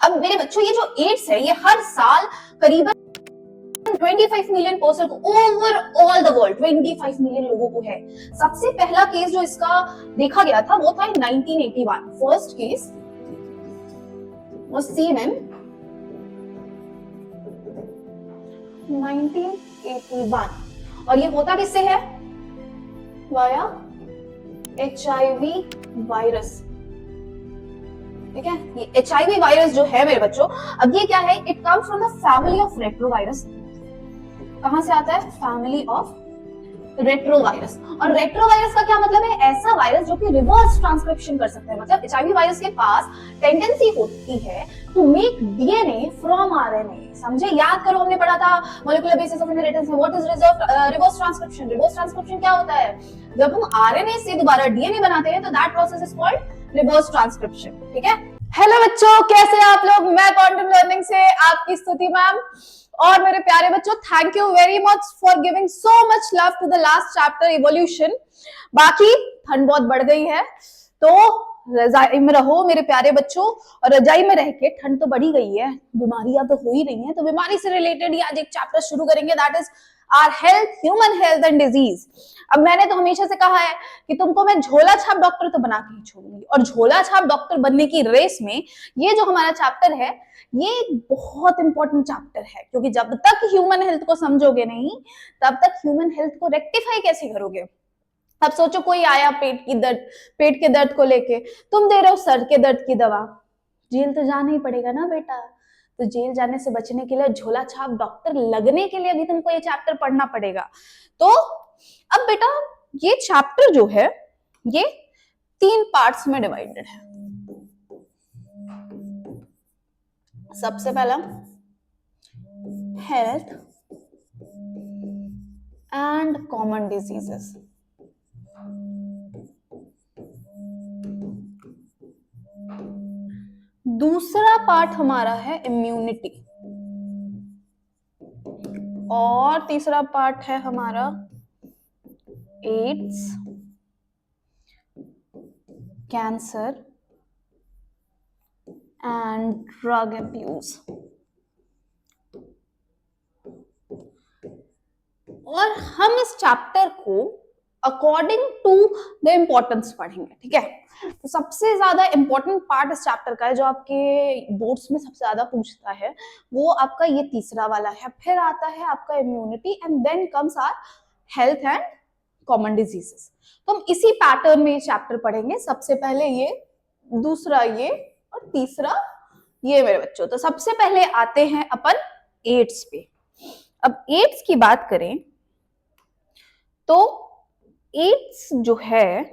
अब मेरे बच्चों ये जो एड्स है ये हर साल करीबन 25 मिलियन पर्सन को over all the world 25 million लोगों को है। सबसे पहला केस जो इसका देखा गया था वो था 1981। First case was seen in 1981 और ये होता किससे है? Via HIV virus. ठीक है, ये HIV वायरस जो है मेरे बच्चों, अब ये क्या है? It comes from the family of retrovirus. कहां से आता है? Family of retrovirus. और रेट्रोवायरस का क्या मतलब है? ऐसा वायरस जो कि रिवर्स ट्रांसक्रिप्शन कर सकता है। मतलब एचआईवी वायरस के पास टेंडेंसी होती है to make DNA from RNA. समझे? याद करो, हमने पढ़ा था मॉलिक्यूलर बेसिस ऑफ इनहेरिटेंस में what is reverse transcription. Reverse transcription क्या होता है? जब हम आरएनए से दोबारा डीएनए बनाते हैं तो that process is called reverse transcription. ठीक है। हेलो बच्चों, कैसे हैं आप लोग? मैं क्वांटम लर्निंग से आपकी स्तुति मैम। और मेरे प्यारे बच्चों, thank you very much for giving so much love to the last chapter evolution. बाकी ठंड बहुत बढ़ गई है तो रजाई में रहो मेरे प्यारे बच्चों, और रजाई में रह के ठंड तो बढ़ी गई है, बीमारियां तो हो ही रही हैं, तो बीमारी से रिलेटेड ही आज एक चैप्टर शुरू करेंगे, that is our health, human health and disease. अब मैंने तो हमेशा से कहा है कि तुमको मैं झोला छाप डॉक्टर तो बना के ही छोड़ूंगी, और झोला छाप डॉक्टर बनने की रेस में ये जो हमारा चैप्टर है ये एक बहुत इंपॉर्टेंट चैप्टर है, क्योंकि जब तक ह्यूमन हेल्थ को समझोगे नहीं तब तक ह्यूमन हेल्थ को रेक्टिफाई कैसे करोगे। अब सोचो कोई आया पेट के दर्द को लेके, तुम दे रहे हो सर के दर्द की दवा, जेल तो जाना ही पड़ेगा ना बेटा। तो जेल जाने से बचने के लिए, झोला छाप डॉक्टर लगने के लिए भी तुमको ये चैप्टर पढ़ना पड़ेगा। तो अब बेटा ये चैप्टर जो है ये 3 पार्ट्स में डिवाइडेड है। सबसे पहला हेल्थ एंड कॉमन डिजीजेस, दूसरा पार्ट हमारा है इम्यूनिटी, और तीसरा पार्ट है हमारा AIDS, cancer and drug abuse. और हम इस चैप्टर को अकॉर्डिंग टू द इम्पोर्टेंस पढ़ेंगे। ठीक है, तो सबसे ज्यादा इंपॉर्टेंट पार्ट इस चैप्टर का है जो आपके बोर्ड्स में सबसे ज्यादा पूछता है, वो आपका ये तीसरा वाला है। फिर आता है आपका immunity and then comes our health and common diseases. तो हम इसी पैटर्न में ये चैप्टर पढ़ेंगे। सबसे पहले ये, दूसरा ये, और तीसरा ये मेरे बच्चों। तो सबसे पहले आते हैं अपन एड्स पे। अब एड्स की बात करें तो एड्स जो है,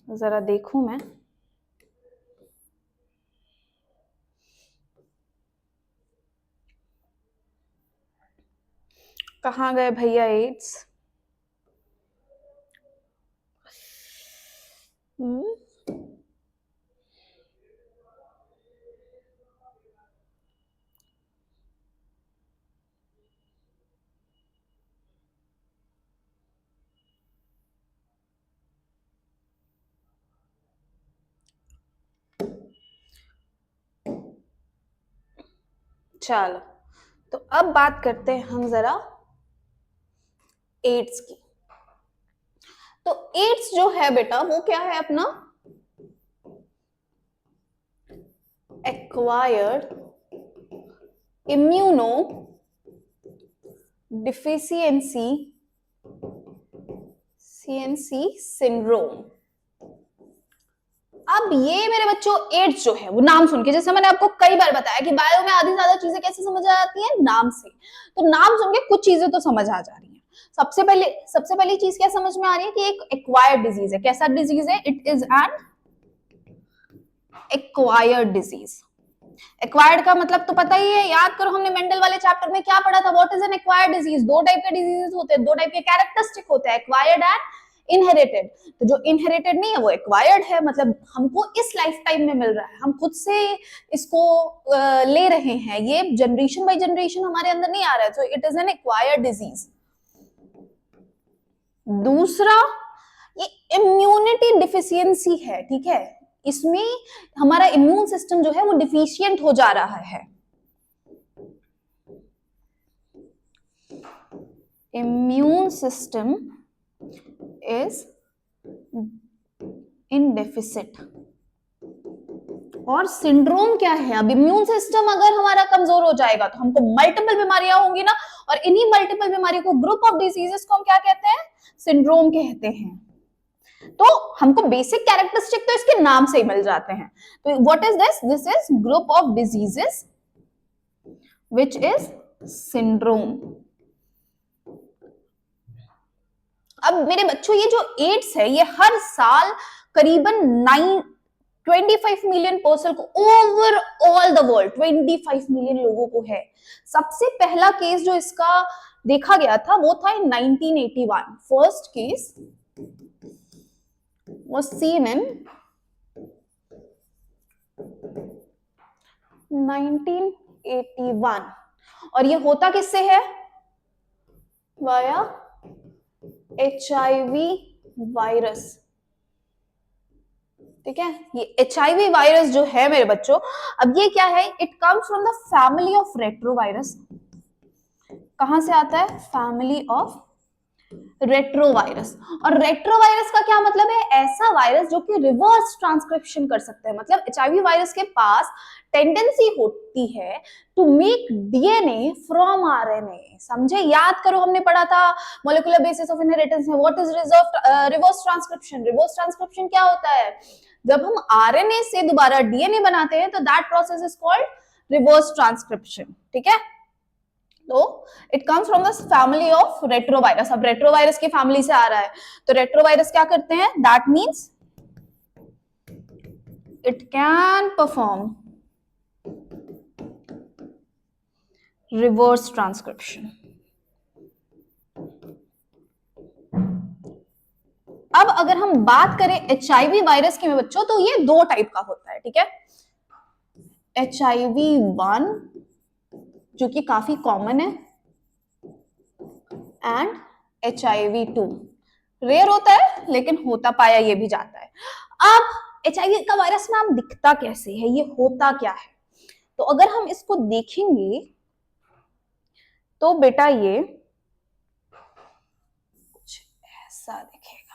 जरा देखूं मैं, कहाँ गए भैया एड्स? चलो, तो अब बात करते हैं हम जरा एड्स की। तो एड्स जो है बेटा वो क्या है अपना? Acquired immuno deficiency syndrome. अब ये मेरे बच्चों एड्स जो है वो नाम सुन के, जैसे मैंने आपको कई बार बताया कि बायो में आधी ज्यादा चीजें कैसे समझ आ जाती हैं? नाम से। तो नाम सुन के कुछ चीजें तो समझ आ जा रही हैं। सबसे पहली चीज क्या समझ में आ रही है कि एक एक्वायर्ड डिजीज है। कैसा डिजीज है? It is an acquired disease. Acquired का मतलब तो पता ही है, याद करो हमने मेंडल वाले चैप्टर में क्या पढ़ा था, what is an acquired disease. दो टाइप के डिजीजेस होते हैं, दो टाइप के कैरेक्टरिस्टिक होते हैं, एक्वायर्ड एंड इनहेरिटेड। तो जो इनहेरिटेड नहीं है वो एक्वायर्ड है, मतलब हमको इस लाइफ टाइम में मिल रहा है, हम खुद से इसको ले रहे हैं, ये जनरेशन बाय जनरेशन हमारे अंदर नहीं आ रहा है, तो it is an acquired disease. दूसरा ये इम्यूनिटी डिफिशियंसी है। ठीक है, इसमें हमारा इम्यून सिस्टम जो है वो डिफिशियंट हो जा रहा है। Immune system is in deficit. और सिंड्रोम क्या है? अब इम्यून सिस्टम अगर हमारा कमजोर हो जाएगा तो हमको मल्टीपल बीमारियां होंगी ना, और इन्हीं मल्टीपल बीमारियों को, ग्रुप ऑफ डिजीजेस को हम क्या कहते हैं? सिंड्रोम कहते हैं। तो हमको बेसिक कैरेक्टरिस्टिक तो इसके नाम से ही मिल जाते हैं। तो what is this? This is group of diseases which is syndrome. अब मेरे बच्चों, ये जो एड्स है ये हर साल करीबन 25 मिलियन पर्सन को over all the world 25 million लोगों को है। सबसे पहला केस जो इसका देखा गया था वो था इन 1981। First case was seen in 1981। और ये होता किससे है? Via HIV virus. ठीक है, ये HIV वायरस जो है मेरे बच्चों, अब ये क्या है? It comes from the family of retrovirus. कहां से आता है? Family of retrovirus. और रेट्रोवायरस का क्या मतलब है? ऐसा वायरस जो कि रिवर्स ट्रांसक्रिप्शन कर सकता है। मतलब HIV वायरस के पास टेंडेंसी होती है to make DNA from RNA। समझे? याद करो, हमने पढ़ा था मॉलिक्यूलर बेसिस ऑफ इनहेरिटेंस में, what is reverse transcription. Reverse transcription क्या होता है? जब हम RNA से दोबारा DNA बनाते हैं तो that process is called reverse transcription. ठीक है, तो it comes from the family of retrovirus. अब रेट्रोवायरस की फैमिली से आ रहा है, तो रेट्रोवायरस क्या करते हैं? That means it can perform reverse transcription. अब अगर हम बात करें HIV वायरस की में बच्चों, तो ये दो टाइप का होता है। ठीक है, HIV-1 जो कि काफी कॉमन है, एंड HIV-2 रेयर होता है लेकिन होता पाया ये भी जाता है। अब HIV का वायरस नाम दिखता कैसे है, ये होता क्या है? तो अगर हम इसको देखेंगे तो बेटा ये कुछ ऐसा दिखेगा।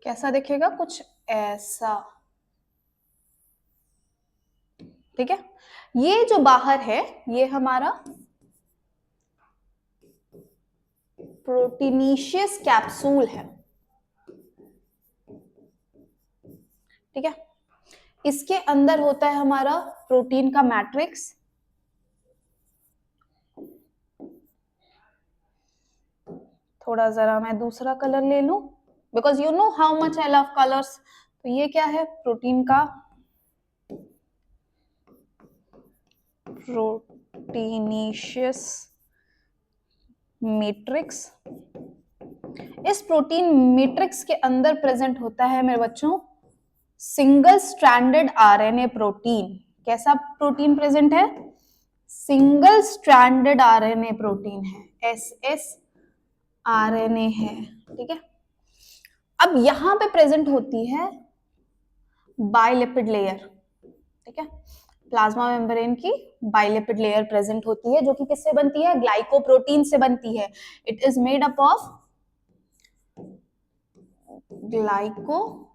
कैसा दिखेगा? कुछ ऐसा। ठीक है, ये जो बाहर है ये हमारा प्रोटीनीशियस कैप्सूल है। ठीक है, इसके अंदर होता है हमारा प्रोटीन का मैट्रिक्स। थोड़ा जरा मैं दूसरा कलर ले लूं, because you know how much I love colours. तो ये क्या है? प्रोटीन का प्रोटीनीशियस मैट्रिक्स। इस प्रोटीन मैट्रिक्स के अंदर प्रेजेंट होता है मेरे बच्चों सिंगल स्ट्रैंडेड RNA प्रोटीन। कैसा प्रोटीन प्रेजेंट है? सिंगल स्ट्रैंडेड RNA प्रोटीन है, SSRNA है। ठीक है, अब यहां पे प्रेजेंट होती है बाइलिपिड लेयर। ठीक है, प्लाज्मा मेम्ब्रेन की बाइलिपिड लेयर प्रेजेंट होती है, जो कि किससे बनती है? ग्लाइकोप्रोटीन से बनती है। It is made up of glycoprotein.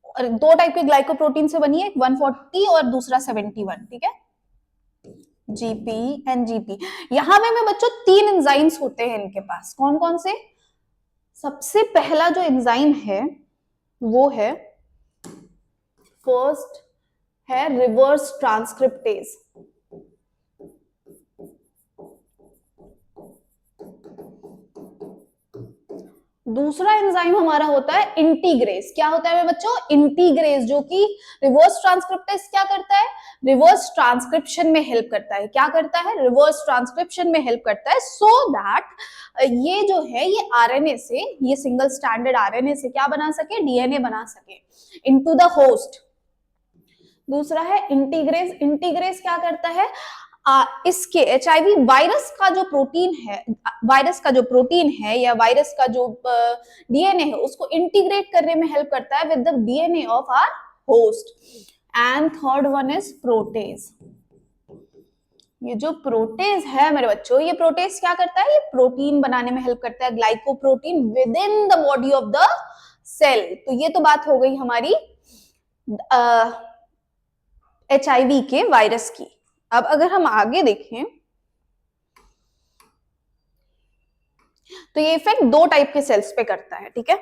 और दो टाइप के ग्लाइकोप्रोटीन से बनी है, 140 और दूसरा 71। ठीक है, GP एंड GP। यहां में बच्चों 3 एंजाइम्स होते हैं इनके पास। कौन कौन से? सबसे पहला जो एंजाइम है वो है, फर्स्ट है रिवर्स ट्रांसक्रिप्टेज। दूसरा एंजाइम हमारा होता है इंटीग्रेज। क्या होता है मेरे बच्चों? इंटीग्रेज, जो कि रिवर्स ट्रांसक्रिप्टेज क्या करता है? रिवर्स ट्रांसक्रिप्शन में हेल्प करता है। क्या करता है? रिवर्स ट्रांसक्रिप्शन में हेल्प करता है, सो दैट ये जो है ये आरएनए से, ये सिंगल स्टैंडर्ड आरएनए से क्या बना सके? डीएनए बना सके इनटू द होस्ट। दूसरा है इंटीग्रेज। इंटीग्रेज क्या करता है? इसके एचआईवी वायरस का जो प्रोटीन है, वायरस का जो प्रोटीन है या वायरस का जो डीएनए है, उसको इंटीग्रेट करने में हेल्प करता है with the DNA of our host. And third one is protease. ये जो प्रोटेज है मेरे बच्चों, ये प्रोटेज क्या करता है? ये प्रोटीन बनाने में हेल्प करता है, glycoprotein within the body of the cell. तो ये तो बात हो गई हमारी एचआईवी के वायरस की। अब अगर हम आगे देखें तो ये इफेक्ट दो टाइप के सेल्स पे करता है, ठीक है?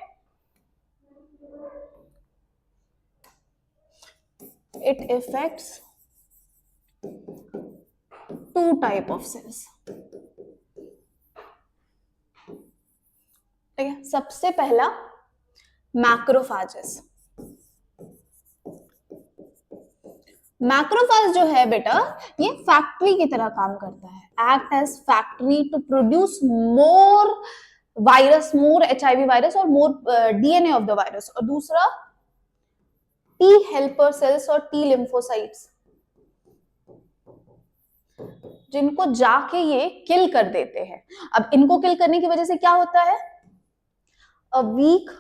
It affects two type of cells, ठीक है? सबसे पहला मैक्रोफेजेस। मैक्रोफेज जो है बेटा, ये फैक्ट्री की तरह काम करता है, act as factory to produce more virus, more HIV virus और more DNA of the virus. और दूसरा टी हेल्पर सेल्स और टी लिम्फोसाइट्स, जिनको जाके ये किल कर देते हैं। अब इनको किल करने की वजह से क्या होता है? A weak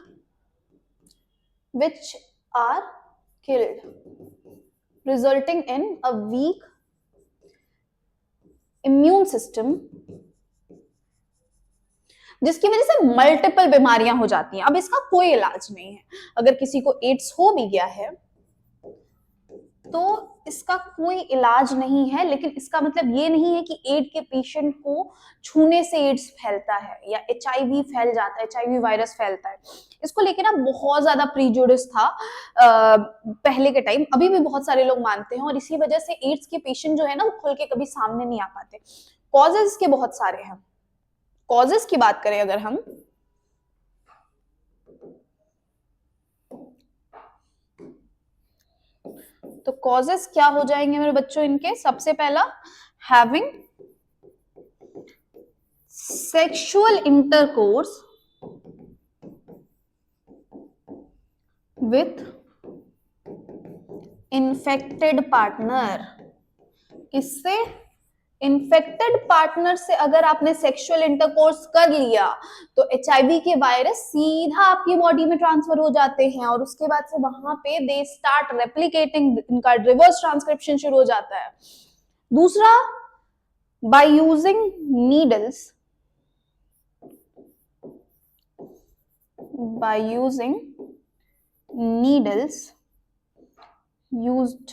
which are killed, resulting in a weak immune system, जिसकी वजह से मल्टीपल बीमारियां हो जाती हैं। अब इसका कोई इलाज नहीं है। अगर किसी को एड्स हो भी गया है तो इसका कोई इलाज नहीं है, लेकिन इसका मतलब ये नहीं है कि एड्स के पेशेंट को छूने से एड्स फैलता है या एचआईवी फैल जाता है, एचआईवी वायरस फैलता है। इसको लेके ना बहुत ज्यादा प्रीजुडिस था पहले के टाइम, अभी भी बहुत सारे लोग मानते हैं, और इसी वजह से एड्स के पेशेंट जो है ना वो खुल के कभी सामने नहीं आ पाते। कॉजेज के बहुत सारे हैं। कॉजेज की बात करें अगर हम, तो कॉजेस क्या हो जाएंगे मेरे बच्चों इनके? सबसे पहला, having sexual intercourse with infected partner. किससे? इन्फेक्टेड पार्टनर से अगर आपने सेक्सुअल इंटरकोर्स कर लिया तो एचआईवी के वायरस सीधा आपकी बॉडी में ट्रांसफर हो जाते हैं, और उसके बाद से वहां पे दे स्टार्ट रेप्लिकेटिंग, इनका रिवर्स ट्रांसक्रिप्शन शुरू हो जाता है। दूसरा, by using needles, by using needles used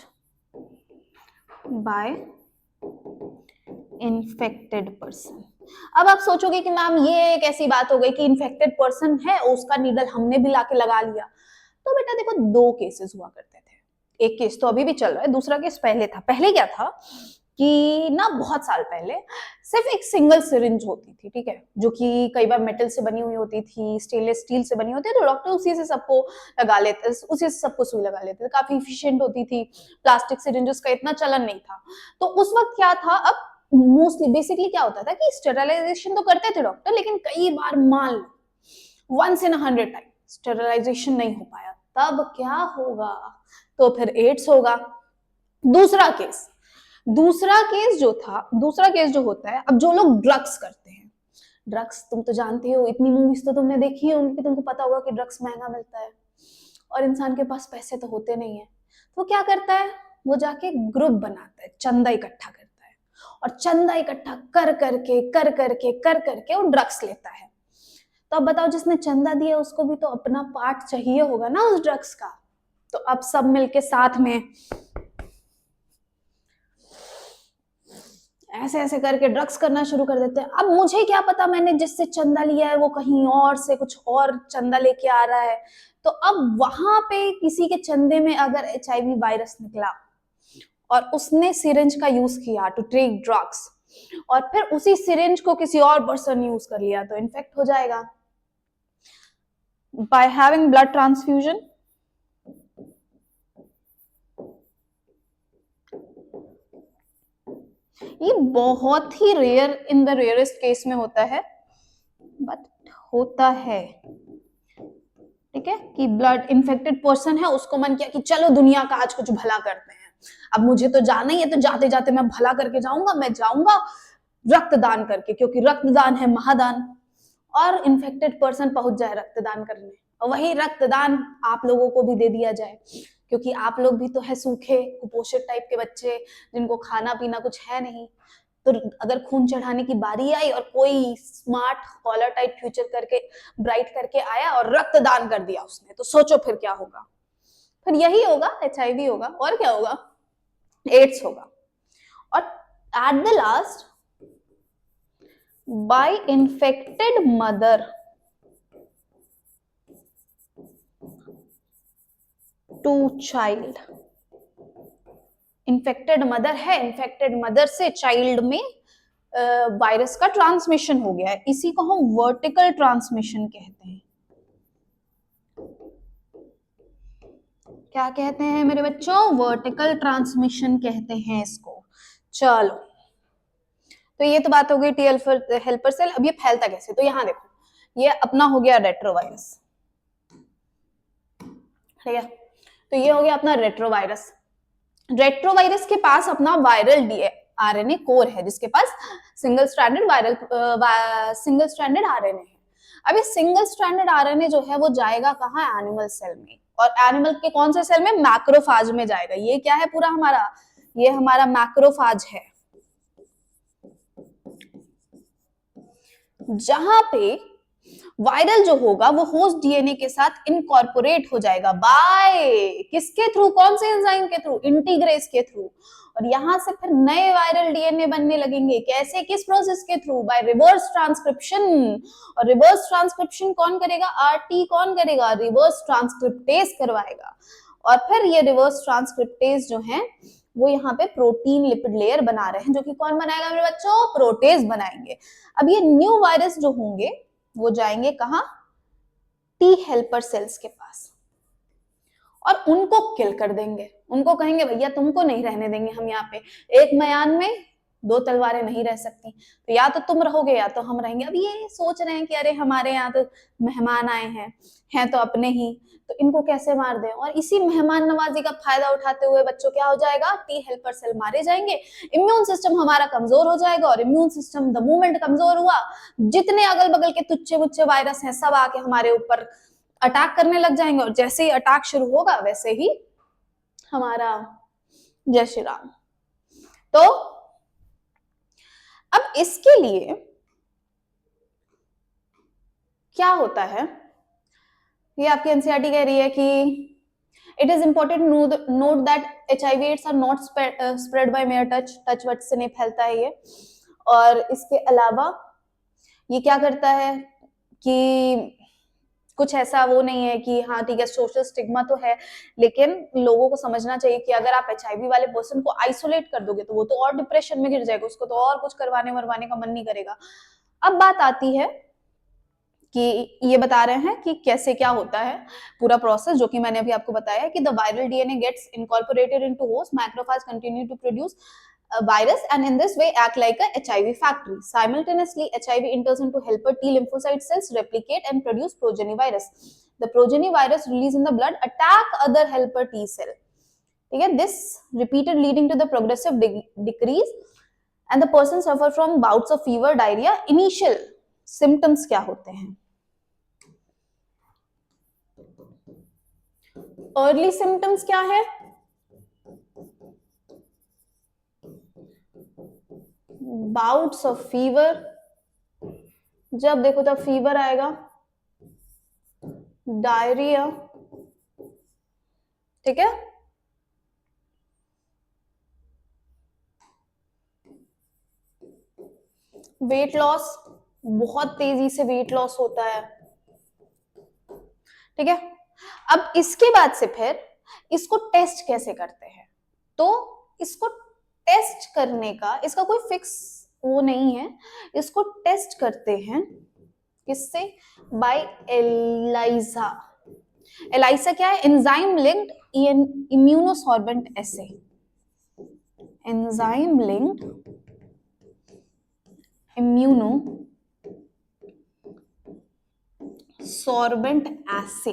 by infected person. अब आप सोचोगे कि मैम ये एक ऐसी बात हो गई कि इन्फेक्टेड पर्सन है, उसका नीडल हमने भी लाके लगा लिया। तो बेटा देखो, दो केसेस हुआ करते थे। एक केस तो अभी भी चल रहा है, दूसरा केस पहले था। पहले क्या था कि ना बहुत साल पहले सिर्फ एक सिंगल सिरिंज होती थी, ठीक है, जो कि कई बार मेटल से बनी हुई होती थी, स्टेनलेस स्टील से बनी होती थी, तो डॉक्टर उसी से सबको लगा लेते, उसी से सबको सुई लगा लेते थे। काफी इफिशिएंट होती थी, प्लास्टिक सिरिंजेस का इतना चलन नहीं था। तो उस वक्त क्या था, अब मोस्टली बेसिकली क्या होता था कि स्टेरिलाइजेशन तो करते थे डॉक्टर, लेकिन कई बार मान लो वंस इन 100 टाइम स्टेरिलाइजेशन नहीं हो पाया, तब क्या होगा? तो फिर एड्स होगा। दूसरा केस दूसरा केस जो होता है, अब जो लोग ड्रग्स करते हैं, ड्रग्स तुम तो जानते हो, इतनी मूवीज तो तुमने देखी है उनकी, तुमको पता होगा कि ड्रग्स महंगा मिलता है और इंसान के पास पैसे तो होते नहीं है। तो क्या करता है? वो जाके ग्रुप बनाता है, चंदा इकट्ठा करता है, और चंदा इकट्ठा कर करके वो ड्रग्स लेता है। तो अब बताओ, जिसने चंदा दिया उसको भी तो अपना पार्ट चाहिए होगा ना उस ड्रग्स का। तो अब सब मिलके साथ में ऐसे ऐसे करके ड्रग्स करना शुरू कर देते हैं। अब मुझे क्या पता, मैंने जिससे चंदा लिया है वो कहीं और से कुछ और चंदा लेके आ रहा है। तो अब वहां पे किसी के चंदे में अगर एचआईवी वायरस निकला और उसने सिरिंज का यूज किया टू टेक ड्रग्स, और फिर उसी सिरिंज को किसी और पर्सन यूज कर लिया, तो इन्फेक्ट हो जाएगा। by having blood transfusion, ये बहुत ही rare, in the rarest case में होता है, बट होता है, ठीक है, कि ब्लड इन्फेक्टेड पर्सन है, उसको मन किया कि चलो दुनिया का आज कुछ भला करते हैं, अब मुझे तो जाना ही है, तो जाते जाते मैं भला करके जाऊंगा, मैं जाऊंगा रक्तदान करके, क्योंकि रक्तदान है महादान, और इन्फेक्टेड पर्सन पहुंच जाए रक्तदान करने, और वही रक्तदान आप लोगों को भी दे दिया जाए, क्योंकि आप लोग भी तो है सूखे कुपोषित टाइप के बच्चे, जिनको खाना पीना कुछ है नहीं, तो अगर खून चढ़ाने की बारी आई और कोई स्मार्ट स्कॉलर टाइप फ्यूचर करके ब्राइट करके आया और रक्तदान कर दिया उसने, तो सोचो फिर क्या होगा, फिर यही होगा, HIV होगा, और क्या होगा, एड्स होगा। और at the last, by infected mother to child, infected mother है, इन्फेक्टेड मदर से चाइल्ड में वायरस का ट्रांसमिशन हो गया है, इसी को हम वर्टिकल ट्रांसमिशन कहते हैं। क्या कहते हैं मेरे बच्चों, वर्टिकल ट्रांसमिशन कहते हैं इसको। चलो, तो ये तो बात हो गई टी हेल्पर सेल। अब ये फैलता कैसे, तो यहाँ देखो, ये अपना हो गया रेट्रोवायरस, ठीक है, तो ये हो गया अपना रेट्रोवायरस। रेट्रोवायरस के पास अपना वायरल RNA कोर है, जिसके पास सिंगल स्ट्रैंडेड RNA है। अब ये सिंगल स्ट्रैंडेड RNA जो है वो जाएगा कहाँ, एनिमल सेल में, और एनिमल के कौन से सेल में, मैक्रोफाज में जाएगा। ये क्या है पूरा हमारा, ये हमारा मैक्रोफाज है, जहां पे वायरल जो होगा वो होस्ट DNA के साथ इनकॉर्पोरेट हो जाएगा, बाय किसके थ्रू, कौन से एंजाइम के थ्रू, इंटीग्रेस के थ्रू, और यहां से फिर नए वायरल DNA बनने लगेंगे। कैसे, किस प्रोसेस के थ्रू, बाय रिवर्स ट्रांसक्रिप्शन। और रिवर्स ट्रांसक्रिप्शन कौन करेगा, RT कौन करेगा, रिवर्स ट्रांसक्रिप्टेज करवाएगा, और फिर ये रिवर्स ट्रांसक्रिप्टेज जो है वो यहाँ पे प्रोटीन लिपिड लेयर बना रहे हैं, जो कि कौन बनाएगा मेरे बच्चों, प्रोटेज बनाएंगे। अब ये न्यू वायरस जो होंगे वो जाएंगे कहाँ, टी हेल्पर सेल्स के पास, और उनको किल कर देंगे, उनको कहेंगे भैया तुमको नहीं रहने देंगे हम यहाँ पे, एक मयान में दो तलवारें नहीं रह सकती, तो या तो तुम रहोगे या तो हम रहेंगे। अब ये सोच रहे हैं कि अरे हमारे यहाँ तो मेहमान आए हैं तो अपने ही, तो इनको कैसे मार दें, और इसी मेहमान नवाजी का फायदा उठाते हुए बच्चों क्या हो जाएगा, टी हेल्पर सेल मारे जाएंगे, इम्यून सिस्टम हमारा कमजोर हो जाएगा, और इम्यून सिस्टम द मोमेंट कमजोर हुआ, जितने अगल बगल के तुच्छे बुच्छे वायरस हैं सब आके हमारे ऊपर अटैक करने लग जाएंगे, और जैसे ही अटैक शुरू होगा वैसे ही हमारा जय श्री राम। तो अब इसके लिए क्या होता है, ये आपकी एनसीईआरटी कह रही है कि it is important note that HIV AIDS are not spread by mere touch word से नहीं फैलता है ये। और इसके अलावा ये क्या करता है कि कुछ ऐसा वो नहीं है कि हाँ ठीक है सोशल स्टिग्मा तो है, लेकिन लोगों को समझना चाहिए कि अगर आप HIV वाले पर्सन को आइसोलेट कर दोगे तो वो तो और डिप्रेशन में गिर जाएगा, उसको तो और कुछ करवाने मरवाने का मन नहीं करेगा। अब बात आती है कि ये बता रहे हैं कि कैसे क्या होता है पूरा प्रोसेस, जो कि मैंने अभी आपको बताया कि the viral DNA gets incorporated into host, macrophage continue to produce virus and in this way act like a HIV factory. Simultaneously, HIV enters into helper T lymphocyte cells, replicate and produce progeny virus. The progeny virus released in the blood attack other helper T cell. ठीक है, this repeated leading to the progressive decrease and the person suffer from bouts of fever, diarrhea. Initial symptoms क्या होते हैं? Early symptoms क्या है? Bouts of fever, जब देखो तब फीवर आएगा, डायरिया, ठीक है, वेट लॉस, बहुत तेजी से वेट लॉस होता है, ठीक है। अब इसके बाद से फिर इसको टेस्ट कैसे करते हैं, तो इसको टेस्ट करने का इसका कोई फिक्स वो नहीं है, इसको टेस्ट करते हैं किससे? Bye ELISA. एलाइजा क्या है? एंजाइम लिंक्ड इम्यूनोसॉर्बेंट एसे। एंजाइम लिंक्ड इम्यूनो सॉर्बेंट एसे।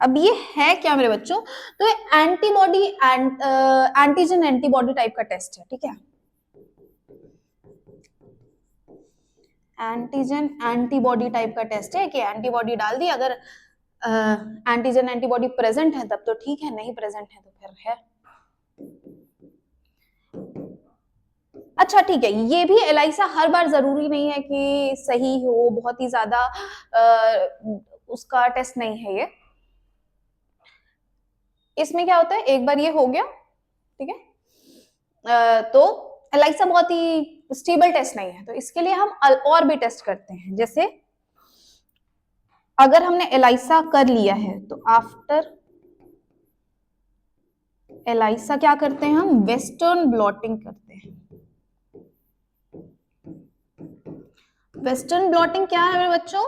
अब ये है क्या मेरे बच्चों? तो एंटीबॉडी एंटीजन एंटीबॉडी टाइप का टेस्ट है, ठीक है। एंटीजन एंटीबॉडी टाइप का टेस्ट है कि एंटीबॉडी डाल दी, अगर एंटीजन एंटीबॉडी प्रेजेंट है तब तो ठीक है, नहीं प्रेजेंट है तो फिर है। अच्छा ठीक है, ये भी एलाइसा हर बार जरूरी नहीं है कि सही हो, बहुत ही ज्यादा उसका टेस्ट नहीं है ये। इसमें क्या होता है, एक बार ये हो गया, ठीक है, तो एलाइसा बहुत ही स्टेबल टेस्ट नहीं है, तो इसके लिए हम और भी टेस्ट करते हैं। जैसे अगर हमने एलाइसा कर लिया है तो आफ्टर एलाइसा क्या करते हैं हम? वेस्टर्न ब्लॉटिंग करते हैं। वेस्टर्न ब्लॉटिंग क्या है मेरे बच्चों?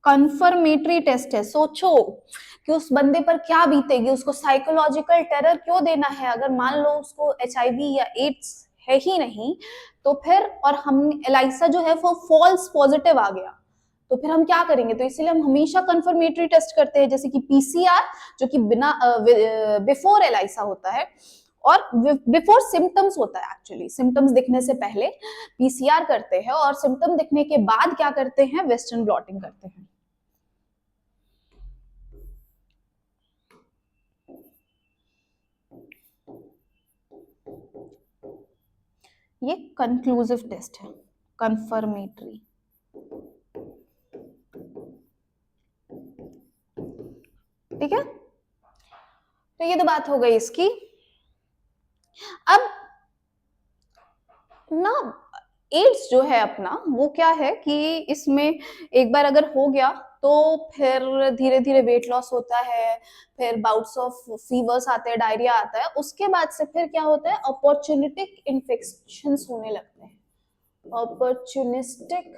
कंफर्मेटरी टेस्ट है। सोचो कि उस बंदे पर क्या बीतेगी, उसको साइकोलॉजिकल टेरर क्यों देना है। अगर मान लो उसको एचआईवी या एड्स है ही नहीं तो फिर, और हम एलाइसा जो है वो फॉल्स पॉजिटिव आ गया तो फिर हम क्या करेंगे? तो इसीलिए हम हमेशा कंफर्मेटरी टेस्ट करते हैं, जैसे कि पीसीआर जो कि बिना बिफोर एलाइसा होता है, और बिफोर सिम्टम्स होता है। एक्चुअली सिम्टम्स दिखने से पहले पीसीआर करते हैं, और सिम्टम दिखने के बाद क्या करते हैं? वेस्टर्न ब्लॉटिंग करते हैं। ये कंक्लूसिव टेस्ट है, कंफर्मेटरी। ठीक है, तो ये तो बात हो गई इसकी। अब ना एड्स जो है अपना, वो क्या है कि इसमें एक बार अगर हो गया तो फिर धीरे धीरे वेट लॉस होता है, फिर बाउट्स ऑफ फीवर्स आते हैं, डायरिया आता है, उसके बाद से फिर क्या होता है? अपॉर्चुनिस्टिक इन्फेक्शंस होने लगते हैं। अपॉर्चुनिस्टिक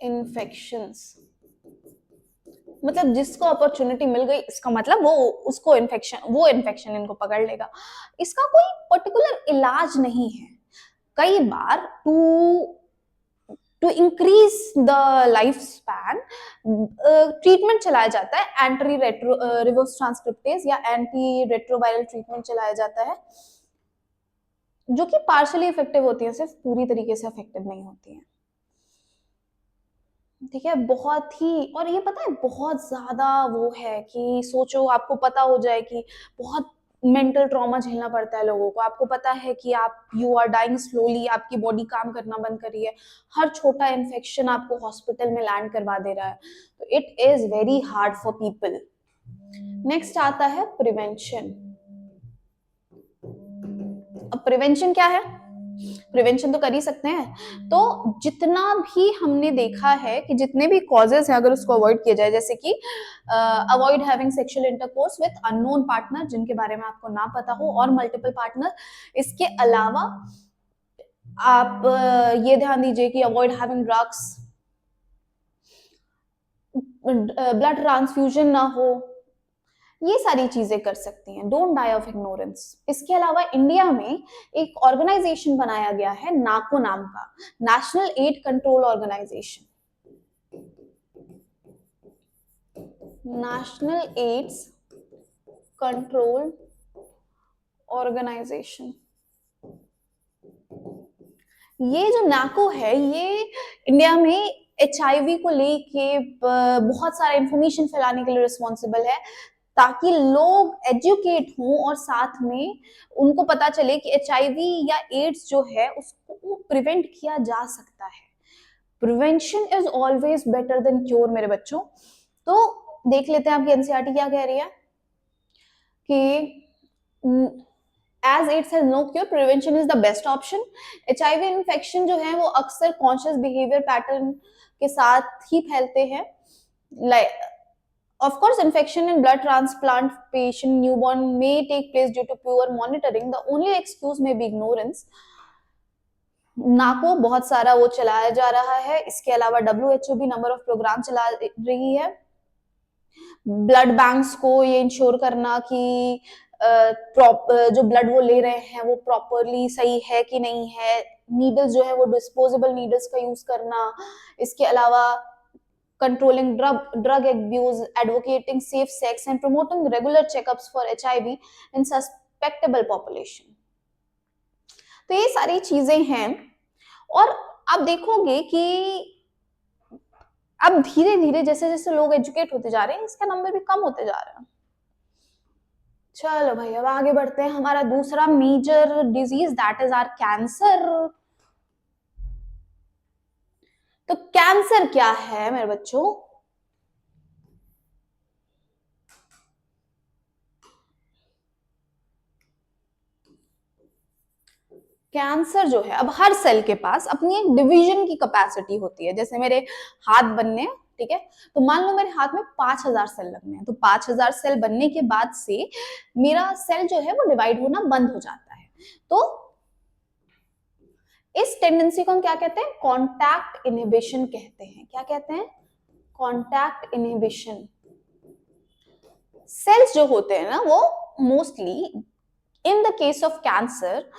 इन्फेक्शंस मतलब जिसको अपॉर्चुनिटी मिल गई, इसका मतलब वो उसको इन्फेक्शन इनको पकड़ लेगा। इसका कोई पर्टिकुलर इलाज नहीं है। कई बार to increase the life span treatment चलाया जाता है, एंटी रेट्रो रिवर्स ट्रांसक्रिप्टेज या एंटी रेट्रोवायरल ट्रीटमेंट चलाया जाता है, जो कि पार्शियली इफेक्टिव होती है, सिर्फ पूरी तरीके से इफेक्टिव नहीं होती है। ठीक है, बहुत ही, और ये पता है बहुत ज्यादा वो है कि सोचो आपको पता हो जाए कि बहुत मेंटल ट्रॉमा झेलना पड़ता है लोगों को, आपको पता है कि आप यू आर डाइंग स्लोली, आपकी बॉडी काम करना बंद कर रही है, हर छोटा इन्फेक्शन आपको हॉस्पिटल में लैंड करवा दे रहा है, तो it is very hard for people. Next आता है प्रिवेंशन। अब प्रिवेंशन क्या है? प्रिवेंशन तो कर ही सकते हैं। तो जितना भी हमने देखा है कि जितने भी कॉजेज हैं, अगर उसको अवॉइड किया जाए, जैसे कि avoid having sexual intercourse with unknown partner जिनके बारे में आपको ना पता हो, और मल्टीपल पार्टनर। इसके अलावा आप ये ध्यान दीजिए कि avoid having drugs, blood transfusion ना हो, ये सारी चीजें कर सकती हैं। Don't die of ignorance. इसके अलावा इंडिया में एक ऑर्गेनाइजेशन बनाया गया है नाको नाम का, national aid control organisation. National AIDS control organisation. ये जो नाको है, ये इंडिया में एचआईवी को लेके बहुत सारा इंफॉर्मेशन फैलाने के लिए रिस्पॉन्सिबल है, ताकि लोग एजुकेट हों और साथ में उनको पता चले कि एचआईवी या एड्स जो है उसको प्रिवेंट किया जा सकता है। Prevention is always better than cure मेरे बच्चों। तो देख लेते हैं आपकी एनसीईआरटी क्या कह रही है कि as AIDS has no cure, prevention is the best option. HIV infection जो है वो अक्सर कॉन्शियस बिहेवियर पैटर्न के साथ ही फैलते हैं। Of course, infection in blood transplant patient newborn may take place due to poor monitoring. The only excuse may be ignorance. ना को बहुत सारा वो चलाया जा रहा है, इसके अलावा WHO भी नंबर ऑफ प्रोग्राम चला रही है। ब्लड बैंक्स को ये इंश्योर करना कि जो ब्लड वो ले रहे हैं वो प्रॉपरली सही है कि नहीं है, नीडल्स जो है वो डिस्पोजेबल नीडल्स का यूज करना, इसके अलावा controlling drug abuse, advocating safe sex and promoting regular checkups for HIV in suspectable population। तो ये सारी चीजें हैं। और आप देखोगे कि अब धीरे धीरे जैसे जैसे लोग एजुकेट होते जा रहे हैं इसका नंबर भी कम होते जा रहा है। चलो भाई अब आगे बढ़ते हैं। हमारा दूसरा major disease that is our cancer. तो कैंसर क्या है मेरे बच्चों? कैंसर जो है, अब हर सेल के पास अपनी एक डिवीजन की कैपेसिटी होती है। जैसे मेरे हाथ बनने, ठीक है, तो मान लो मेरे हाथ में 5000 सेल लगने हैं, तो 5000 सेल बनने के बाद से मेरा सेल जो है वो डिवाइड होना बंद हो जाता है। तो इस टेंडेंसी को हम क्या कहते हैं? कॉन्टैक्ट इनहिबिशन कहते हैं। क्या कहते हैं? Contact inhibition. सेल्स जो होते हैं ना वो mostly in the case of cancer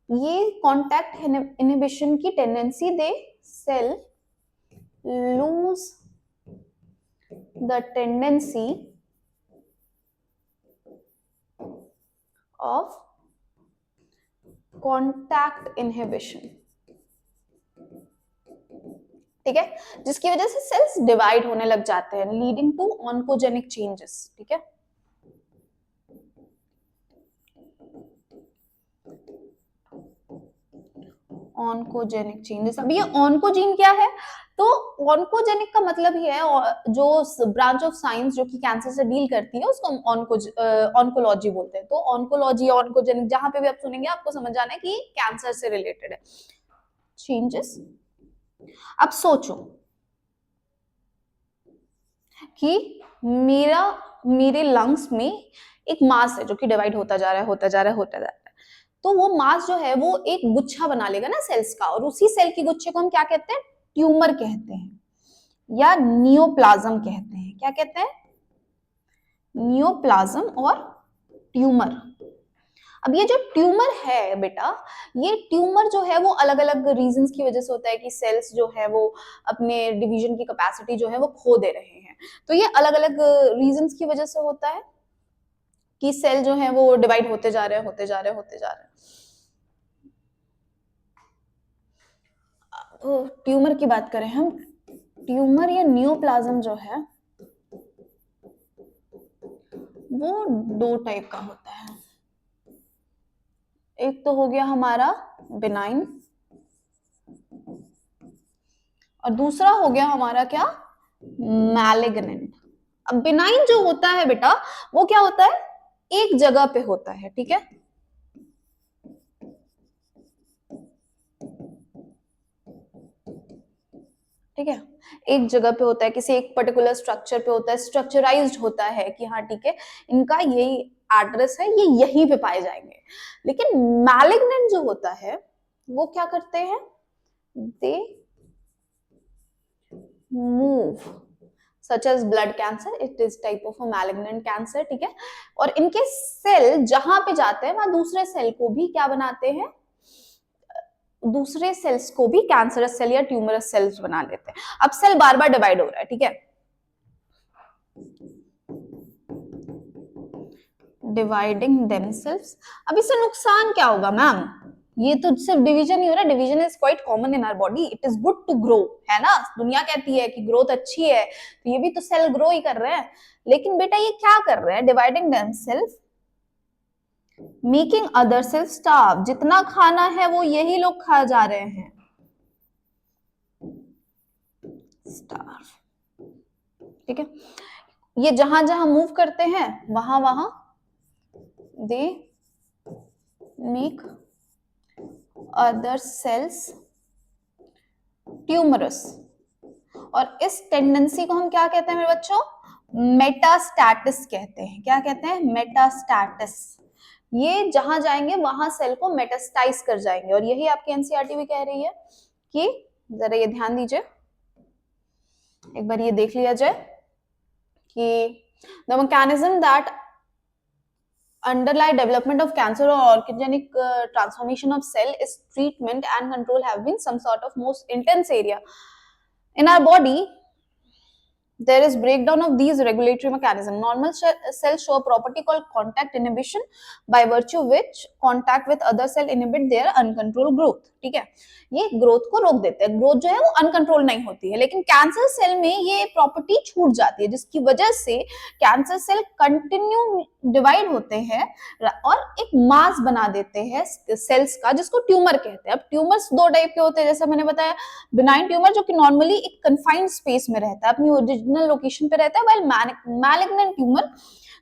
ये कॉन्टैक्ट इनहिबिशन की tendency they sell lose the tendency of contact inhibition, ठीक है, जिसकी वजह से सेल्स डिवाइड होने लग जाते हैं, लीडिंग टू ऑन्कोजेनिक चेंजेस। ठीक है, ऑन्कोजेनिक चेंजेस। अब ये ऑन्कोजीन क्या है? तो ऑन्कोजेनिक का मतलब ही है जो ब्रांच ऑफ साइंस जो कि कैंसर से डील करती है उसको हम ऑन्कोलॉजी बोलते हैं। तो ऑन्कोलॉजी, ऑन्कोजेनिक जहां पे भी आप सुनेंगे आपको समझ जाना है कि कैंसर से रिलेटेड है चेंजेस। अब सोचो कि मेरे लंग्स में एक मास है जो कि डिवाइड होता जा रहा है, होता जा रहा है, होता जा रहा है। तो वो मास जो है वो एक गुच्छा बना लेगा ना सेल्स का, और उसी सेल के गुच्छे को हम क्या कहते हैं? ट्यूमर कहते हैं या नियोप्लाज्म कहते हैं। क्या कहते हैं? नियोप्लाज्म और ट्यूमर। अब ये जो ट्यूमर है बेटा, ये ट्यूमर जो है वो अलग अलग रीजंस की वजह से होता है कि सेल्स जो है वो अपने डिवीजन की कैपेसिटी जो है वो खो दे रहे हैं। तो ये अलग अलग रीजंस की वजह से होता है कि सेल जो है वो डिवाइड होते जा रहे हैं, होते जा रहे हैं, होते जा रहे हैं। तो ट्यूमर की बात करें हम, ट्यूमर या नियोप्लाज्म जो है वो दो टाइप का होता है। एक तो हो गया हमारा बिनाइन और दूसरा हो गया हमारा क्या? मैलिग्नेंट। अब बिनाइन जो होता है बेटा वो क्या होता है? एक जगह पे होता है, ठीक है, ठीक है, एक जगह पे होता है, किसी एक पर्टिकुलर स्ट्रक्चर पे होता है, स्ट्रक्चराइज्ड होता है कि हाँ ठीक है इनका यही एड्रेस है, ये यहीं पे पाए जाएंगे। लेकिन मैलिग्नेंट जो होता है वो क्या करते हैं? They move such as blood cancer, it is type of a malignant cancer, ठीक है। और इनके सेल जहां पे जाते हैं वहां दूसरे सेल को भी क्या बनाते हैं? दूसरे सेल्स को भी कैंसरस सेल या ट्यूमरस सेल्स बना लेते हैं। अब सेल बार बार डिवाइड हो रहा है, ठीक है, डिवाइडिंग देमसेल्व्स। अब इससे नुकसान क्या होगा मैम? ये तो सिर्फ डिवीजन ही हो रहा है। Division is quite common in our body, it is good to grow, है ना, दुनिया कहती है कि ग्रोथ अच्छी है, तो ये भी तो सेल ग्रो ही कर रहे हैं। लेकिन बेटा ये क्या कर रहे हैं? Dividing themselves, making other sales starve. जितना खाना है वो यही लोग खा जा रहे हैं, स्टार्व, ठीक है। ये जहां जहां मूव करते हैं वहां वहां they make other sales tumorous. और इस टेंडेंसी को हम क्या कहते हैं मेरे बच्चों? मेटास्टैटिस कहते हैं। क्या कहते हैं? मेटास्टैटिस। ये जहां जाएंगे वहां सेल को मेटास्टाइज कर जाएंगे, और यही आपकी एनसीईआरटी भी कह रही है कि जरा ये ध्यान दीजिए, एक बार ये देख लिया जाए कि the mechanism that underlie development of cancer or organogenic transformation of cell is treatment and control have been some sort of most intense area in our body. There is breakdown of these regulatory mechanism. Normal cells show a property called contact inhibition, by virtue which contact with other cell inhibit their uncontrolled growth. ठीक है, ये growth को रोक देते हैं, growth जो है वो अनकंट्रोल नहीं होती है, लेकिन कैंसर सेल में ये प्रॉपर्टी छूट जाती है, जिसकी वजह से कैंसर सेल कंटिन्यू डिवाइड होते हैं और एक मास बना देते हैं सेल्स का, जिसको ट्यूमर कहते हैं। अब ट्यूमर्स दो टाइप के होते हैं, जैसा मैंने बताया, बिनाइन ट्यूमर जो कि नॉर्मली एक कन्फाइंड स्पेस में रहता है, अपनी ओरिजिनल लोकेशन पे रहता है, वाइल मैलिग्नेंट ट्यूमर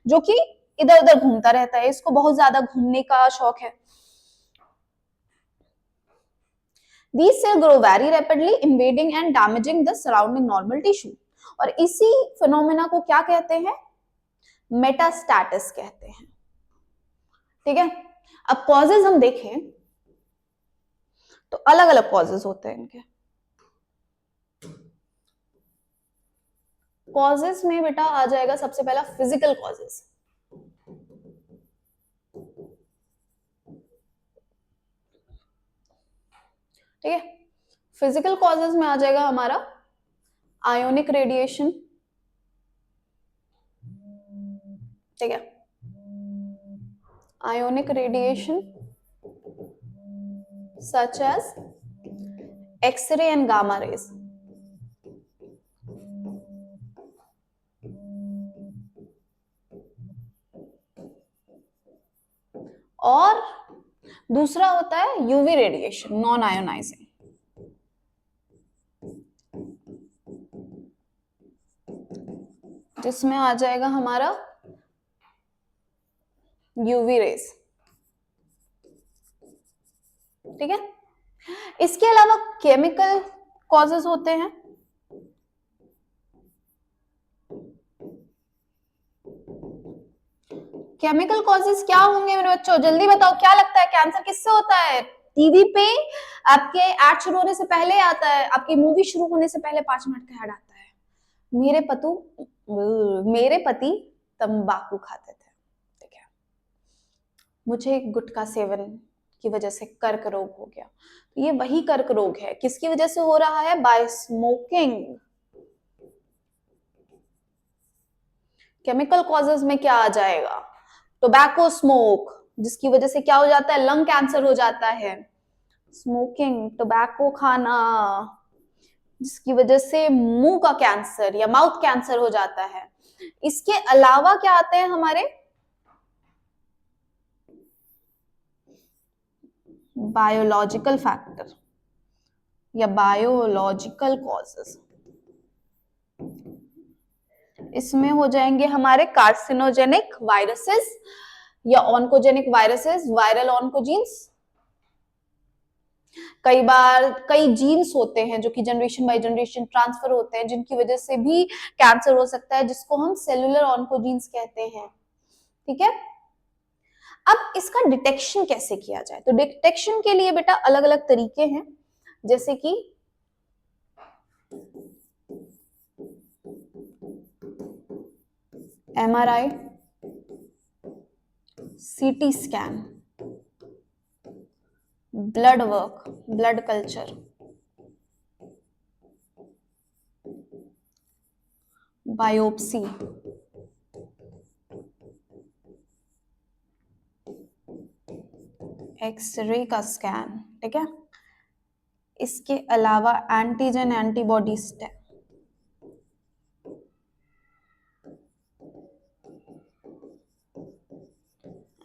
जो कि इधर उधर घूमता रहता है, इसको बहुत ज्यादा घूमने का शौक है। These cells grow very rapidly, invading and damaging the surrounding normal tissue. और इसी फिनोमेना को क्या कहते हैं? मेटास्टैटिस कहते हैं। ठीक है, अब कॉजेज हम देखें तो अलग अलग कॉजेज होते हैं इनके। कॉजेज में बेटा आ जाएगा सबसे पहला फिजिकल कॉजेज। ठीक है, फिजिकल कॉजेज में आ जाएगा हमारा आयोनिक रेडिएशन। ठीक है, ionic radiation such as x ray and gamma rays. और दूसरा होता है यूवी रेडिएशन, नॉन आयोनाइजिंग। जिसमें आ जाएगा हमारा यूवी रेज। ठीक है, इसके अलावा केमिकल कॉजेज होते हैं। केमिकल कॉजेज क्या होंगे मेरे बच्चों, जल्दी बताओ, क्या लगता है कैंसर किससे होता है? टीवी पे आपके ऐड शुरू होने से पहले आता है, आपकी मूवी शुरू होने से पहले 5 मिनट का ऐड आता है, मेरे पति तंबाकू खाते थे। ठीक है, मुझे गुटखा सेवन की वजह से कर्क रोग हो गया। तो ये वही कर्क रोग है, किसकी वजह से हो रहा है? By smoking. केमिकल कॉजेज में क्या आ जाएगा? टोबैको स्मोक, जिसकी वजह से क्या हो जाता है? लंग कैंसर हो जाता है। स्मोकिंग, टोबैको खाना, जिसकी वजह से मुंह का कैंसर या माउथ कैंसर हो जाता है। इसके अलावा क्या आते हैं हमारे? बायोलॉजिकल फैक्टर या बायोलॉजिकल कॉजेज। इसमें हो जाएंगे हमारे कार्सिनोजेनिक वायरसेस या ऑन्कोजेनिक वायरसेस, वायरल ऑन्कोजीन्स। कई बार कई जीन्स होते हैं जो कि जनरेशन बाय जनरेशन ट्रांसफर होते हैं, जिनकी वजह से भी कैंसर हो सकता है, जिसको हम सेलुलर ऑन्कोजीन्स कहते हैं। ठीक है, अब इसका डिटेक्शन कैसे किया जाए? तो डिटेक्शन के लिए बेटा अलग अलग तरीके हैं, जैसे कि MRI, CT scan, blood work, blood culture, biopsy, x ray का स्कैन। ठीक है, इसके अलावा antigen antibody test,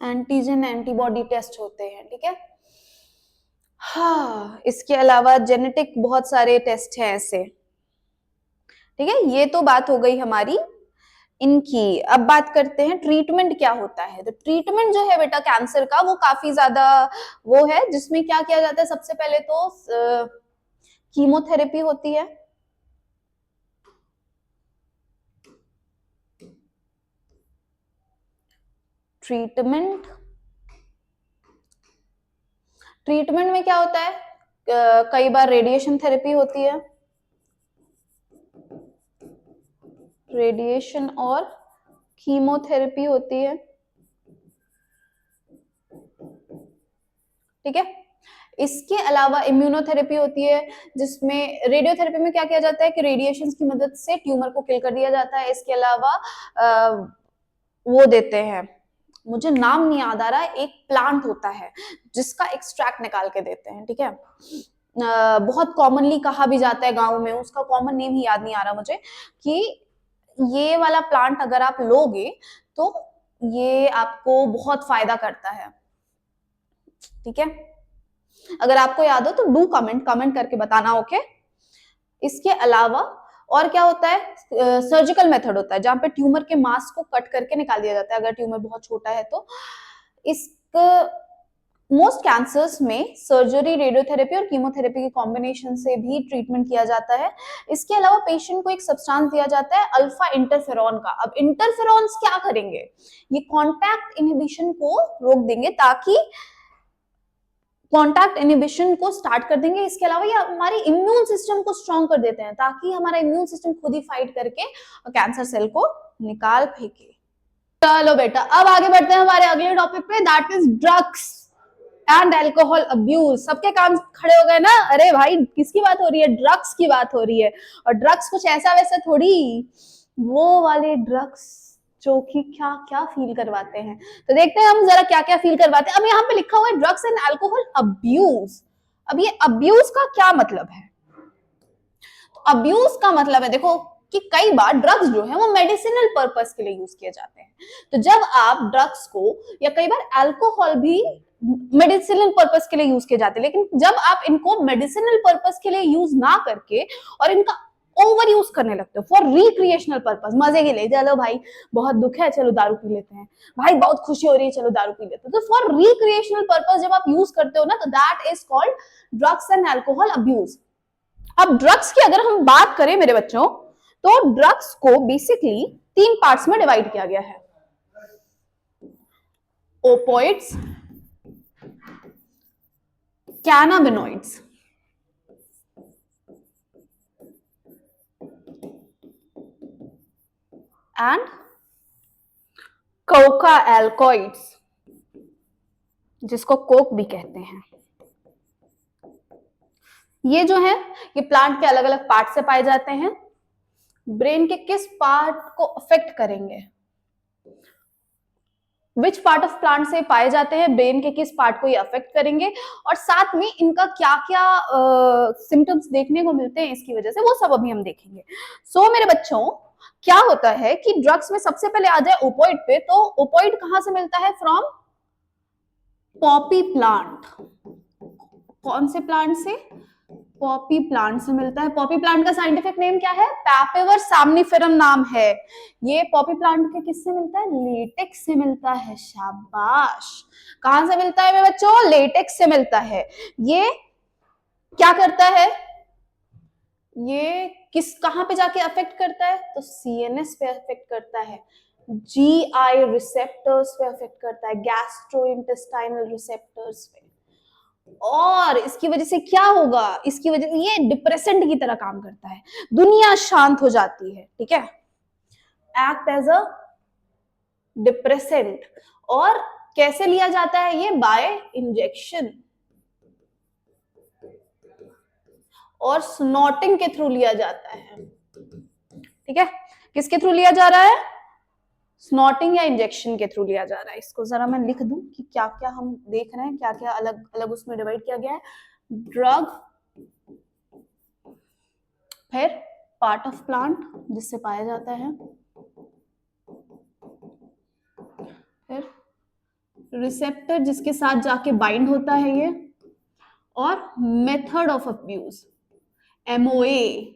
antigen antibody test होते हैं। ठीक है, हाँ, इसके अलावा जेनेटिक बहुत सारे टेस्ट हैं ऐसे। ठीक है, ये तो बात हो गई हमारी इनकी। अब बात करते हैं ट्रीटमेंट क्या होता है। तो ट्रीटमेंट जो है बेटा कैंसर का वो काफी ज्यादा वो है, जिसमें क्या किया जाता है? सबसे पहले तो कीमोथेरेपी होती है। ट्रीटमेंट ट्रीटमेंट में क्या होता है, कई बार रेडिएशन थेरेपी होती है, रेडिएशन और कीमोथेरेपी होती है, ठीक है। इसके अलावा इम्यूनोथेरेपी होती है, जिसमें रेडियोथेरेपी में क्या किया जाता है कि रेडिएशन की मदद से ट्यूमर को किल कर दिया जाता है। इसके अलावा वो देते हैं, मुझे नाम नहीं याद आ रहा है, एक प्लांट होता है जिसका एक्सट्रैक्ट निकाल के देते हैं, ठीक है। बहुत कॉमनली कहा भी जाता है गांव में, उसका कॉमन नेम ही याद नहीं आ रहा मुझे, कि ये वाला प्लांट अगर आप लोगे तो ये आपको बहुत फायदा करता है, ठीक है। अगर आपको याद हो तो डू कमेंट करके बताना, ओके। इसके अलावा और क्या होता है, सर्जिकल मेथड होता है जहां पे ट्यूमर के मास को कट करके निकाल दिया जाता है अगर ट्यूमर बहुत छोटा है तो। इस मोस्ट कैंसर्स में सर्जरी, रेडियोथेरेपी और कीमोथेरेपी के कॉम्बिनेशन से भी ट्रीटमेंट किया जाता है। इसके अलावा पेशेंट को एक सब्सटेंस दिया जाता है अल्फा इंटरफेरॉन का। अब इंटरफेरॉन्स क्या करेंगे, ये कॉन्टैक्ट इनहिबिशन को रोक देंगे, ताकि कॉन्टैक्ट इनहिबिशन को स्टार्ट कर देंगे। इसके अलावा ये हमारे इम्यून सिस्टम को स्ट्रॉन्ग कर देते हैं, ताकि हमारा इम्यून सिस्टम खुद ही फाइट करके कैंसर सेल को निकाल फेंके। चलो बेटा, अब आगे बढ़ते हैं हमारे अगले टॉपिक पे, that is drugs and alcohol abuse. सबके कान खड़े हो गए ना, अरे भाई किसकी बात हो रही है, ड्रग्स की बात हो रही है। और ड्रग्स कुछ ऐसा वैसा थोड़ी, वो वाले ड्रग्स जो कि क्या क्या फील करवाते हैं। तो देखते हैं हम जरा क्या क्या फील करवाते हैं। अब यहाँ पे लिखा हुआ है ड्रग्स एंड अल्कोहल अब्यूज। अब ये अब्यूज का क्या मतलब है, तो अब्यूज का मतलब है, देखो कि कई बार ड्रग्स जो है वो मेडिसिनल पर्पस के लिए यूज किए जाते हैं। तो जब आप ड्रग्स को, या कई बार अल्कोहल भी मेडिसिनल पर्पस के लिए यूज किए जाते हैं, लेकिन जब आप इनको मेडिसिनल पर्पस के लिए यूज ना करके और इनका ओवर यूज करने लगते हो फॉर रिक्रिएशनल पर्पस, मजे के लिए, चलो भाई बहुत दुख है चलो दारू पी लेते हैं, भाई बहुत खुशी हो रही है चलो दारू पी लेते हैं, तो फॉर रिक्रिएशनल पर्पस जब आप यूज करते हो ना, तो that is called drugs and alcohol abuse. अब ड्रग्स की अगर हम बात करें मेरे बच्चों, तो ड्रग्स को बेसिकली 3 पार्ट्स में डिवाइड किया गया है, ओपोइड्स, कैनाबिनॉइड्स एंड कोका एल्कोइड्स, जिसको कोक भी कहते हैं। ये जो है ये प्लांट के अलग अलग पार्ट से पाए जाते हैं। ब्रेन के किस पार्ट को अफेक्ट करेंगे, विच पार्ट ऑफ प्लांट से पाए जाते हैं, ब्रेन के किस पार्ट को ये अफेक्ट करेंगे, और साथ में इनका क्या क्या सिम्टम्स देखने को मिलते हैं इसकी वजह से, वो सब अभी हम देखेंगे। सो मेरे बच्चों, क्या होता है कि ड्रग्स में सबसे पहले आ जाए ओपोइड पे, तो ओपोइड कहां से मिलता है, फ्रॉम पॉपी प्लांट। कौन से प्लांट से, पॉपी प्लांट से मिलता है। पॉपी प्लांट का साइंटिफिक नेम क्या है, पैपिवर सामनिफेरम नाम है। ये पॉपी प्लांट के किससे मिलता है, लेटेक्स से मिलता है। शाबाश, कहां से मिलता है मेरे बच्चों, लेटेक्स से मिलता है। ये क्या करता है, ये किस कहां पे जाके अफेक्ट करता है, तो सीएनएस पे अफेक्ट करता है, जीआई रिसेप्टर्स पे अफेक्ट करता है, गैस्ट्रोइंटेस्टाइनल रिसेप्टर्स पे। और इसकी वजह से क्या होगा, इसकी वजह से ये डिप्रेसेंट की तरह काम करता है, दुनिया शांत हो जाती है, ठीक है, एक्ट एज अ डिप्रेसेंट। और कैसे लिया जाता है ये, बाय इंजेक्शन और स्नॉटिंग के थ्रू लिया जाता है, ठीक है। किसके थ्रू लिया जा रहा है, स्नॉटिंग या इंजेक्शन के थ्रू लिया जा रहा है। इसको जरा मैं लिख दूं कि क्या क्या हम देख रहे हैं, क्या क्या अलग अलग उसमें डिवाइड किया गया है। ड्रग, फिर पार्ट ऑफ प्लांट जिससे पाया जाता है, फिर रिसेप्टर जिसके साथ जाके बाइंड होता है ये, और मेथड ऑफ अब्यूज, एमओए,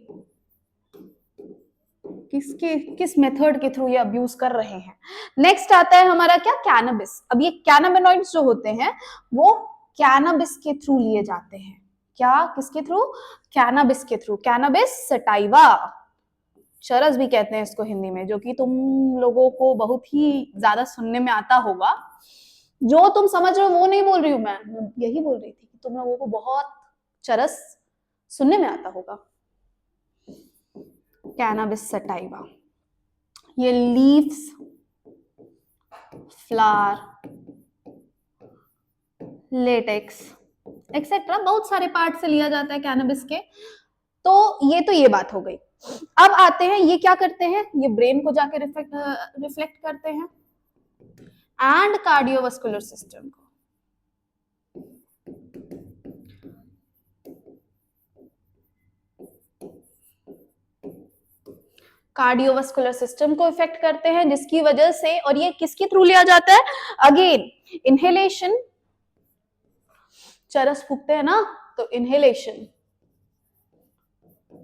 किस मेथड के थ्रू ये अब्यूज कर रहे हैं। नेक्स्ट आता है हमारा क्या, कैनबिस। अब ये कैनाबिनॉइड्स जो होते हैं वो कैनबिस के थ्रू लिए जाते हैं। क्या, किसके थ्रू, कैनबिस के थ्रू। कैनबिस सटाइवा, चरस भी कहते हैं इसको हिंदी में, जो कि तुम लोगों को बहुत ही ज्यादा सुनने में आता होगा। जो तुम समझ रहे हो वो नहीं बोल रही हूं मैं यही बोल रही थी कि तुम लोगों को बहुत चरस सुनने में आता होगा। कैनाबिस सटाइवा, ये लीव्स, फ्लावर, लेटेक्स एक्सेट्रा बहुत सारे पार्ट से लिया जाता है कैनाबिस के। तो ये बात हो गई। अब आते हैं ये क्या करते हैं, ये ब्रेन को जाके रिफ्लेक्ट करते हैं एंड कार्डियोवास्कुलर सिस्टम को। कार्डियोवास्कुलर सिस्टम को इफेक्ट करते हैं, जिसकी वजह से, और ये किसके थ्रू लिया जाता है, अगेन इनहेलेशन, चरस फूकते हैं ना, तो इनहेलेशन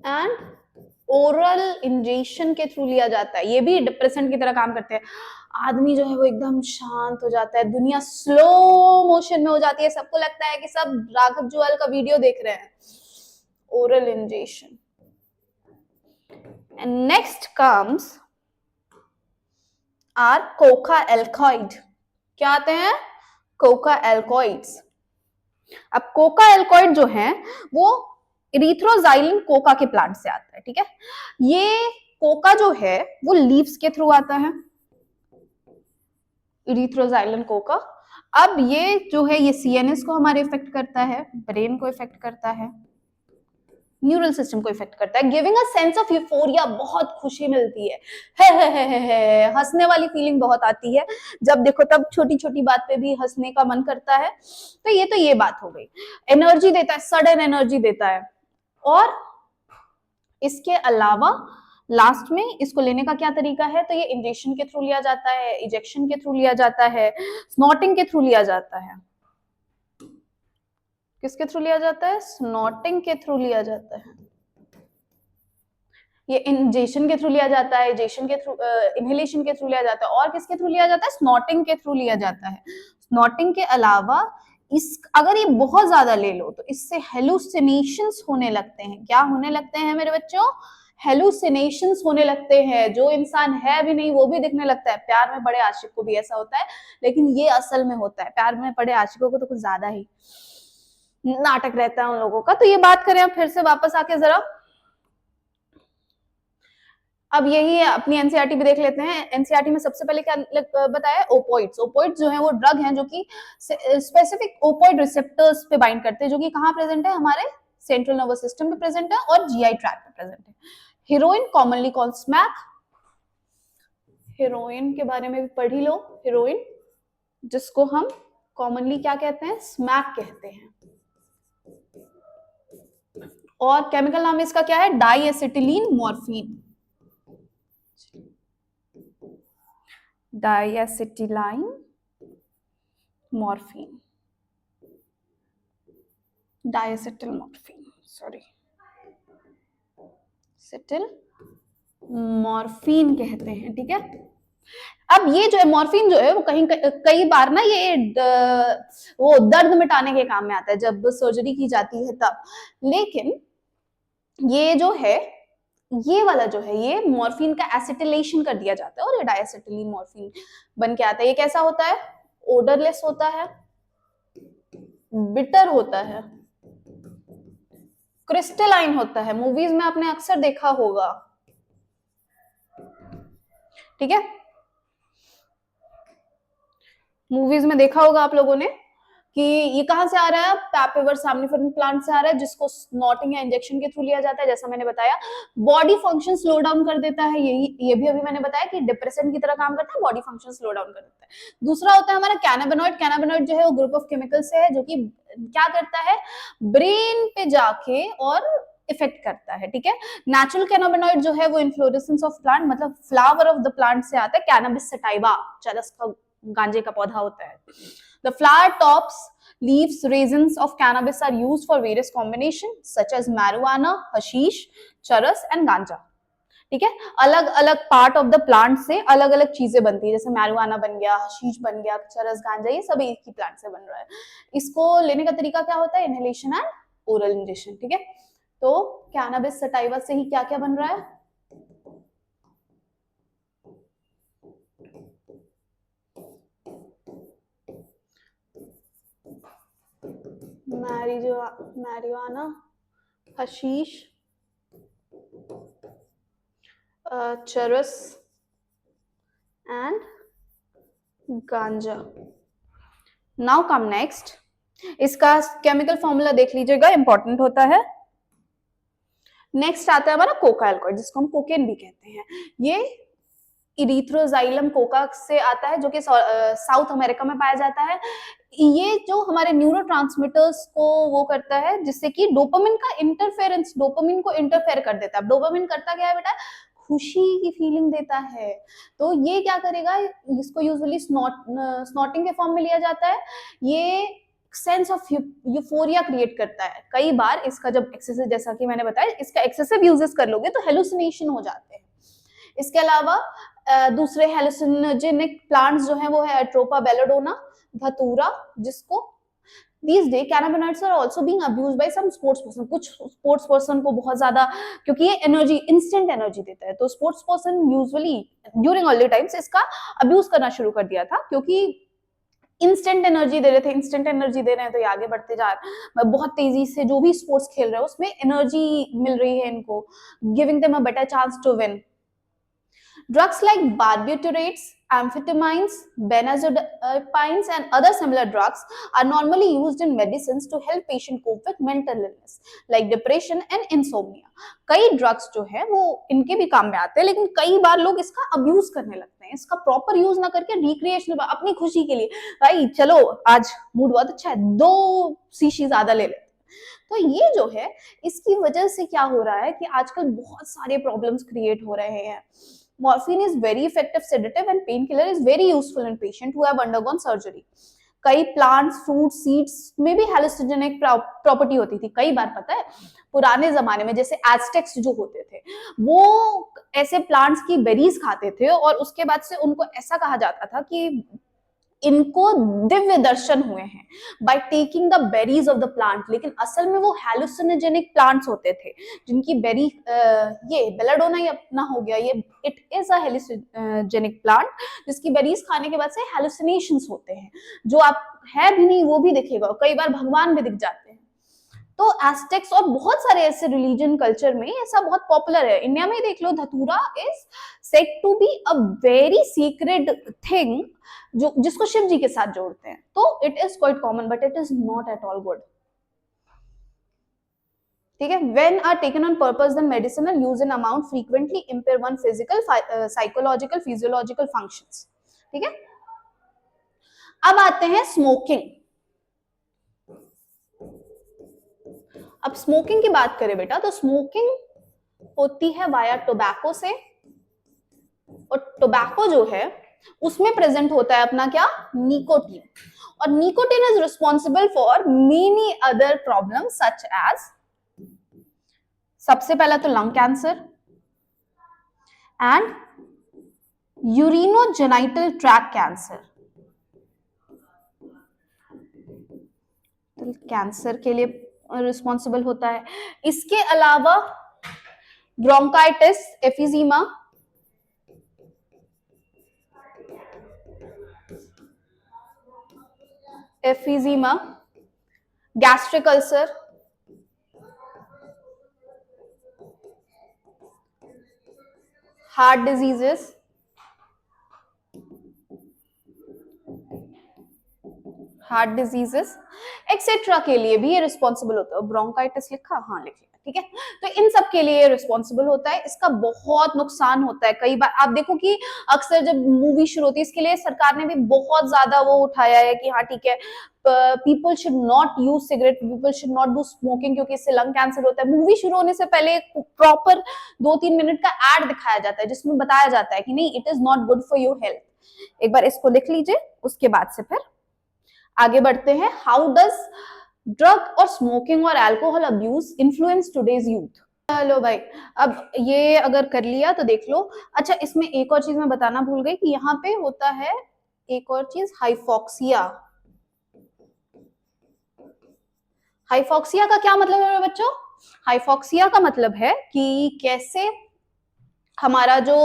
एंड ओरल इंजेक्शन के थ्रू लिया जाता है। ये भी डिप्रेसेंट की तरह काम करते हैं। आदमी जो है वो एकदम शांत हो जाता है, दुनिया स्लो मोशन में हो जाती है, सबको लगता है कि सब राघव जुएल का वीडियो देख रहे हैं। Oral injection. And next comes our coca एल्कॉइड। क्या आते हैं, कोका एल्कॉइड्स। अब कोका एल्कॉइड जो है वो इरिथ्रोजाइलिन कोका के प्लांट से आता है, ठीक है। ये कोका जो है वो लीव्स के थ्रू आता है, इरिथ्रोजाइलिन कोका। अब ये जो है ये सीएनएस को हमारे इफेक्ट करता है, ब्रेन को इफेक्ट करता है, न्यूरल सिस्टम को इफेक्ट करता है, giving a sense of euphoria, बहुत खुशी मिलती है, हंसने वाली फीलिंग बहुत आती है जब देखो तब छोटी छोटी बात पे भी हंसने का मन करता है। तो ये बात हो गई। एनर्जी देता है, सडन एनर्जी देता है। और इसके अलावा लास्ट में इसको लेने का क्या तरीका है, तो ये इंजेक्शन के थ्रू लिया जाता है, इजेक्शन के थ्रू लिया जाता है, स्नॉटिंग के थ्रू लिया जाता है। किसके थ्रू लिया जाता है, स्नॉटिंग के थ्रू लिया जाता है। ये इंजेक्शन के थ्रू लिया जाता है, इजेक्शन के थ्रू, इनहेलेशन के थ्रू लिया जाता है, और किसके थ्रू लिया जाता है, स्नॉटिंग के थ्रू लिया जाता है। स्नॉटिंग के अलावा इस अगर ये बहुत ज्यादा ले लो तो इससे हेलुसिनेशंस होने लगते हैं। क्या होने लगते हैं मेरे बच्चों, हेलुसिनेशंस होने लगते हैं। जो इंसान है भी नहीं वो भी दिखने लगता है। प्यार में बड़े आशिक को भी ऐसा होता है, लेकिन ये असल में होता है। प्यार में बड़े आशिकों को तो कुछ ज्यादा ही नाटक रहता है उन लोगों का। तो ये बात करें अब फिर से वापस आके जरा, अब यही है, अपनी एनसीईआरटी भी देख लेते हैं। एनसीईआरटी में सबसे पहले क्या बताया, ओपोइड्स। ओपोइड्स जो है वो ड्रग हैं जो कि स्पेसिफिक ओपोइड रिसेप्टर्स पे बाइंड करते हैं, जो कि कहाँ प्रेजेंट है, हमारे सेंट्रल नर्वस सिस्टम पे प्रेजेंट है और जीआई ट्रैक्ट पे प्रेजेंट है। Heroine commonly called smack, heroine के बारे में भी पढ़ ही लो। हीरोइन जिसको हम कॉमनली क्या कहते हैं, स्मैक कहते हैं। और केमिकल नाम इसका क्या है, diacetylene morphine, diacetyline morphine, diacetyl morphine, sorry cetyl morphine कहते हैं, ठीक है। अब ये जो है मॉर्फिन जो है वो कई बार ना ये वो दर्द मिटाने के काम में आता है जब सर्जरी की जाती है तब। लेकिन ये जो है, ये वाला जो है, ये मॉर्फिन का एसिटिलेशन कर दिया जाता है और ये डायएसिटिलीन मॉर्फिन बन के आता है। ये कैसा होता है, ओडरलेस होता है, बिटर होता है, क्रिस्टलाइन होता है। मूवीज में आपने अक्सर देखा होगा, ठीक है, मूवीज में देखा होगा आप लोगों ने कि ये कहां से आ रहा है, पैपिवर सामनिफेरम प्लांट से आ रहा है, जिसको स्नॉटिंग या इंजेक्शन के थ्रू लिया जाता है। जैसा मैंने बताया, बॉडी फंक्शन स्लो डाउन कर देता है। ये भी अभी मैंने बताया कि डिप्रेशन की तरह काम करता है, बॉडी फंक्शन स्लो डाउन कर देता है। दूसरा होता है हमारा कैनाबिनॉइड। कैनाबिनॉइड जो है वो ग्रुप ऑफ केमिकल से है, जो कि क्या करता है, ब्रेन पे जाके और इफेक्ट करता है, ठीक है। नेचुरल कैनाबिनॉइड जो है वो इन्फ्लोरेसेंस ऑफ प्लांट, मतलब फ्लावर ऑफ द प्लांट से आता है। कैनाबिस सटाइवा चरस का, गांजे का पौधा होता है। The flower tops, leaves, raisins of cannabis are used for various combinations such as marijuana, hashish, charas and ganja. ठीक है, अलग अलग पार्ट ऑफ द प्लांट से अलग अलग चीजें बनती है, जैसे मैरिवाना बन गया, हशीश बन गया, चरस, गांजा, ये सब एक ही प्लांट से बन रहा है। इसको लेने का तरीका क्या होता है, इनहेलेशन एंड ओरल इंजेक्शन, ठीक है। तो कैनाबिस सटाइवा से ही क्या क्या बन रहा है, मैरिजुआना, हशीश, चरस एंड गांजा। नाउ कम नेक्स्ट, इसका केमिकल फॉर्मूला देख लीजिएगा, इंपॉर्टेंट होता है। नेक्स्ट आता है हमारा कोका एल्कोहल, जिसको हम कोकेन भी कहते हैं। ये इरिथ्रोजाइलम कोका से आता है, जो कि साउथ अमेरिका में पाया जाता है। ये जो हमारे न्यूरोट्रांसमीटर्स को वो करता है, जिससे कि डोपामिन का इंटरफेरेंस, डोपामिन को इंटरफेयर कर देता है। डोपामिन करता क्या है बेटा, खुशी की फीलिंग देता है। तो ये क्या करेगा, इसको यूजुअली स्नॉटिंग के फॉर्म में लिया जाता है। ये सेंस ऑफ यूफोरिया क्रिएट करता है। कई बार इसका जब एक्सेसिव, जैसा कि मैंने बताया, इसका एक्सेसिव यूजेस कर लोगे तो हेलुसिनेशन हो जाते हैं। इसके अलावा दूसरे हेलुसिनोजेनिक प्लांट्स जो हैं वो है एट्रोपा बेलाडोना, धतूरा, जिसको these days cannabinoids are also being abused by some sports person। कुछ स्पोर्ट्स पर्सन को बहुत ज्यादा, क्योंकि ये एनर्जी, इंस्टेंट एनर्जी देता है, तो sports person usually during early times इसका अब्यूज करना शुरू कर दिया था, क्योंकि इंस्टेंट एनर्जी दे रहे थे। इंस्टेंट एनर्जी दे रहे हैं तो ये आगे बढ़ते जा रहे हैं, बहुत तेजी से जो भी स्पोर्ट्स खेल रहे हैं उसमें एनर्जी मिल रही है इनको, giving them a better chance to win. Drugs like barbiturates, amphetamines, benzodiazepines, and other similar drugs are normally used in medicines to help patient cope with mental illness like depression and insomnia। कई drugs जो है वो इनके भी काम में आते हैं, लेकिन कई बार लोग इसका अब्यूज करने लगते हैं, इसका प्रॉपर यूज ना करके रिक्रिएशनल, अपनी खुशी के लिए, भाई चलो आज मूड बहुत अच्छा है, 2 शीशी ज्यादा ले लेते। तो ये जो है, इसकी वजह से क्या हो रहा है कि आजकल बहुत सारे प्रॉब्लम्स क्रिएट हो रहे हैं। Morphine is very effective sedative and painkiller is very useful in patients who have undergone surgery। कई प्लांट्स, फ्रूट, सीड्स में भी हेलुसिनोजेनिक प्रॉपर्टी होती थी। कई बार पता है पुराने जमाने में, जैसे एज़टेक्स जो होते थे, वो ऐसे प्लांट्स की बेरीज खाते थे और उसके बाद से उनको ऐसा कहा जाता था कि इनको दिव्य दर्शन हुए हैं by taking the berries of the plant. लेकिन असल में वो हेलुसिनोजेनिक प्लांट्स होते थे, जिनकी बेरी, ये बेलाडोना ही अपना हो गया, ये इट इज अ हेलुसिनोजेनिक प्लांट, जिसकी बेरीज खाने के बाद से हेलुसिनेशंस होते हैं, जो आप है भी नहीं वो भी दिखेगा, कई बार भगवान भी दिख जाते हैं। तो एस्टेक्स और बहुत सारे ऐसे रिलीजन कल्चर में ऐसा बहुत पॉपुलर है। इंडिया में देख लो, धतूरा is said to be a very secret thing, जो जिसको शिव जी के साथ जोड़ते हैं। तो it is quite common but it is not at all good. ठीक है, when are taken on purpose then medicinal use in amount frequently impair one physical, psychological, physiological functions. ठीक है, अब आते हैं स्मोकिंग। अब स्मोकिंग की बात करें बेटा, तो स्मोकिंग होती है वाया टोबैको से, और टोबैको जो है उसमें प्रेजेंट होता है अपना क्या, निकोटीन। और nicotine is responsible for many other problem such as, सबसे पहला तो lung cancer and urinogenital tract cancer. Cancer के लिए रिस्पॉन्सिबल होता है। इसके अलावा bronchitis, emphysema, gastric ulcer, heart diseases, etcetera के लिए भी ये रिस्पॉन्सिबल होता है। ब्रोंकाइटिस लिखा, हाँ लिख लिया, ठीक है। तो इन सब के लिए रिस्पॉन्सिबल होता है। इसका बहुत नुकसान होता है। कई बार आप देखो कि अक्सर जब मूवी शुरू होती है, इसके लिए सरकार ने भी बहुत ज्यादा वो उठाया है कि हाँ ठीक है, people should not use cigarette, people should not do smoking, क्योंकि इससे लंग कैंसर होता है। मूवी शुरू होने से पहले प्रॉपर 2-3 मिनट का एड दिखाया जाता है, जिसमें बताया जाता है कि नहीं, it is not good for your health. एक बार इसको लिख लीजिए, उसके बाद से फिर आगे बढ़ते हैं। हाउ डज ड्रग और स्मोकिंग और alcohol abuse influence today's youth. चलो भाई, अब ये अगर कर लिया तो देख लो। अच्छा, इसमें एक और चीज मैं बताना भूल गई कि यहाँ पे होता है एक और चीज, हाइफॉक्सिया। हाइफॉक्सिया का क्या मतलब है बच्चों? हाइफॉक्सिया का मतलब है कि कैसे हमारा जो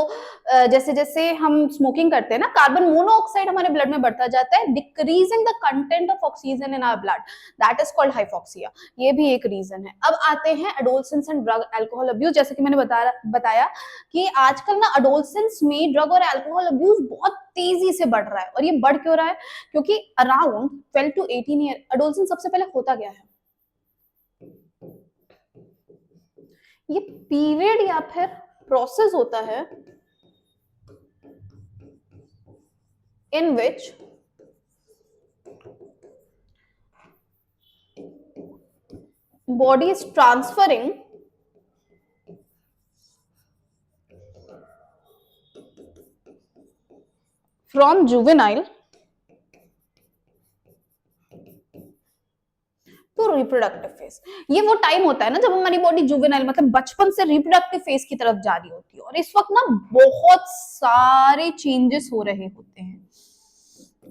जैसे जैसे हम स्मोकिंग करते हैं ना, कार्बन मोनोऑक्साइड हमारे ब्लड में बढ़ता जाता है, decreasing the content of oxygen in our blood, that is called hypoxia. ये भी एक रीजन है। अब आते हैं adolescence and drug alcohol abuse. जैसे कि मैंने बताया कि आजकल ना एडोलसेंस में ड्रग और अल्कोहल अब्यूज बहुत तेजी से बढ़ रहा है। और ये बढ़ क्यों रहा है? क्योंकि अराउंड 12 to 18 ईयर एडोलसेंस सबसे पहले होता क्या है? ये पीरियड या फिर प्रोसेस होता है in which body is transferring from juvenile to reproductive phase. ये वो टाइम होता है ना जब हमारी बॉडी जुवेनाइल मतलब बचपन से रिप्रोडक्टिव फेज की तरफ जा रही होती है। और इस वक्त ना बहुत सारे चेंजेस हो रहे होते हैं,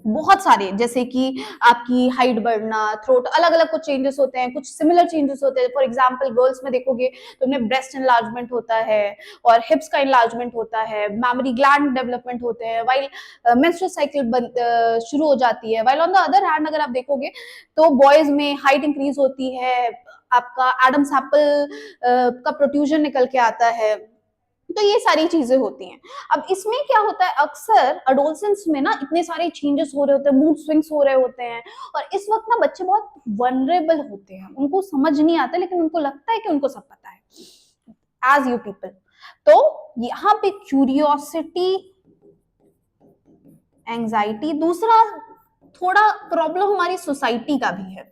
बहुत सारे, जैसे कि आपकी हाइट बढ़ना, थ्रोट, अलग अलग कुछ चेंजेस होते हैं, कुछ सिमिलर चेंजेस होते हैं। फॉर एग्जांपल गर्ल्स में देखोगे तो उन्हें ब्रेस्ट एनलार्जमेंट होता है और हिप्स का एनलार्जमेंट होता है, मैमरी ग्लैंड डेवलपमेंट होते हैं, वाइल मेंस्ट्रुअल साइकिल शुरू हो जाती है। While on the other hand अगर आप देखोगे तो बॉयज में हाइट इंक्रीज होती है, आपका एडम्स एप्पल का प्रोट्रूजन निकल के आता है। तो ये सारी चीजें होती हैं। अब इसमें क्या होता है, अक्सर एडोलसेंस में ना इतने सारे चेंजेस हो रहे होते हैं, मूड स्विंग्स हो रहे होते हैं, और इस वक्त ना बच्चे बहुत वनरेबल होते हैं, उनको समझ नहीं आता लेकिन उनको लगता है कि उनको सब पता है एज यू पीपल। तो यहाँ पे क्यूरियोसिटी, एंजाइटी, दूसरा थोड़ा प्रॉब्लम हमारी सोसाइटी का भी है।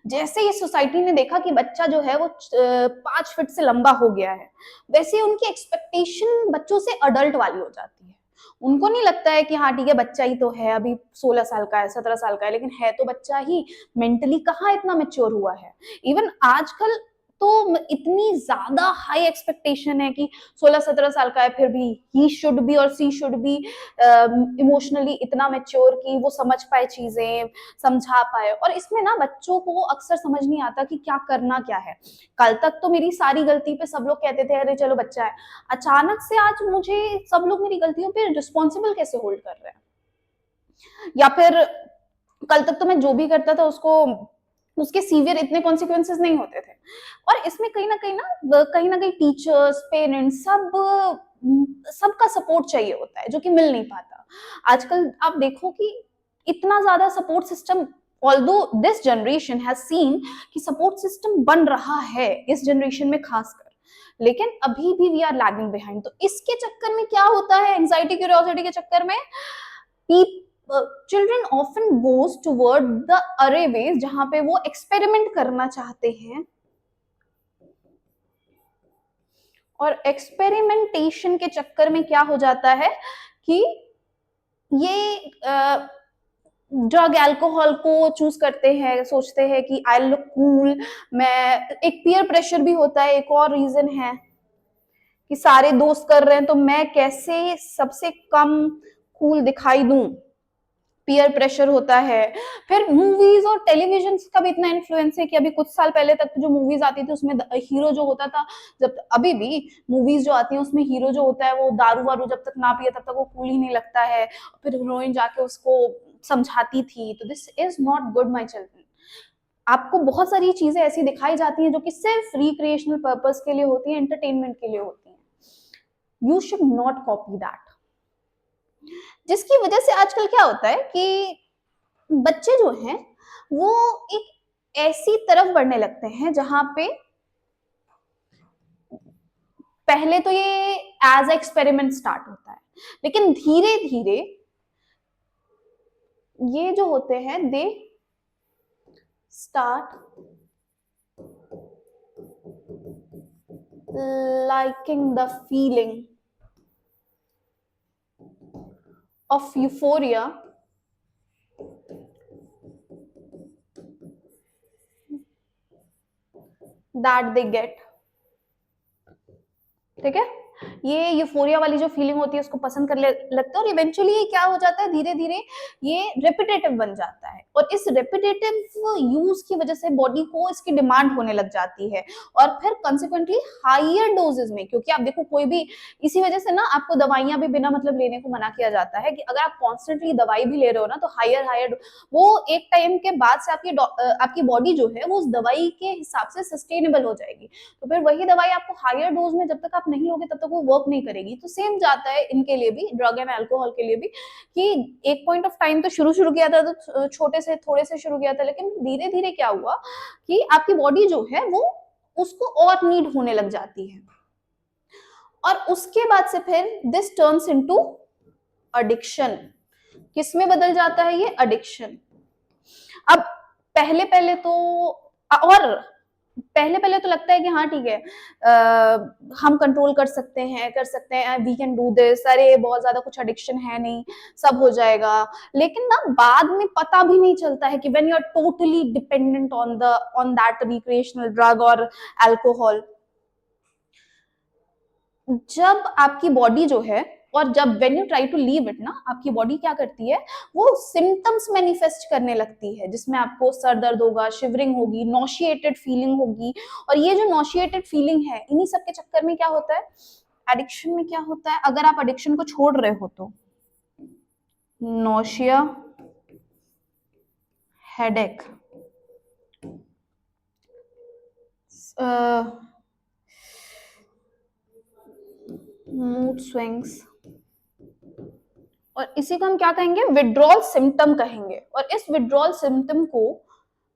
जैसे ये सोसाइटी ने देखा कि बच्चा जो है वो 5 फीट से लंबा हो गया है, वैसे उनकी एक्सपेक्टेशन बच्चों से अडल्ट वाली हो जाती है। उनको नहीं लगता है कि हाँ ठीक है बच्चा ही तो है, अभी 16 साल का है, 17 साल का है, लेकिन है तो बच्चा ही, मेंटली कहाँ इतना मेच्योर हुआ है। इवन आजकल तो इतनी ज्यादा हाई एक्सपेक्टेशन है कि 16-17 साल का है फिर भी ही शुड बी और सी शुड बी इमोशनली इतना मेच्योर कि वो समझ पाए चीजें, समझा पाए। और इसमें ना बच्चों को अक्सर समझ नहीं आता कि क्या करना क्या है। कल तक तो मेरी सारी गलती पे सब लोग कहते थे अरे चलो बच्चा है, अचानक से आज मुझे सब लोग मेरी गलतियों पे रिस्पॉन्सिबल कैसे होल्ड कर रहे हैं। या फिर कल तक तो मैं जो भी करता था उसको उसके सीवियर इतने कॉन्सिक्वेंसेस नहीं होते थे। और इसमें कहीं ना कहीं टीचर्स, पेरेंट्स, सबका सपोर्ट चाहिए होता है जो कि मिल नहीं पाता। आजकल आप देखो कि इतना ज्यादा support system, although this generation has seen कि सपोर्ट सिस्टम बन रहा है इस जनरेशन में खासकर, लेकिन अभी भी वी आर लैगिंग बिहाइंड। तो इसके चक्कर में क्या होता है, एंजाइटी क्यूरियोसिटी के चक्कर में children often goes toward the अरे वेज, जहां पे वो एक्सपेरिमेंट करना चाहते हैं। और एक्सपेरिमेंटेशन के चक्कर में क्या हो जाता है कि ये ड्रग अल्कोहल को चूज करते हैं, सोचते हैं कि आई लुक कूल। मैं एक पीयर प्रेशर भी होता है, एक और रीजन है कि सारे दोस्त कर रहे हैं तो मैं कैसे सबसे कम कूल दिखाई दूं, पीयर प्रेशर होता है। फिर मूवीज और टेलीविजन का भी इतना इन्फ्लुएंस है कि अभी कुछ साल पहले तक जो मूवीज आती थी उसमें हीरो जो होता था, जब अभी भी मूवीज जो आती है उसमें हीरो जो होता है वो दारू वारू जब तक ना पिए तब तक वो कूल ही नहीं लगता है। फिर हीरोइन जाके उसको समझाती थी। तो this is not good my children. आपको बहुत सारी चीजें ऐसी दिखाई जाती हैं जो कि सिर्फ रिक्रिएशनल पर्पस के लिए होती है, एंटरटेनमेंट के लिए होती है। You should not copy that. जिसकी वजह से आजकल क्या होता है कि बच्चे जो हैं वो एक ऐसी तरफ बढ़ने लगते हैं जहां पे पहले तो ये एज एक्सपेरिमेंट स्टार्ट होता है, लेकिन धीरे धीरे ये जो होते हैं they start liking the feeling of euphoria that they get। ठीक है, ये यूफोरिया वाली जो फीलिंग होती है उसको पसंद करने लगते हैं, और इवेंचुअली ये क्या हो जाता है, धीरे धीरे ये रेपिटेटिव बन जाता है, और इस रेपिटेटिव यूज की वजह से बॉडी को इसकी डिमांड होने लग जाती है, और फिर कंसिक्वेंटली हायर डोजेस में, क्योंकि आप देखो कोई भी, इसी वजह से ना आपको दवाइयां भी बिना मतलब लेने को मना किया जाता है, कि अगर आप कॉन्स्टेंटली दवाई भी ले रहे हो ना, तो हायर हायर, वो एक टाइम के बाद से आपकी बॉडी जो है वो उस दवाई के हिसाब से सस्टेनेबल हो जाएगी, तो फिर वही दवाई आपको हायर डोज में जब तक आप नहीं लोगे तब तक वो वर्क नहीं करेगी। तो सेम जाता है इनके लिए भी, ड्रग एंड अल्कोहल के लिए भी, कि एक पॉइंट ऑफ टाइम तो शुरू किया था तो छोटे से थोड़े से शुरू किया था, लेकिन धीरे धीरे क्या हुआ कि आपकी बॉडी जो है वो उसको और नीड होने लग जाती है, और उसके बाद से फिर दिस टर्न्स इनटू एडिक्शन। किसमें बदल जाता है ये, एडिक्शन। अब पहले पहले तो, और पहले पहले तो लगता है कि हाँ ठीक है, हम कंट्रोल कर सकते हैं, वी कैन डू दिस, अरे बहुत ज्यादा कुछ एडिक्शन है नहीं, सब हो जाएगा। लेकिन ना बाद में पता भी नहीं चलता है कि when you are totally dependent on that recreational drug और अल्कोहल, जब आपकी बॉडी जो है, और जब when you try to leave it ना, आपकी बॉडी क्या करती है, वो सिम्टम्स मैनिफेस्ट करने लगती है, जिसमें आपको सर दर्द होगा, शिवरिंग होगी, नॉशिएटेड फीलिंग होगी, और ये जो नॉशिएटेड फीलिंग है, इन्हीं सब के चक्कर में क्या होता है, एडिक्शन में क्या होता है, अगर आप एडिक्शन को छोड़ रहे हो तो नोशिया, हेडेक, मूड स्विंग्स, और इसी को हम क्या कहेंगे, विड्रॉल सिम्टम कहेंगे, और इस विड्रॉल सिम्टम को,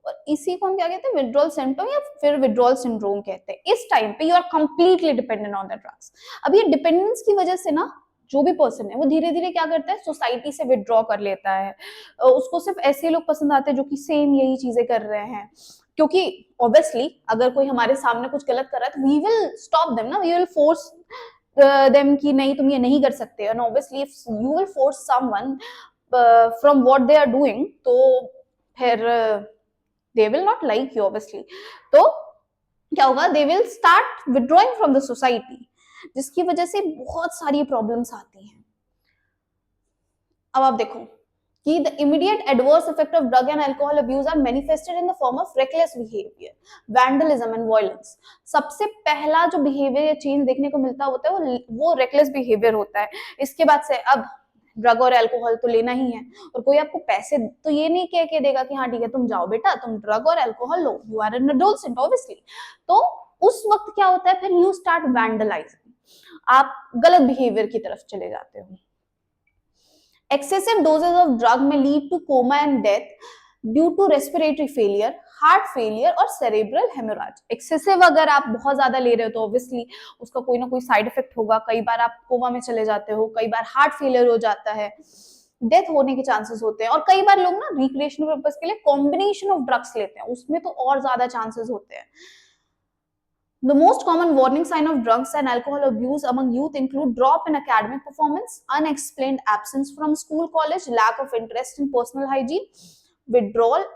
और इसी को हम क्या कहते हैं, विड्रॉल सिम्टम या फिर विड्रॉल सिंड्रोम कहते हैं। इस टाइम पे you are completely dependent on the drugs. अब ये डिपेंडेंस की वजह से ना, जो भी पर्सन है वो धीरे धीरे क्या करता है, सोसाइटी से विड्रॉ कर लेता है, उसको सिर्फ ऐसे लोग पसंद आते हैं जो कि सेम यही चीजें कर रहे हैं, क्योंकि ऑब्वियसली अगर कोई हमारे सामने कुछ गलत कर रहा है तो वी विल स्टॉप देम ना, वी विल फोर्स देम कि नहीं तुम ये नहीं कर सकते, and obviously if you will force someone from what they are doing, तो फिर they will not like you obviously, तो क्या होगा, they will start withdrawing from the society, जिसकी वजह से बहुत सारी प्रॉब्लम्स आती हैं। अब आप देखो कि the immediate adverse effect of drug and alcohol abuse are manifested in the form of reckless behavior, vandalism and violence। सबसे पहला जो बिहेवियर चेंज देखने को मिलता होता है वो reckless behavior होता है। इसके बाद से अब ड्रग और अल्कोहल तो लेना ही है, और कोई आपको पैसे तो ये नहीं कह के देगा कि हाँ ठीक है तुम जाओ बेटा तुम ड्रग और अल्कोहल लो, you are an adolescent obviously. तो उस वक्त क्या होता है, फिर यू स्टार्ट वैंडलाइजिंग, आप गलत बिहेवियर की तरफ चले जाते हो। एक्सेसिव डोजेज ऑफ ड्रग में lead to coma and death due to respiratory failure, heart failure और सेरेब्रल हेमोरेज। एक्सेसिव अगर आप बहुत ज्यादा ले रहे हो तो ऑब्वियसली उसका कोई ना कोई साइड इफेक्ट होगा, कई बार आप कोमा में चले जाते हो, कई बार हार्ट फेलियर हो जाता है, डेथ होने के चांसेस होते हैं, और कई बार लोग ना रिक्रिएशनल पर्पस के लिए कॉम्बिनेशन ऑफ ड्रग्स लेते हैं, उसमें तो और ज्यादा चांसेस होते हैं। The most common warning sign of drugs and alcohol abuse among youth include drop in academic performance, unexplained absence from school, college, lack of interest in personal hygiene, withdrawal,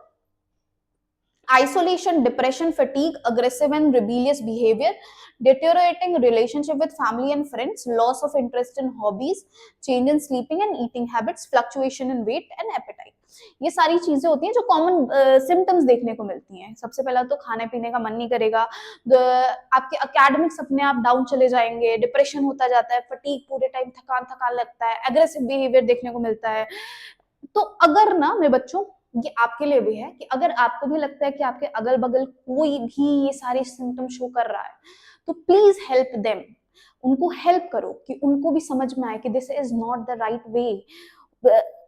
isolation, depression, fatigue, aggressive and rebellious behavior, deteriorating relationship with family and friends, loss of interest in hobbies, change in sleeping and eating habits, fluctuation in weight and appetite। ये सारी चीजें होती हैं जो common symptoms देखने को मिलती हैं। सबसे पहला तो खाने पीने का मन नहीं करेगा, आपके एकेडमिक्स अपने आप डाउन चले जाएंगे, डिप्रेशन होता जाता है, फटीग, पूरे टाइम थकान थकान लगता है, एग्रेसिव बिहेवियर देखने को मिलता है। तो अगर ना मेरे बच्चों, ये आपके लिए भी है कि अगर आपको भी लगता है कि आपके अगल बगल कोई भी ये सारे सिम्टम शो कर रहा है तो प्लीज हेल्प देम, उनको हेल्प करो कि उनको भी समझ में आए कि this is not the right way.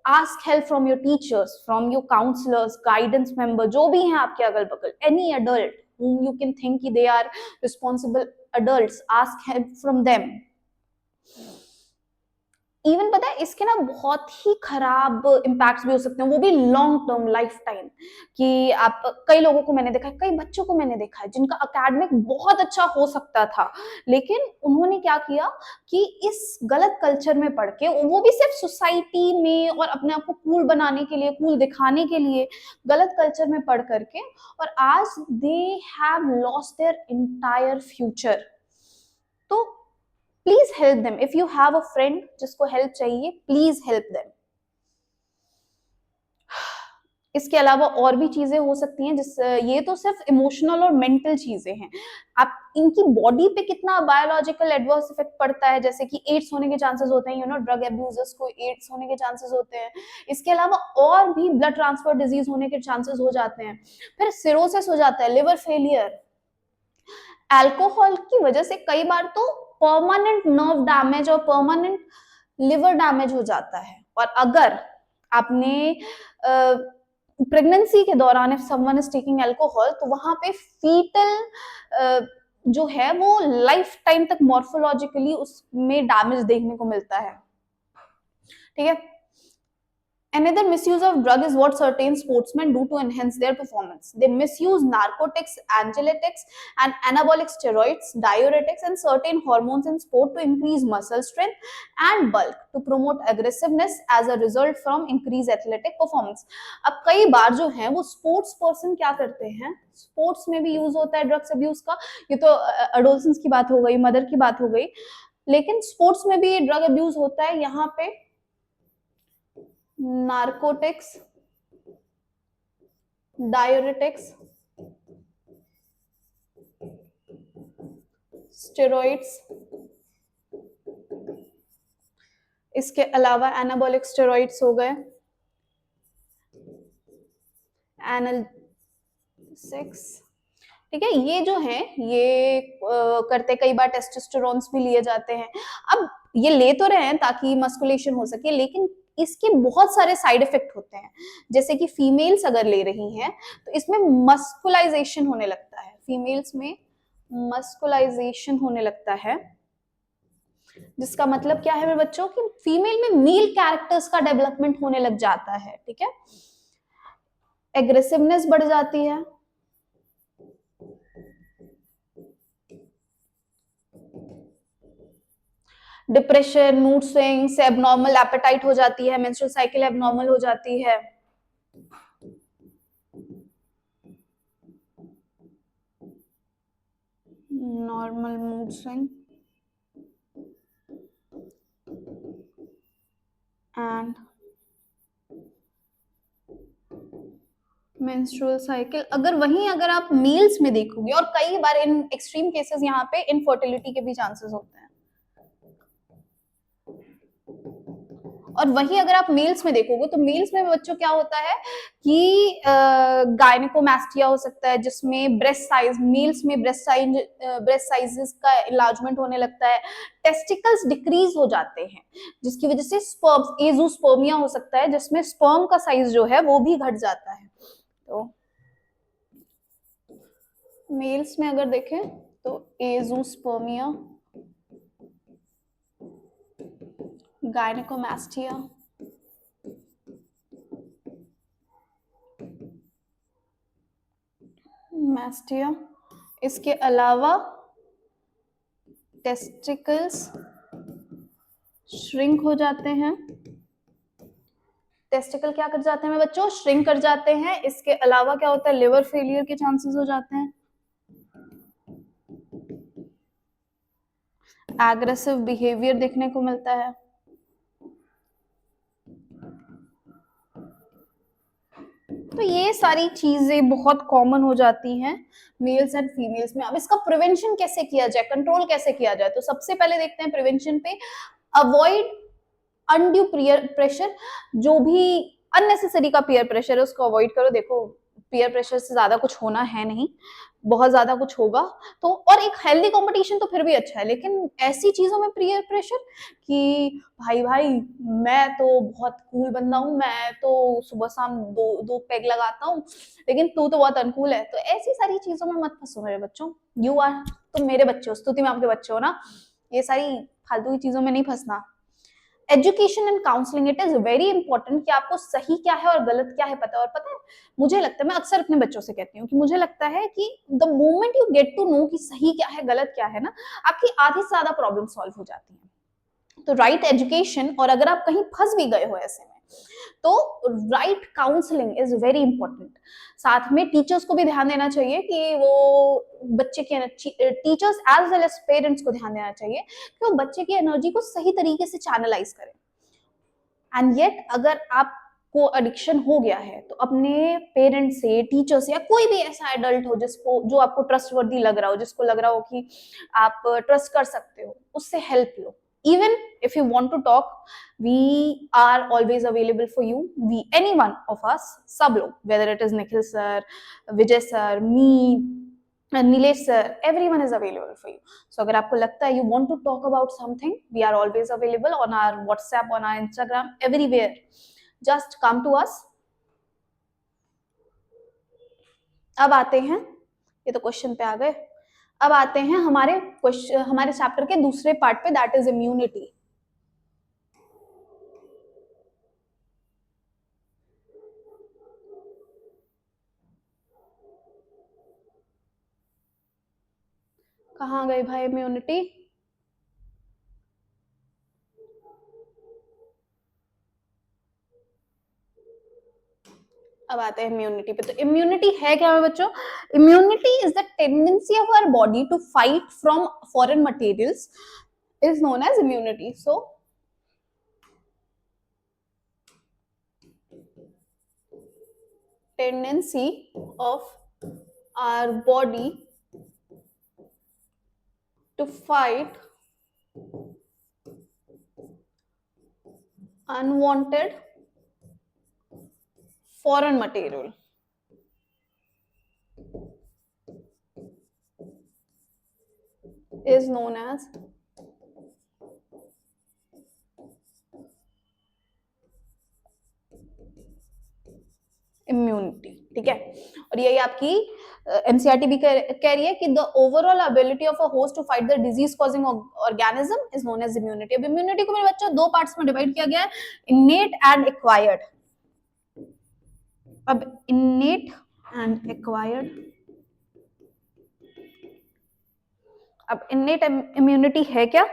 Ask help from your teachers, from your counsellors, guidance member, जो भी हैं आपके अगल बगल, any adult whom you can think कि they are responsible adults, ask help from them। Even पता है इसके ना बहुत ही खराब इम्पैक्ट्स भी हो सकते हैं, वो भी लॉन्ग टर्म, लाइफ टाइम, कि आप, कई लोगों को मैंने देखा है, कई बच्चों को मैंने देखा है जिनका एकेडमिक बहुत अच्छा हो सकता था, लेकिन उन्होंने क्या किया कि इस गलत कल्चर में पढ़ के, वो भी सिर्फ सोसाइटी में और अपने आप को कूल बनाने के लिए, कूल दिखाने के लिए, गलत कल्चर में पढ़ करके, और आज they have lost their entire future. तो please help them. If you have a friend जिसको हेल्प चाहिए, प्लीज हेल्प देम। इसके अलावा और भी चीजें हो सकती हैं, जिस ये तो सिर्फ इमोशनल और मेंटल चीजें हैं। आप इनकी बॉडी पे कितना बायोलॉजिकल एडवर्स इफेक्ट पड़ता है, जैसे कि एड्स होने के चांसेस होते हैं, यू नो ड्रग एब्यूजर्स को एड्स होने के चांसेस होते हैं। इसके अलावा और भी ब्लड ट्रांसफर डिजीज होने के चांसेस हो जाते हैं। फिर सिरोसिस हो जाता है, लिवर फेलियर। अल्कोहल की वजह से कई बार तो परमानेंट नर्व डैमेज और परमानेंट लिवर डैमेज हो जाता है। और अगर आपने प्रेगनेंसी के दौरान if someone is taking alcohol, तो वहां पे फीटल जो है वो लाइफ टाइम तक मॉर्फोलॉजिकली उसमें डैमेज देखने को मिलता है। ठीक है। Another misuse of drug is what certain sportsmen do to enhance their performance. They misuse narcotics, anxiolytics, and anabolic steroids, diuretics, and certain hormones in sport to increase muscle strength and bulk, to promote aggressiveness as a result from increased athletic performance. अब कई बार जो है वो sports person क्या करते हैं, sports में भी यूज होता है ड्रग्स अब्यूज का। ये तो एडोलसेंस की बात हो गई, मदर की बात हो गई, लेकिन स्पोर्ट्स में भी ड्रग अब्यूज होता है। यहाँ पे नार्कोटिक्स, डायूरेटिक्स, स्टेरॉइड्स, इसके अलावा एनाबॉलिक स्टेरॉइड्स हो गए, एनाल्जेसिक्स। ठीक है, ये जो है ये करते कई बार टेस्टोस्टेरोन्स भी लिए जाते हैं। अब ये ले तो रहे हैं ताकि मस्कुलेशन हो सके, लेकिन इसके बहुत सारे साइड इफेक्ट होते हैं। जैसे कि फीमेल्स अगर ले रही हैं तो इसमें मस्कुलाइजेशन होने लगता है, फीमेल्स में मस्कुलाइजेशन होने लगता है, जिसका मतलब क्या है मेरे बच्चों कि फीमेल में मेल कैरेक्टर्स का डेवलपमेंट होने लग जाता है। ठीक है, एग्रेसिवनेस बढ़ जाती है, depression, mood swings, abnormal appetite हो जाती है, मेंस्ट्रुअल साइकिल एबनॉर्मल हो जाती है। Normal mood swing and menstrual cycle. अगर आप मेल्स में देखोगे, और कई बार इन एक्सट्रीम केसेस यहाँ पे इनफर्टिलिटी के भी चांसेस होते हैं, और वही अगर आप मेल्स में देखोगे तो मेल्स में बच्चों क्या होता है कि गायनेकोमैस्टिया हो सकता है, जिसमें ब्रेस्ट साइज, मेल्स में ब्रेस्ट साइजेस का इलाजमेंट होने लगता है, टेस्टिकल्स डिक्रीज हो जाते हैं, जिसकी वजह से स्पर्म्स, एजोस्पर्मिया हो सकता है, जिसमें स्पर्म का साइज जो है वो भी घट जाता है। तो मेल्स में अगर देखें तो एजोस्पर्मिया, गायनेकोमैस्टिया, मैस्टिया, इसके अलावा टेस्टिकल्स श्रिंक हो जाते हैं। टेस्टिकल क्या कर जाते हैं मेरे बच्चों, श्रिंक कर जाते हैं। इसके अलावा क्या होता है, लिवर फेलियर के चांसेस हो जाते हैं, एग्रेसिव बिहेवियर देखने को मिलता है। तो ये सारी चीजें बहुत कॉमन हो जाती हैं मेल्स एंड फीमेल्स में। अब इसका प्रिवेंशन कैसे किया जाए, कंट्रोल कैसे किया जाए, तो सबसे पहले देखते हैं प्रिवेंशन पे। अवॉइड अनड्यू पीयर प्रेशर, जो भी अननेसेसरी का पीयर प्रेशर है उसको अवॉइड करो। देखो पीयर प्रेशर से ज्यादा कुछ होना है नहीं, बहुत ज्यादा कुछ होगा तो, और एक हेल्दी कंपटीशन तो फिर भी अच्छा है, लेकिन ऐसी चीजों में पीयर प्रेशर कि भाई मैं तो बहुत कूल बंदा हूँ, मैं तो सुबह शाम दो पैग लगाता हूँ, लेकिन तू तो बहुत अनकूल है, तो ऐसी सारी चीजों में मत फंसो मेरे बच्चों। तुम मेरे बच्चे हो, स्तुति में आपके बच्चे हो ना, ये सारी फालतू की चीजों में नहीं फंसना। Education and counselling, it is very important कि आपको सही क्या है और गलत क्या है पता है। और पता है मुझे लगता है, मैं अक्सर अपने बच्चों से कहती हूँ कि मुझे लगता है कि the moment you get to know कि सही क्या है गलत क्या है ना, आपकी आधी से ज्यादा प्रॉब्लम सॉल्व हो जाती है। तो राइट एजुकेशन, और अगर आप कहीं फंस भी गए हो ऐसे में तो right counselling is very important. साथ में टीचर्स को भी ध्यान देना चाहिए कि वो बच्चे की, teachers as well as parents को ध्यान देना चाहिए कि वो बच्चे की एनर्जी को सही तरीके से चैनलाइज करें। एंड येट अगर आपको एडिक्शन हो गया है तो अपने पेरेंट्स से, टीचर से, या कोई भी ऐसा एडल्ट हो जिसको, जो आपको ट्रस्टवर्दी लग रहा हो, जिसको लग रहा हो कि आप ट्रस्ट कर सकते हो, उससे help low. Even if you want to talk, we are always available for you. We, any one of us, सब लोग, whether it is Nikhil sir, Vijay sir, me, Nilesh sir, everyone is available for you. So अगर आपको लगता है you want to talk about something, we are always available on our WhatsApp, on our Instagram, everywhere. Just come to us. अब आते हैं, ये तो question पे आ गए, अब आते हैं हमारे क्वेश्चन, हमारे चैप्टर के दूसरे पार्ट पे, दैट इज इम्यूनिटी। कहाँ गई भाई इम्यूनिटी? अब आते हैं इम्यूनिटी पे। तो इम्यूनिटी है क्या बच्चों? Immunity is the tendency of our body to fight from foreign materials, is known as immunity. So tendency of our body to fight unwanted foreign material is known as immunity. ठीक है, और यही आपकी NCERT भी कह रही है कि the overall ability of a host to fight the disease causing organism is known as immunity. अब इम्यूनिटी को मेरे बच्चों दो पार्ट्स में डिवाइड किया गया है, इनेट एंड एक्वायर्ड। अब इनेट एंड एक्वायर्ड, अब इनेट इम्यूनिटी है क्या?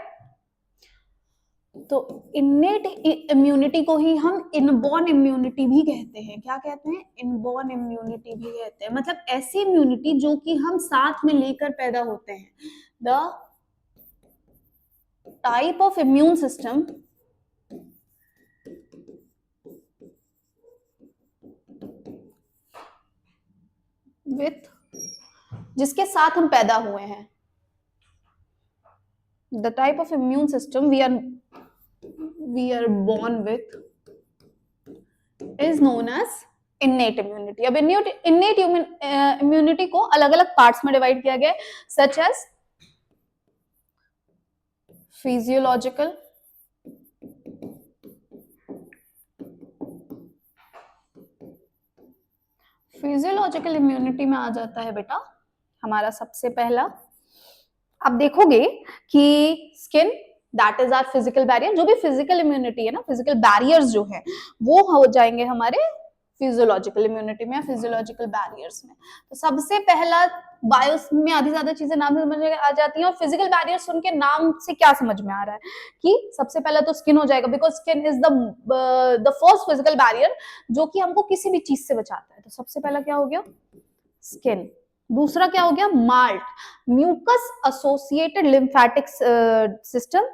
तो इनेट इम्यूनिटी को ही हम इनबॉर्न इम्यूनिटी भी कहते हैं। क्या कहते हैं? इनबॉर्न इम्यूनिटी भी कहते हैं। मतलब ऐसी इम्यूनिटी जो कि हम साथ में लेकर पैदा होते हैं। The type of immune system with, जिसके साथ हम पैदा हुए हैं, the type of immune system we are born with is known as innate immunity। अब innate immunity को अलग अलग पार्ट्स में डिवाइड किया गया है, such as physiological, physiological immunity में आ जाता है बेटा हमारा सबसे पहला, आप देखोगे कि skin, that is our physical barrier. जो भी फिजिकल इम्यूनिटी है ना, फिजिकल बैरियर्स जो है वो हो जाएंगे हमारे फिजियोलॉजिकल इम्यूनिटी में, फिजियोलॉजिकल बैरियर्स में। तो सबसे पहला, बायोस में आधी ज्यादा चीजें नाम से समझ आ जाती हैं, और फिजिकल बैरियर्स सुन के नाम से क्या समझ में आ रहा है कि सबसे पहला तो स्किन हो जाएगा, because skin is the first physical barrier जो कि हमको किसी भी चीज से बचाता है। तो सबसे पहला क्या हो गया? स्किन। दूसरा क्या हो गया? MALT, mucus associated lymphatic system,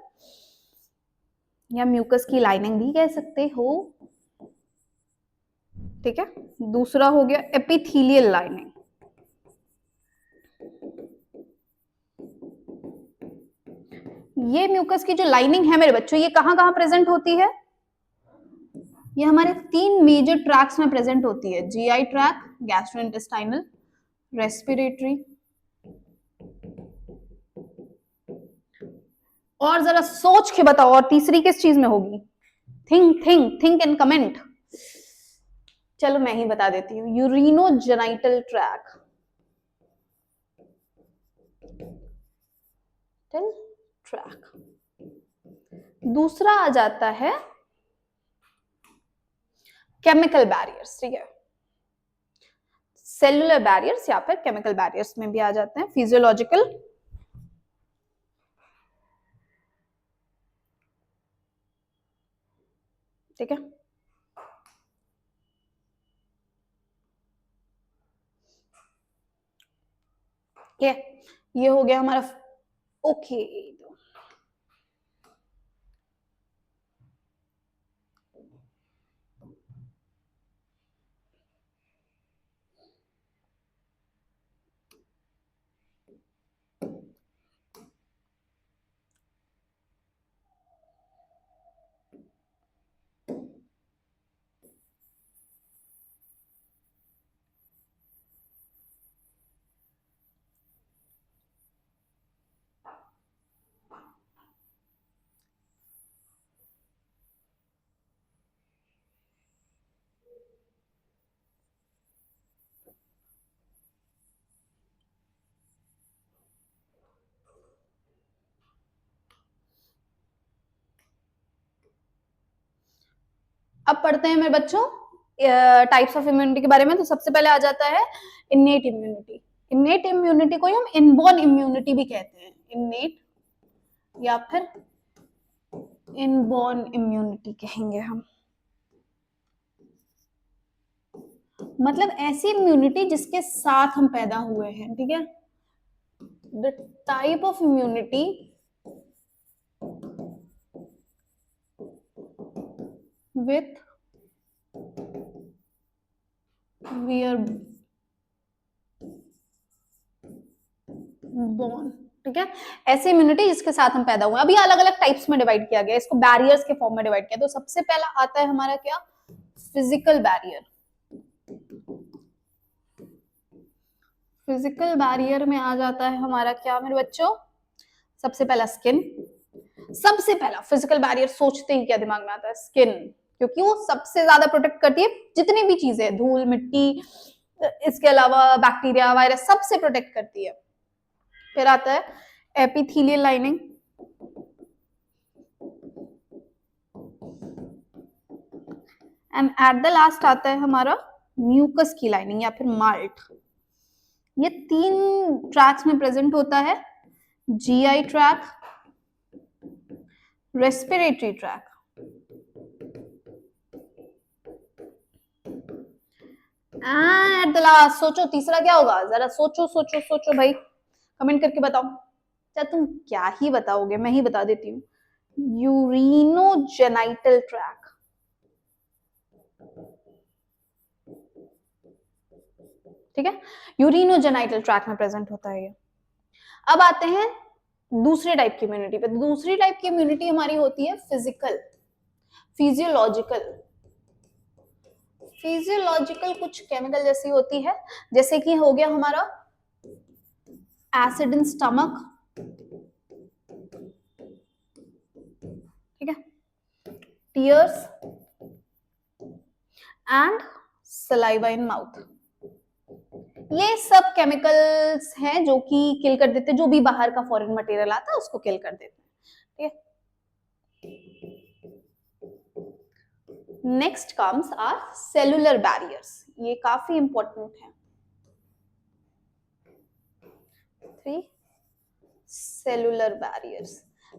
या म्यूकस की लाइनिंग भी कह सकते हो। ठीक है, दूसरा हो गया एपिथेलियल लाइनिंग। ये म्यूकस की जो लाइनिंग है मेरे बच्चों, ये कहां कहां प्रेजेंट होती है? ये हमारे तीन मेजर ट्रैक्स में प्रेजेंट होती है, जीआई ट्रैक, गैस्ट्रोइंटेस्टाइनल, रेस्पिरेटरी। और जरा सोच के बताओ, और तीसरी किस चीज में होगी? Think and comment. चलो मैं ही बता देती हूँ, यूरिनोजेनिटल ट्रैक, ट्रैक। दूसरा आ जाता है केमिकल बैरियर्स। ठीक है, सेलुलर बैरियर्स या फिर केमिकल बैरियर्स में भी आ जाते हैं, फिजियोलॉजिकल, ठीक है। ठीक है, ये हो गया हमारा। ओके, अब पढ़ते हैं मेरे बच्चों टाइप्स ऑफ इम्यूनिटी के बारे में। तो सबसे पहले आ जाता है इन्नेट इम्यूनिटी। इन्नेट इम्यूनिटी को हम इनबॉर्न इम्यूनिटी भी कहते हैं, इन्नेट या फिर इनबॉर्न इम्यूनिटी कहेंगे हम। मतलब ऐसी इम्यूनिटी जिसके साथ हम पैदा हुए हैं, ठीक है। The type of immunity with we are born, ठीक है। ऐसी इम्यूनिटी जिसके साथ हम पैदा हुए। अभी अलग अलग टाइप्स में डिवाइड किया गया, इसको बैरियर्स के फॉर्म में डिवाइड किया। तो सबसे पहला आता है हमारा क्या, फिजिकल बैरियर। फिजिकल बैरियर में आ जाता है हमारा क्या मेरे बच्चों, सबसे पहला स्किन। सबसे पहला फिजिकल बैरियर सोचते ही क्या दिमाग में आता है, स्किन, क्योंकि वो सबसे ज्यादा प्रोटेक्ट करती है जितनी भी चीजें, धूल मिट्टी, इसके अलावा बैक्टीरिया वायरस, सबसे प्रोटेक्ट करती है। फिर आता है epithelial lining, and eight the last आता है हमारा म्यूकस की लाइनिंग या फिर माल्ट। ये 3 ट्रैक्स में प्रेजेंट होता है, GI tract, respiratory tract eight the last. सोचो तीसरा क्या होगा, जरा सोचो सोचो सोचो भाई, कमेंट करके बताओ। क्या तुम क्या ही बताओगे, मैं ही बता देती हूँ, यूरिनोजेनाइटल ट्रैक। ठीक है, यूरिनोजेनाइटल ट्रैक में प्रेजेंट होता है ये। अब आते हैं दूसरे टाइप की इम्यूनिटी पे। दूसरी टाइप की इम्यूनिटी हमारी होती है फिजिकल, फिजियोलॉजिकल। फिजियोलॉजिकल कुछ केमिकल जैसी होती है, जैसे कि हो गया हमारा एसिड इन स्टमक, ठीक है, tears and saliva in mouth. ये सब केमिकल्स हैं जो कि किल कर देते हैं, जो भी बाहर का फॉरेन मटेरियल आता है उसको किल कर देते हैं, ठीक है। Next comes our cellular barriers, ये काफी इंपॉर्टेंट है। 3 सेलुलर बैरियर्स।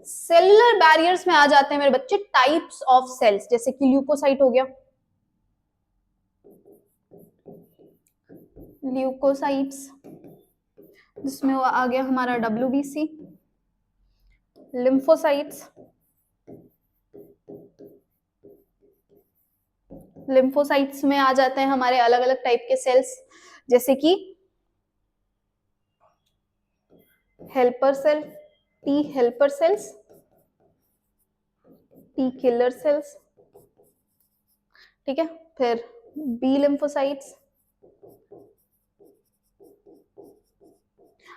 सेलुलर बैरियर्स में आ जाते हैं मेरे बच्चे टाइप्स ऑफ सेल्स, जैसे कि ल्यूकोसाइट हो गया, ल्यूकोसाइट्स, जिसमें वो आ गया हमारा WBC, लिम्फोसाइट्स, लिम्फोसाइट्स में आ जाते हैं हमारे अलग अलग टाइप के सेल्स, जैसे कि helper cell, T helper cells, T killer cells, ठीक है। फिर बी लिम्फोसाइट्स।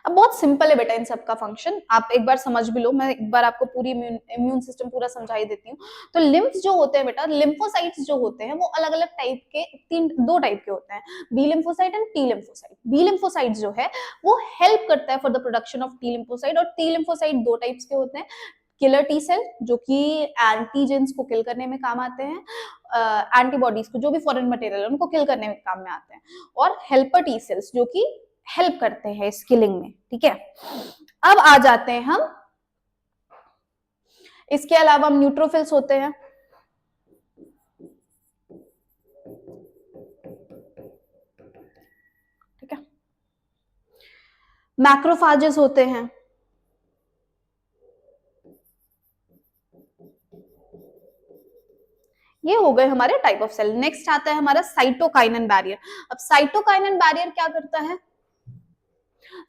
अब बहुत सिंपल है बेटा इन सबका फंक्शन, आप एक बार समझ भी लो, मैं एक बार आपको पूरी इम्यून सिस्टम पूरा समझा ही देती हूँ। तो लिम्फ्स जो होते हैं बेटा, लिम्फोसाइट्स जो होते हैं वो अलग अलग टाइप के, 2 टाइप के होते हैं, B lymphocyte and T lymphocyte. B lymphocyte जो है वो हेल्प करता है for the production of T lymphocyte, और टी लिम्फोसाइट 2 टाइप्स के होते हैं, किलर टी सेल जो कि एंटीजेंस को किल करने में काम आते हैं, एंटीबॉडीज को, जो भी फॉरेन मटेरियल है उनको किल करने में काम में आते हैं, और हेल्पर टी सेल्स जो कि हेल्प करते हैं इस किलिंग में, ठीक है। अब आ जाते हैं हम, इसके अलावा हम न्यूट्रोफिल्स होते हैं, ठीक है। मैक्रोफाजेस होते हैं। ये हो गए हमारे टाइप ऑफ सेल। नेक्स्ट आता है हमारा साइटोकाइनेन बैरियर। अब साइटोकाइनेन बैरियर क्या करता है?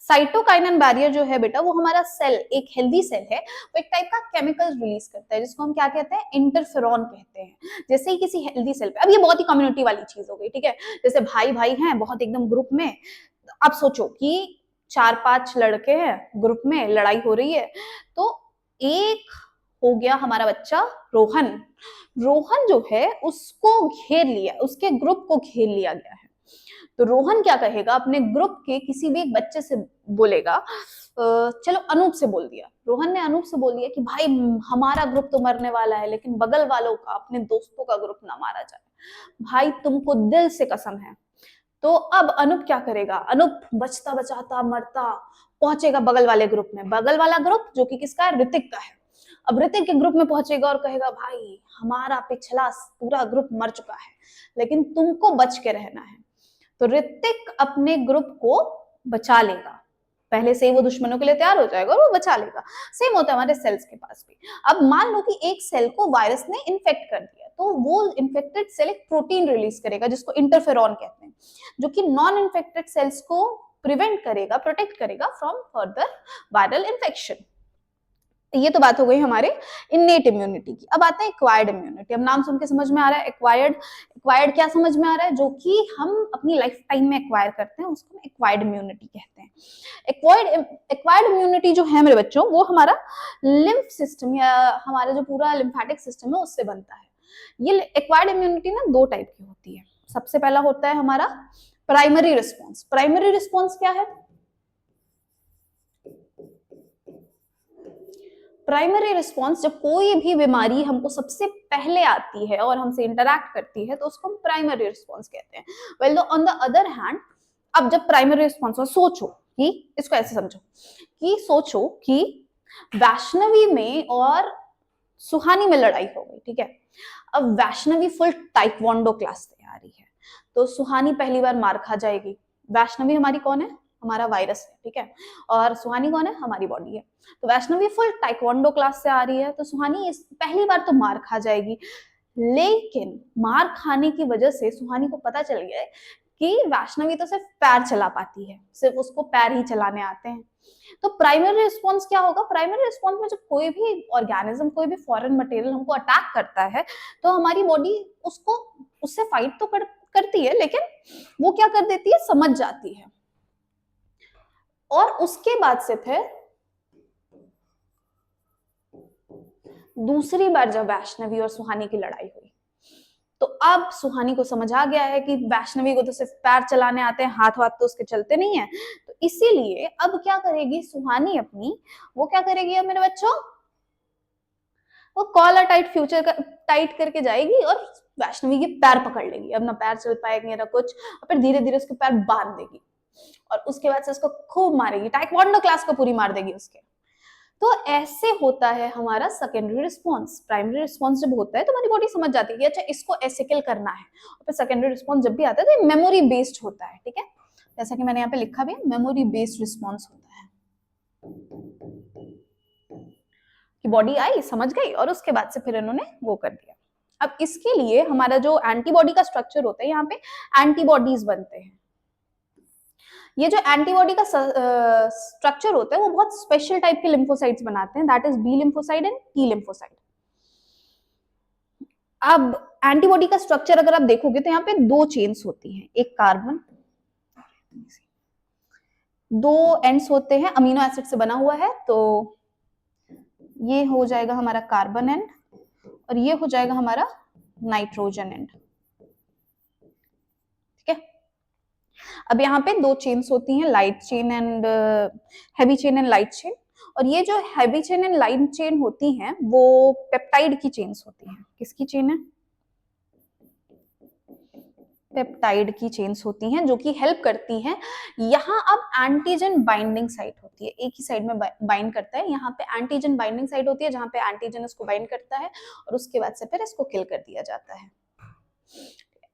साइटोकाइनेन बैरियर जो है बेटा, वो हमारा सेल, एक हेल्दी सेल है, वो एक टाइप का केमिकल रिलीज करता है जिसको हम क्या कहते हैं? इंटरफेरॉन कहते हैं। जैसे ही किसी हेल्दी सेल पे, अब ये बहुत ही कम्युनिटी वाली चीज हो गई, ठीक है, जैसे भाई भाई हैं बहुत एकदम ग्रुप में, अब सोचो कि 4-5 लड़के हैं ग्रुप में, लड़ाई हो रही है, तो एक हो गया हमारा बच्चा रोहन। रोहन जो है उसको घेर लिया, उसके ग्रुप को घेर लिया गया है। तो रोहन क्या कहेगा? अपने ग्रुप के किसी भी एक बच्चे से बोलेगा, चलो अनूप से बोल दिया, रोहन ने अनूप से बोल दिया कि भाई हमारा ग्रुप तो मरने वाला है, लेकिन बगल वालों का, अपने दोस्तों का ग्रुप ना मारा जाए, भाई तुमको दिल से कसम है। तो अब अनूप क्या करेगा? अनूप बचता बचाता मरता पहुंचेगा बगल वाले ग्रुप में, बगल वाला ग्रुप जो कि किसका है? ऋतिक का है। अब ऋतिक के ग्रुप में पहुंचेगा और कहेगा भाई हमारा पिछला पूरा ग्रुप मर चुका है, लेकिन तुमको बच के रहना है। तो ऋतिक अपने ग्रुप को बचा लेगा, पहले से ही वो दुश्मनों के लिए तैयार हो जाएगा और वो बचा लेगा। सेम होता है हमारे सेल्स के पास भी। अब मान लो कि एक सेल को वायरस ने इन्फेक्ट कर दिया, तो वो इन्फेक्टेड सेल एक प्रोटीन रिलीज करेगा जिसको इंटरफेरॉन कहते हैं, जो कि नॉन इन्फेक्टेड सेल्स को प्रिवेंट करेगा, प्रोटेक्ट करेगा फ्रॉम फर्दर वायरल इन्फेक्शन। ये तो बात हो गई हमारे इन्नेट इम्यूनिटी की। अब आता है एक्वायर्ड इम्यूनिटी। अब नाम सुन के समझ में आ रहा है एक्वायर्ड। एक्वायर्ड क्या समझ में आ रहा है? जो कि हम अपनी लाइफ टाइम में एक्वायर करते हैं, उसको हम एक्वायर्ड इम्यूनिटी कहते हैं। एक्वायर्ड इम्यूनिटी जो है मेरे बच्चों, वो हमारा लिम्फ सिस्टम या हमारा जो पूरा लिम्फेटिक सिस्टम है उससे बनता है। ये एक्वायर्ड इम्यूनिटी ना दो टाइप की होती है। सबसे पहला होता है हमारा प्राइमरी रिस्पॉन्स। प्राइमरी रिस्पॉन्स क्या है? प्राइमरी रिस्पॉन्स, जब कोई भी बीमारी हमको सबसे पहले आती है और हमसे इंटरैक्ट करती है तो उसको हम प्राइमरी रिस्पॉन्स कहते हैं। Well on the other hand, अब जब प्राइमरी रिस्पॉन्स हो, सोचो कि, इसको ऐसे समझो कि, सोचो कि वैष्णवी में और सुहानी में लड़ाई हो गई, ठीक है। अब वैष्णवी फुल टाइक्वांडो क्लास से आ रही है, तो सुहानी पहली बार मार खा जाएगी। वैष्णवी हमारी कौन है? हमारा वायरस है, ठीक है, और सुहानी कौन है? हमारी बॉडी है। तो वैष्णवी फुल टाइक्वांडो क्लास से आ रही है, तो सुहानी इस पहली बार तो मार खा जाएगी, लेकिन मार खाने की वजह से सुहानी को पता चल गया कि वैष्णवी तो सिर्फ पैर चला पाती है, सिर्फ उसको पैर ही चलाने आते हैं। तो प्राइमरी रिस्पॉन्स क्या होगा? प्राइमरी रिस्पॉन्स में जब कोई भी ऑर्गेनिज्म, कोई भी फॉरेन मटेरियल हमको अटैक करता है, तो हमारी बॉडी उसको, उससे फाइट तो करती है, लेकिन वो क्या कर देती है? समझ जाती है। और उसके बाद से फिर दूसरी बार जब वैष्णवी और सुहानी की लड़ाई हुई, तो अब सुहानी को समझ आ गया है कि वैष्णवी को तो सिर्फ पैर चलाने आते हैं, हाथ वाथ तो उसके चलते नहीं है। तो इसीलिए अब क्या करेगी सुहानी अपनी, वो क्या करेगी अब मेरे बच्चों? वो कॉलर टाइट फ्यूचर टाइट करके जाएगी और वैष्णवी के पैर पकड़ लेगी। अब ना पैर चल पाएंगे ना कुछ, और फिर धीरे धीरे उसके पैर बांध देगी और उसके बाद से उसको खूब मारेगी, टाइक्वांडो क्लास को पूरी मार देगी उसके। तो ऐसे होता है हमारा सेकेंडरी रिस्पॉन्स। प्राइमरी रिस्पॉन्स जब होता है तो हमारी बॉडी समझ जाती है कि अच्छा इसको ऐसे किल करना है, और फिर सेकेंडरी रिस्पॉन्स जब भी आता है तो ये मेमोरी बेस्ड होता है, ठीक है, जैसा कि मैंने यहाँ पे लिखा भी है, मेमोरी बेस्ड रिस्पॉन्स होता है कि बॉडी आई, समझ गई, और उसके बाद से फिर इन्होंने वो कर दिया। अब इसके लिए हमारा जो एंटीबॉडी का स्ट्रक्चर होता है, यहाँ पे एंटीबॉडीज बनते हैं। ये जो एंटीबॉडी का स्ट्रक्चर होता है वो बहुत स्पेशल टाइप के लिम्फोसाइट्स बनाते हैं, that is B lymphocyte and T lymphocyte. अब एंटीबॉडी का स्ट्रक्चर अगर आप देखोगे तो यहाँ पे दो चेन्स होती हैं, एक कार्बन, दो एंड्स होते हैं, अमीनो एसिड से बना हुआ है, तो ये हो जाएगा हमारा कार्बन एंड और ये हो जाएगा हमारा नाइट्रोजन एंड, ठीक है। अब यहाँ पे दो चेन्स होती हैं, light chain and heavy chain and light chain, और ये जो heavy chain and light chain होती हैं वो पेप्टाइड की चेन्स होती हैं। किसकी चेन है? पेप्टाइड की चेन्स होती हैं, जो कि हेल्प करती हैं। यहाँ अब एंटीजन बाइंडिंग साइट होती है, एक ही साइड में बाइंड करता है, यहाँ पे एंटीजन बाइंडिंग साइट होती है जहाँ पे एंटीजन इसको बाइंड करता है और उसके बाद से फिर इसको किल कर दिया जाता है।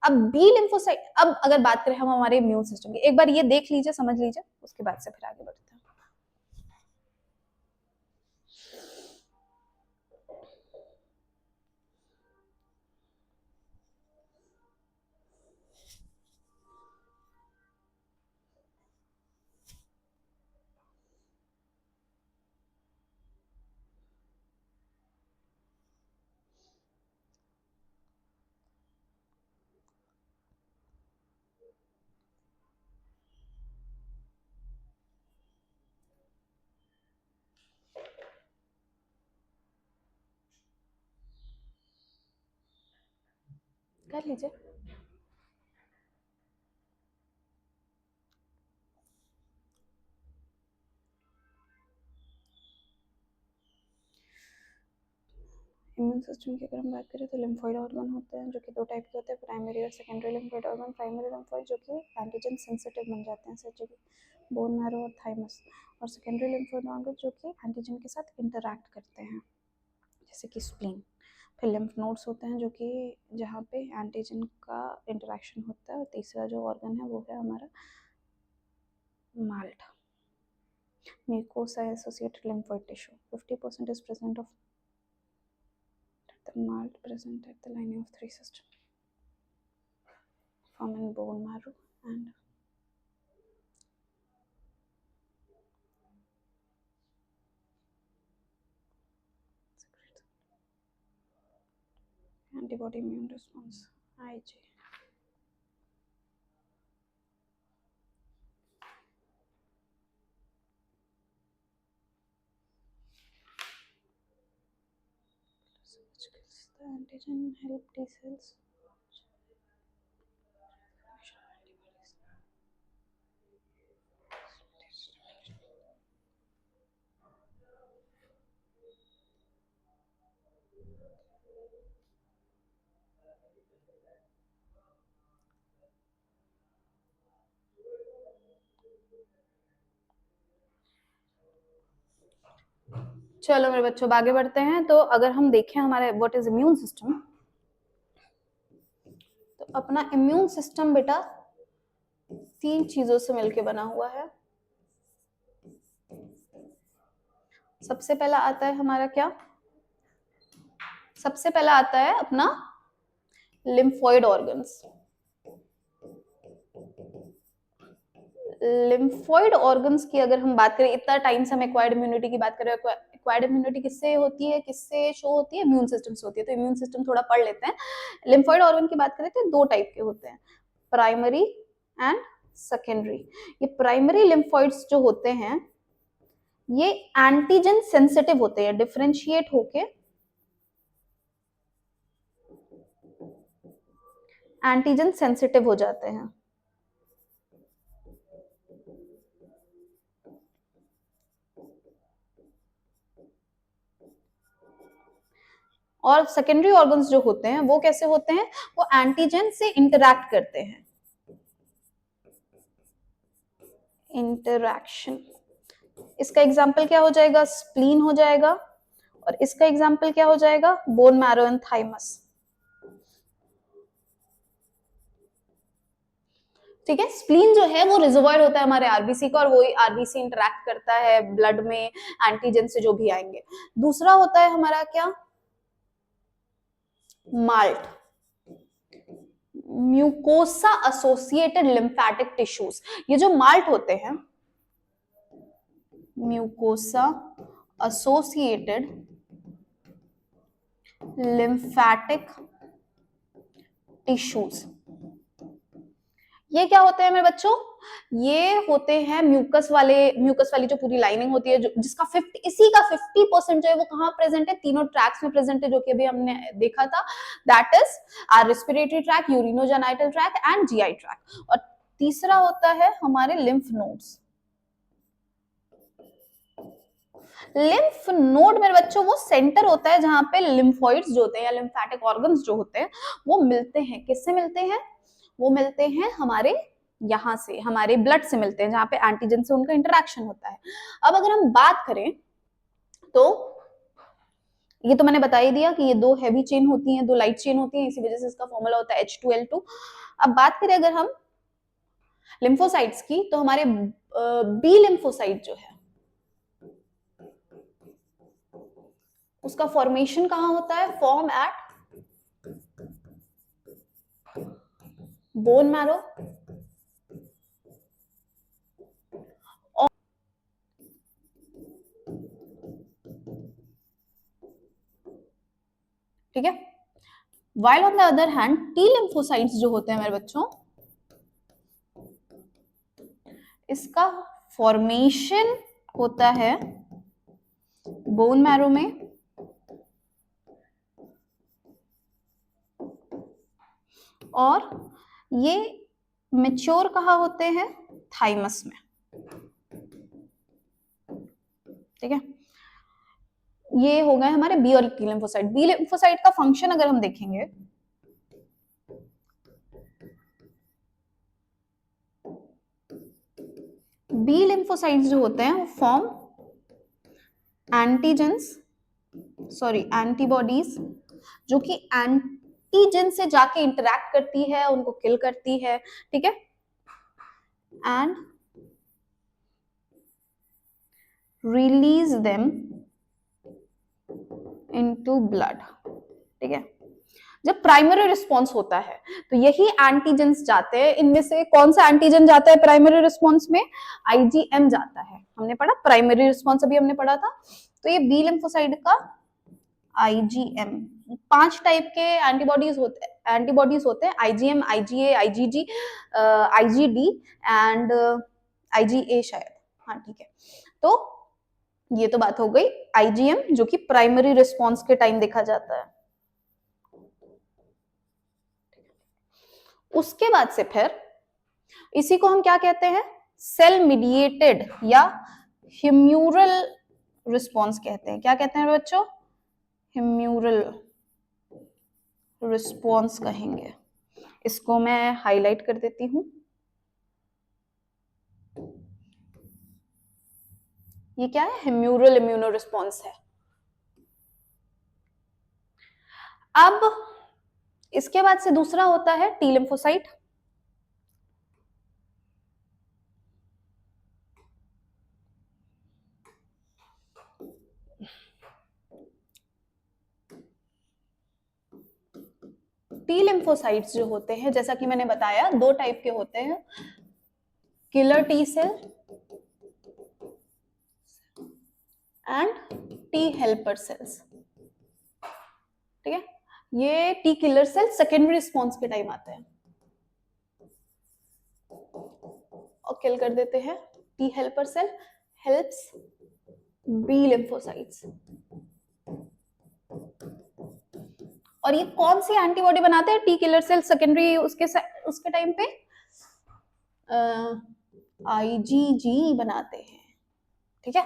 अब बी लिम्फोसाइट, अब अगर बात करें हम हमारे इम्यून सिस्टम की, एक बार ये देख लीजिए, समझ लीजिए, उसके बाद से फिर आगे बढ़ते हैं। कर लीजिए। इम्यून सिस्टम की अगर हम बात करें तो लिम्फोइड ऑर्गन होते हैं जो कि दो टाइप के होते हैं, प्राइमरी और secondary lymphoid organ. Primary lymphoid जो कि एंटीजन सेंसिटिव बन जाते हैं, सच कि बोन मैरो और थाइमस। और सेकेंडरी लिम्फोइड ऑर्गन जो कि एंटीजन के साथ इंटरैक्ट करते हैं, जैसे कि स्प्लीन। फिर लिम्फ नोड्स होते हैं जो कि जहाँ पे एंटीजन का इंटरेक्शन होता है। और तीसरा जो ऑर्गन है वो है हमारा malt, mucosa associated lymphoid tissue. 50% is present of the malt present at the lining of three systems, forming bone marrow and antibody immune response, IG. Which gives the antigen help T cells. चलो मेरे बच्चों आगे बढ़ते हैं। तो अगर हम देखें हमारे व्हाट इज इम्यून सिस्टम, तो अपना इम्यून सिस्टम बेटा 3 चीजों से मिलके बना हुआ है। सबसे पहला आता है हमारा क्या, सबसे पहला आता है अपना लिम्फोइड ऑर्गन्स। लिम्फोइड ऑर्गन्स की अगर हम बात करें, इतना टाइम से हम एक्वायर्ड इम्यूनिटी की बात कर रहे हैं। एक्वायर्ड इम्यूनिटी किससे होती है, किससे शो होती है, इम्यून सिस्टम से होती है। तो इम्यून सिस्टम थोड़ा पढ़ लेते हैं। लिम्फोइड ऑर्गन की बात करें तो 2 टाइप के होते हैं, प्राइमरी एंड सेकेंडरी। ये प्राइमरी लिम्फोइड्स जो होते हैं ये एंटीजन सेंसिटिव होते हैं, डिफरेंशिएट होके एंटीजन सेंसिटिव हो जाते हैं। और सेकेंडरी ऑर्गन्स जो होते हैं वो कैसे होते हैं, वो एंटीजन से इंटरैक्ट करते हैं, इंटरैक्शन। इसका एग्जाम्पल क्या हो जाएगा, स्प्लीन हो जाएगा। और इसका एग्जाम्पल क्या हो जाएगा, बोन मैरो एंड थाइमस। ठीक है, स्प्लीन जो है वो रिजर्वायर होता है हमारे आरबीसी का, और वही आरबीसी इंटरैक्ट करता है ब्लड में एंटीजन से जो भी आएंगे। दूसरा होता है हमारा क्या, malt, mucosa associated lymphatic tissues. ये जो माल्ट होते हैं, म्यूकोसा एसोसिएटेड लिम्फेटिक टिश्यूज, ये क्या होते हैं मेरे बच्चों, ये होते हैं म्यूकस वाली जो पूरी लाइनिंग होती है, जिसका 50, इसी का 50% जो है वो कहाँ प्रेजेंट है, तीनों ट्रैक्स में प्रेजेंट है, जो कि अभी हमने देखा था। That is our respiratory tract, urinogenital tract and GI tract. और तीसरा होता है हमारे लिम्फ नोड्स। लिम्फ नोड मेरे बच्चों वो सेंटर होता है जहां पे लिम्फोइड्स जो होते हैं या लिम्फेटिक ऑर्गन्स जो होते हैं वो मिलते हैं। किससे मिलते हैं, वो मिलते हैं हमारे यहां से, हमारे ब्लड से मिलते हैं, जहां पे एंटीजन से उनका इंटरेक्शन होता है। अब अगर हम बात करें तो ये तो मैंने बता ही दिया कि ये 2 हैवी चेन होती हैं, 2 लाइट चेन होती हैं, इसी वजह से इसका फॉर्मूला होता है H2L2। अब बात करें अगर हम लिम्फोसाइट्स की, तो हमारे बी लिम्फोसाइट जो है उसका फॉर्मेशन कहां होता है, फॉर्म एट बोन मैरो ठीक है। While on the other hand T lymphocytes जो होते हैं मेरे बच्चों, इसका फॉर्मेशन होता है बोन मैरो में और ये मैच्योर कहाँ होते हैं? थाइमस में। ठीक है, ये हो गए हमारे बी और टी लिम्फोसाइट। बी लिम्फोसाइट का फंक्शन अगर हम देखेंगे, बी लिम्फोसाइट्स जो होते हैं वो फॉर्म एंटीबॉडीज, जो कि एंटीजन से जाके इंटरैक्ट करती है, उनको किल करती है। ठीक है, and release them into blood. ठीक है, जब प्राइमरी रिस्पॉन्स होता है तो यही एंटीजेंस जाते हैं। इनमें से कौन सा एंटीजन जाता है प्राइमरी रिस्पॉन्स में? आईजीएम जाता है। हमने पढ़ा प्राइमरी रिस्पॉन्स, अभी हमने पढ़ा था। तो ये बी लिम्फोसाइट का आईजीएम, 5 टाइप के एंटीबॉडीज होते हैं, IgM, IgA, IgG, IgD and IgA शायद। हाँ ठीक है, तो ये तो बात हो गई आईजीएम, जो कि प्राइमरी रिस्पॉन्स के टाइम देखा जाता है। उसके बाद से फिर इसी को हम क्या कहते हैं? सेल मीडिएटेड या ह्यूमरल रिस्पॉन्स कहते हैं। क्या कहते हैं बच्चों? ह्यूमरल रिस्पॉन्स कहेंगे। इसको मैं हाईलाइट कर देती हूं। ये क्या है? ह्यूमरल इम्यूनो रिस्पॉन्स है। अब इसके बाद से दूसरा होता है टी लिम्फोसाइट। टी लिम्फोसाइट्स जो होते हैं, जैसा कि मैंने बताया, 2 टाइप के होते हैं, killer T cell and T helper cells. ठीक है, ये T killer cell secondary response के टाइम आते हैं और किल कर देते हैं। T helper cell helps B lymphocytes. और ये कौन सी एंटीबॉडी बनाते हैं? टी किलर सेल सेकेंडरी उसके टाइम पे आईजीजी बनाते हैं। ठीक है,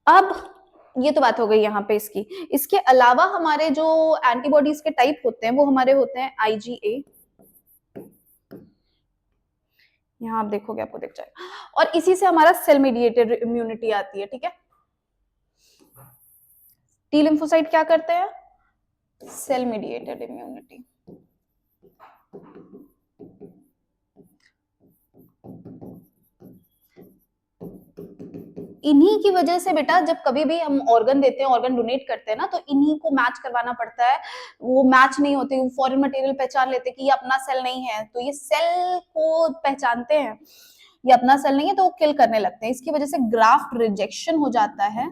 अब ये तो बात हो गई यहाँ पे इसकी। इसके अलावा हमारे जो एंटीबॉडीज के टाइप होते हैं वो हमारे होते हैं आईजीए। यहाँ आप देखोगे आपको दिख जाएगा, और इसी से हमारा सेल मीडिएटेड इम्यूनिटी आती है। ठीक है, टी लिम्फोसाइट क्या करते हैं? Cell mediated immunity. इन्हीं की वजह से बेटा, जब कभी भी हम ऑर्गन देते हैं, ऑर्गन डोनेट करते हैं ना, तो इन्हीं को मैच करवाना पड़ता है। वो मैच नहीं होते, वो फॉरेन मटेरियल पहचान लेते कि ये अपना सेल नहीं है, तो ये सेल को पहचानते हैं ये अपना सेल नहीं है, तो वो किल करने लगते हैं। इसकी वजह से ग्राफ्ट रिजेक्शन हो जाता है,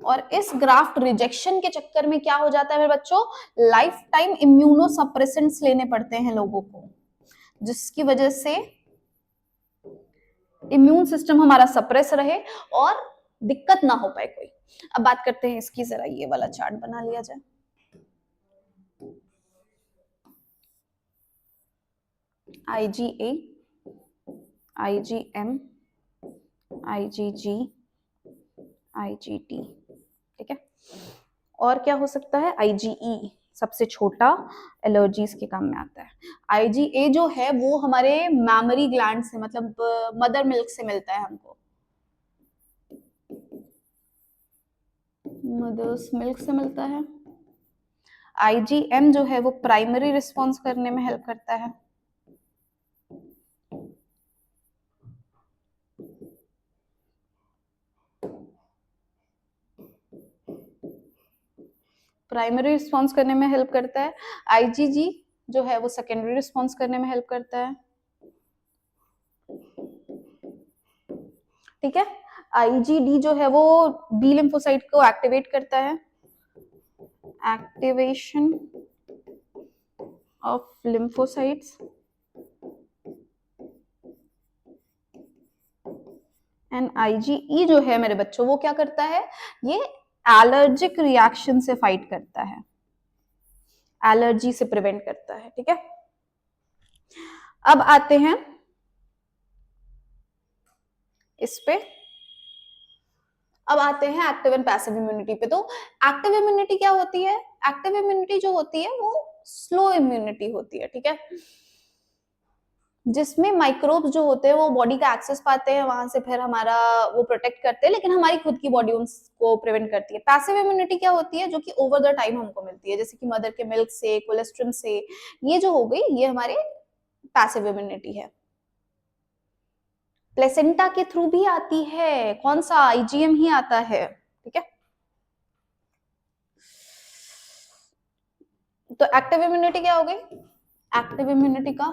और इस ग्राफ्ट रिजेक्शन के चक्कर में क्या हो जाता है मेरे बच्चों? लाइफ टाइम इम्यूनो सप्रेसेंट्स लेने पड़ते हैं लोगों को, जिसकी वजह से इम्यून सिस्टम हमारा सप्रेस रहे और दिक्कत ना हो पाए कोई। अब बात करते हैं इसकी, जरा ये वाला चार्ट बना लिया जाए। IgA, IgM, IgG, IGT. ठीक है, और क्या हो सकता है? आईजीई सबसे छोटा, एलर्जीज के काम में आता है। आईजीए जो है वो हमारे मैमरी ग्लैंड से, मतलब मदर मिल्क से मिलता है हमको, मदर्स मिल्क से मिलता है। आईजीएम जो है वो प्राइमरी रिस्पॉन्स करने में हेल्प करता है। प्राइमरी रिस्पॉन्स करने में हेल्प करता है। आईजीजी जो है वो सेकेंडरी रिस्पॉन्स करने में हेल्प करता है। ठीक है, आईजीडी जो है वो बी लिम्फोसाइट को एक्टिवेट करता है, activation of lymphocytes, and IgE जो है मेरे बच्चों वो क्या करता है? ये एलर्जिक रिएक्शन से फाइट करता है, एलर्जी से प्रिवेंट करता है, ठीक है। अब आते हैं इस पे, अब आते हैं एक्टिव एंड पैसिव इम्यूनिटी पे। तो एक्टिव इम्यूनिटी क्या होती है? एक्टिव इम्यूनिटी जो होती है वो स्लो इम्यूनिटी होती है, ठीक है, जिसमें माइक्रोब्स जो होते हैं वो बॉडी का एक्सेस पाते हैं, वहां से फिर हमारा वो प्रोटेक्ट करते हैं, लेकिन हमारी खुद की बॉडी उनको प्रिवेंट करती है। पैसिव इम्यूनिटी क्या होती है? जो कि ओवर द टाइम हमको मिलती है, जैसे कि मदर के मिल्क से, कोलेस्ट्रॉल से, ये जो हो गई ये हमारे पैसिव इम्यूनिटी है। प्लेसेंटा के थ्रू भी आती है, कौन सा? आईजीएम ही आता है, ठीक है। तो एक्टिव इम्यूनिटी क्या हो गई? एक्टिव इम्यूनिटी का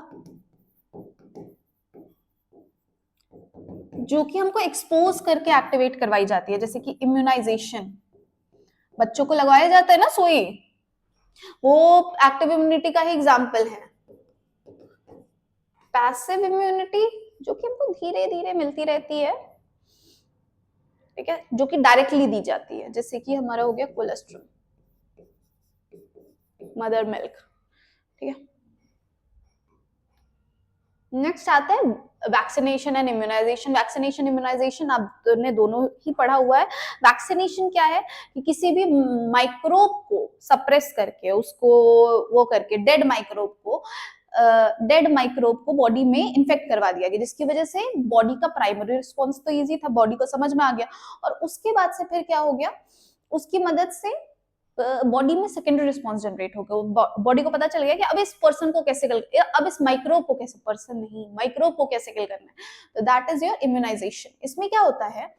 जो कि हमको एक्सपोज करके एक्टिवेट करवाई जाती है, जैसे कि इम्यूनाइजेशन बच्चों को लगाया जाता है ना सुई, वो एक्टिव इम्यूनिटी का ही एग्जाम्पल है। पैसिव इम्यूनिटी जो कि हमको धीरे धीरे मिलती रहती है, ठीक है, जो कि डायरेक्टली दी जाती है, जैसे कि हमारा हो गया कोलेस्ट्रॉल, मदर मिल्क, ठीक है। नेक्स्ट आता है vaccination and immunisation. Vaccination immunisation आपने दोनों ही पढ़ा हुआ है। वैक्सीनेशन क्या है कि किसी भी माइक्रोब को सप्रेस करके, उसको वो करके डेड माइक्रोब को बॉडी में इन्फेक्ट करवा दिया गया, जिसकी वजह से बॉडी का प्राइमरी रिस्पॉन्स तो इजी था, बॉडी को समझ में आ गया, और उसके बाद से फिर क्या हो गया, उसकी मदद से बॉडी में सेकेंडरी रिस्पॉन्स जनरेट हो गया। बॉडी को पता चल गया कि अब इस पर्सन को कैसे किल, अब इस माइक्रोब को कैसे, पर्सन नहीं माइक्रोब को कैसे किल करना है। तो दैट इज योर इम्यूनाइजेशन। इसमें क्या होता है,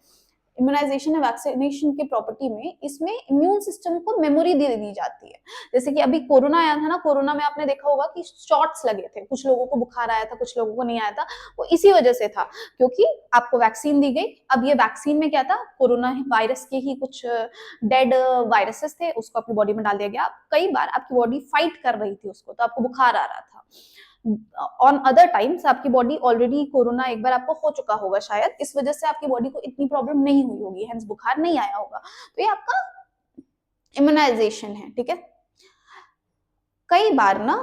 इम्यूनाइजेशन या वैक्सीनेशन की प्रॉपर्टी में, इसमें इम्यून सिस्टम को मेमोरी दे दी जाती है। जैसे कि अभी कोरोना आया था ना, कोरोना में आपने देखा होगा कि शॉट्स लगे थे, कुछ लोगों को बुखार आया था, कुछ लोगों को नहीं आया था, वो इसी वजह से था क्योंकि आपको वैक्सीन दी गई। अब ये वैक्सीन में क्या था, कोरोना वायरस के ही कुछ डेड वायरसेस थे, उसको आपकी बॉडी में डाल दिया गया। कई बार आपकी बॉडी फाइट कर रही थी उसको, तो आपको बुखार आ रहा था। ऑन अदर टाइम्स आपकी बॉडी ऑलरेडी, कोरोना एक बार आपको हो चुका होगा शायद, इस वजह से आपकी बॉडी को इतनी प्रॉब्लम नहीं हुई होगी, हेंस बुखार नहीं आया होगा। तो ये आपका इम्यूनाइजेशन है, ठीक है। कई बार ना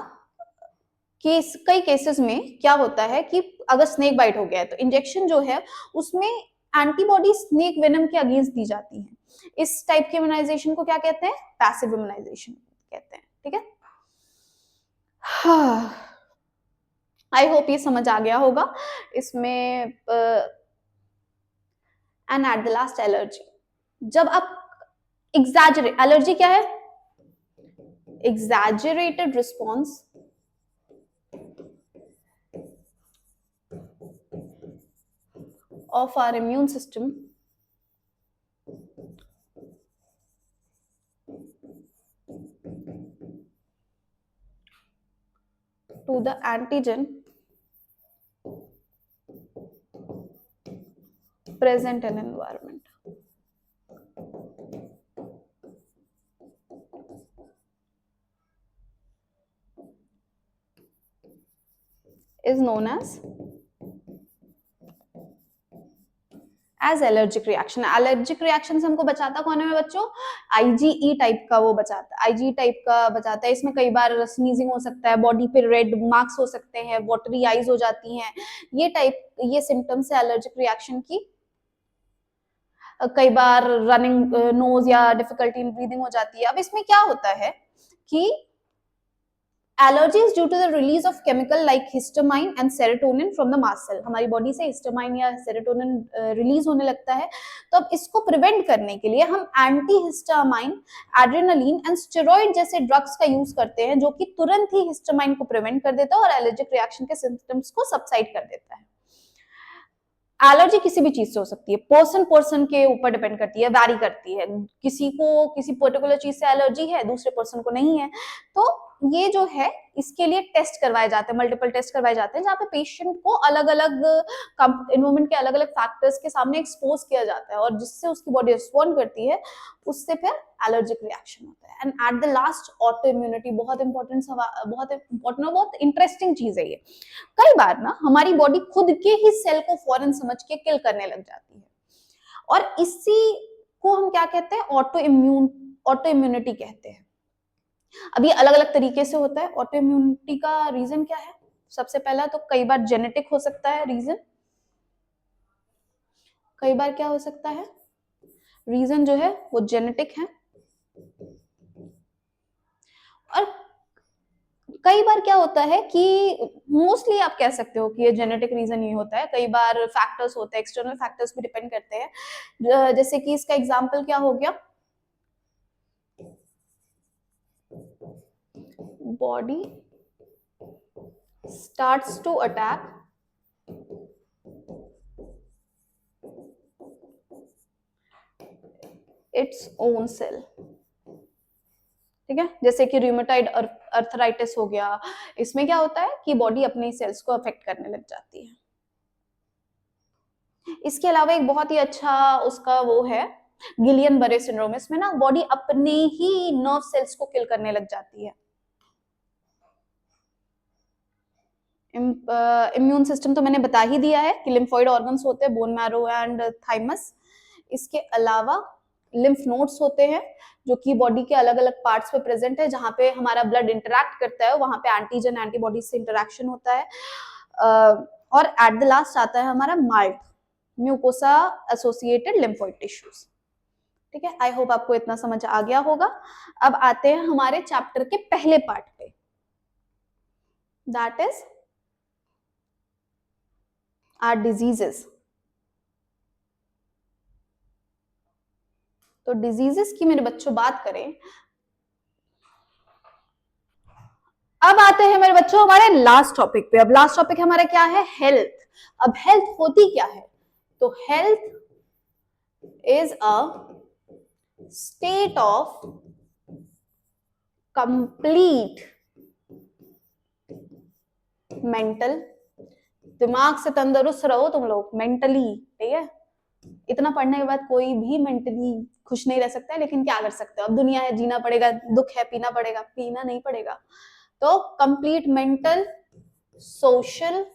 कई केसेस में क्या होता है कि अगर स्नेक बाइट हो गया है तो इंजेक्शन जो है उसमें एंटीबॉडी स्नेक वेनम के अगेंस्ट दी जाती है। इस टाइप के इम्यूनाइजेशन को क्या कहते हैं? पैसिव इम्यूनाइजेशन कहते हैं, ठीक है। आई होप ये समझ आ गया होगा इसमें। And eight the last allergy, जब आप एग्जैजरेट, एलर्जी क्या है? Exaggerated response of our immune system to the antigen present in environment is known as allergic reaction. Allergic reaction से हमको बचाता कौन है बच्चों? आईजीई टाइप का वो बचाता है, आईजी टाइप का बचाता है। इसमें कई बार स्नीजिंग हो सकता है, बॉडी पे रेड मार्क्स हो सकते हैं, वाटरी आईज हो जाती हैं, ये सिम्टम्स है एलर्जिक रिएक्शन की। कई बार रनिंग नोज या डिफिकल्टी इन ब्रीदिंग हो जाती है। अब इसमें क्या होता है कि allergy is due to the release of chemical like histamine and serotonin from the mast cell. हमारी बॉडी से हिस्टामाइन या सेरोटोनिन रिलीज होने लगता है। तो अब इसको प्रिवेंट करने के लिए हम anti histamine, adrenaline and steroid जैसे ड्रग्स का यूज करते हैं, जो कि तुरंत ही हिस्टामाइन को प्रिवेंट कर देता है और एलर्जिक रिएक्शन के सिम्टम्स को सबसाइड कर देता है। एलर्जी किसी भी चीज से हो सकती है, पर्सन के ऊपर डिपेंड करती है, वैरी करती है। किसी को किसी पर्टिकुलर चीज से एलर्जी है, दूसरे पर्सन को नहीं है। तो ये जो है इसके लिए टेस्ट करवाए जाते हैं, मल्टीपल टेस्ट करवाए जाते हैं, जहाँ पे पेशेंट को अलग अलग इन्वायरमेंट के अलग अलग फैक्टर्स के सामने एक्सपोज किया जाता है, और जिससे उसकी बॉडी रिस्पॉन्ड करती है, उससे फिर एलर्जिक रिएक्शन होता है। And eight the last auto immunity, बहुत इंपॉर्टेंट बहुत इंटरेस्टिंग चीज है ये। कई बार ना हमारी बॉडी खुद के ही सेल को फौरन समझ के किल करने लग जाती है, और इसी को हम क्या कहते हैं, ऑटो इम्यूनिटी कहते हैं। अब ये अलग अलग तरीके से होता है। ऑटो इम्यूनिटी का रीजन क्या है? सबसे पहला तो कई बार जेनेटिक हो सकता है रीजन। कई बार क्या हो सकता है, रीजन जो है वो जेनेटिक है। और कई बार क्या होता है कि मोस्टली आप कह सकते हो कि ये जेनेटिक रीजन ही होता है। कई बार फैक्टर्स होते हैं, एक्सटर्नल फैक्टर्स भी डिपेंड करते हैं। जैसे कि इसका एग्जांपल क्या हो गया, body starts to attack its own cell। ठीक है, जैसे कि रूमेटॉइड अर्थराइटिस हो गया, इसमें क्या होता है कि बॉडी अपने सेल्स को अफेक्ट करने लग जाती है। इसके अलावा एक बहुत ही अच्छा उसका वो है गिलियन बरे सिंड्रोम। इसमें ना बॉडी अपने ही नर्व सेल्स को किल करने लग जाती है। इम्यून सिस्टम तो मैंने बता ही दिया है कि लिम्फोइड ऑर्गन्स होते हैं, बोन मैरो एंड थाइमस। इसके अलावा लिम्फ नोड्स होते हैं जो कि बॉडी के अलग अलग पार्ट्स पे प्रेजेंट है, जहां पे हमारा ब्लड इंटरैक्ट करता है, वहां पे एंटीजन एंटीबॉडी से इंटरैक्शन होता है। और एट द लास्ट आता है हमारा malt, mucosa associated lymphoid tissues. ठीक है, आई होप आपको इतना समझ आ गया होगा। अब आते हैं हमारे चैप्टर के पहले पार्ट पे, दैट इज आर डिजीजेस। तो डिजीजेस की मेरे बच्चों बात करें, अब आते हैं मेरे बच्चों हमारे लास्ट टॉपिक पे। अब लास्ट टॉपिक हमारा क्या है, हेल्थ। अब हेल्थ होती क्या है, तो health is a state of complete mental, दिमाग से तंदुरुस्त रहो तुम लोग मेंटली। ठीक है, इतना पढ़ने के बाद कोई भी मेंटली खुश नहीं रह सकता है, लेकिन क्या कर सकते हो, अब दुनिया है, जीना पड़ेगा, दुख है पीना पड़ेगा, पीना नहीं पड़ेगा। तो complete mental, social,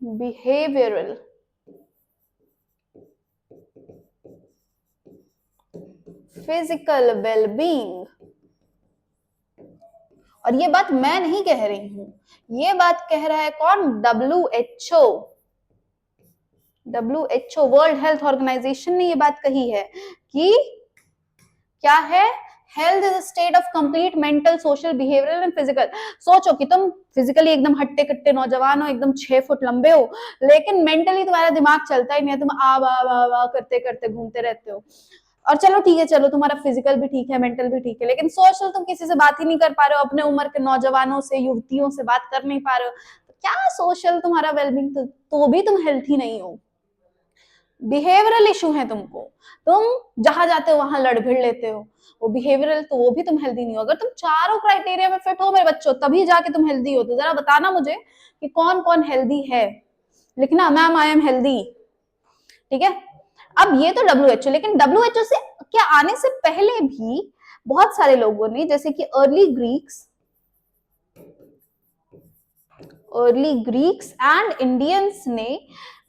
behavioural, physical wellbeing. और ये बात मैं नहीं कह रही हूं, ये बात कह रहा है कौन, WHO। WHO world health organisation ने ये बात कही है कि क्या है, health is a state of complete mental, social, behavioural and physical. सोचो कि तुम फिजिकली एकदम हट्टे कट्टे नौजवान हो, एकदम 6 फुट लंबे हो, लेकिन मेंटली तुम्हारा दिमाग चलता ही नहीं है, तुम आ वाह करते करते घूमते रहते हो। और चलो ठीक है, चलो तुम्हारा फिजिकल भी ठीक है, मेंटल भी ठीक है, लेकिन सोशल तुम किसी से बात ही नहीं कर पा रहे हो, अपने उम्र के नौजवानों से, युवतियों से बात कर नहीं पा रहे हो, तो क्या सोशल तुम्हारा वेलबींग, तो भी तुम हेल्थी नहीं हो। बिहेवियरल इशू है तुमको, तुम जहां जाते हो वहां लड़ भिड़ लेते हो, वो बिहेवियरल, तो वो भी तुम हेल्दी नहीं हो। अगर तुम चारों क्राइटेरिया में फिट हो मेरे बच्चों, तभी जाके तुम हेल्दी हो। तो जरा बताना मुझे कि कौन कौन हेल्दी है, लिखना मैम आई एम हेल्दी। ठीक है, अब ये तो WHO, लेकिन WHO से क्या आने से पहले भी बहुत सारे लोगों ने, जैसे कि अर्ली ग्रीक्स एंड इंडियंस ने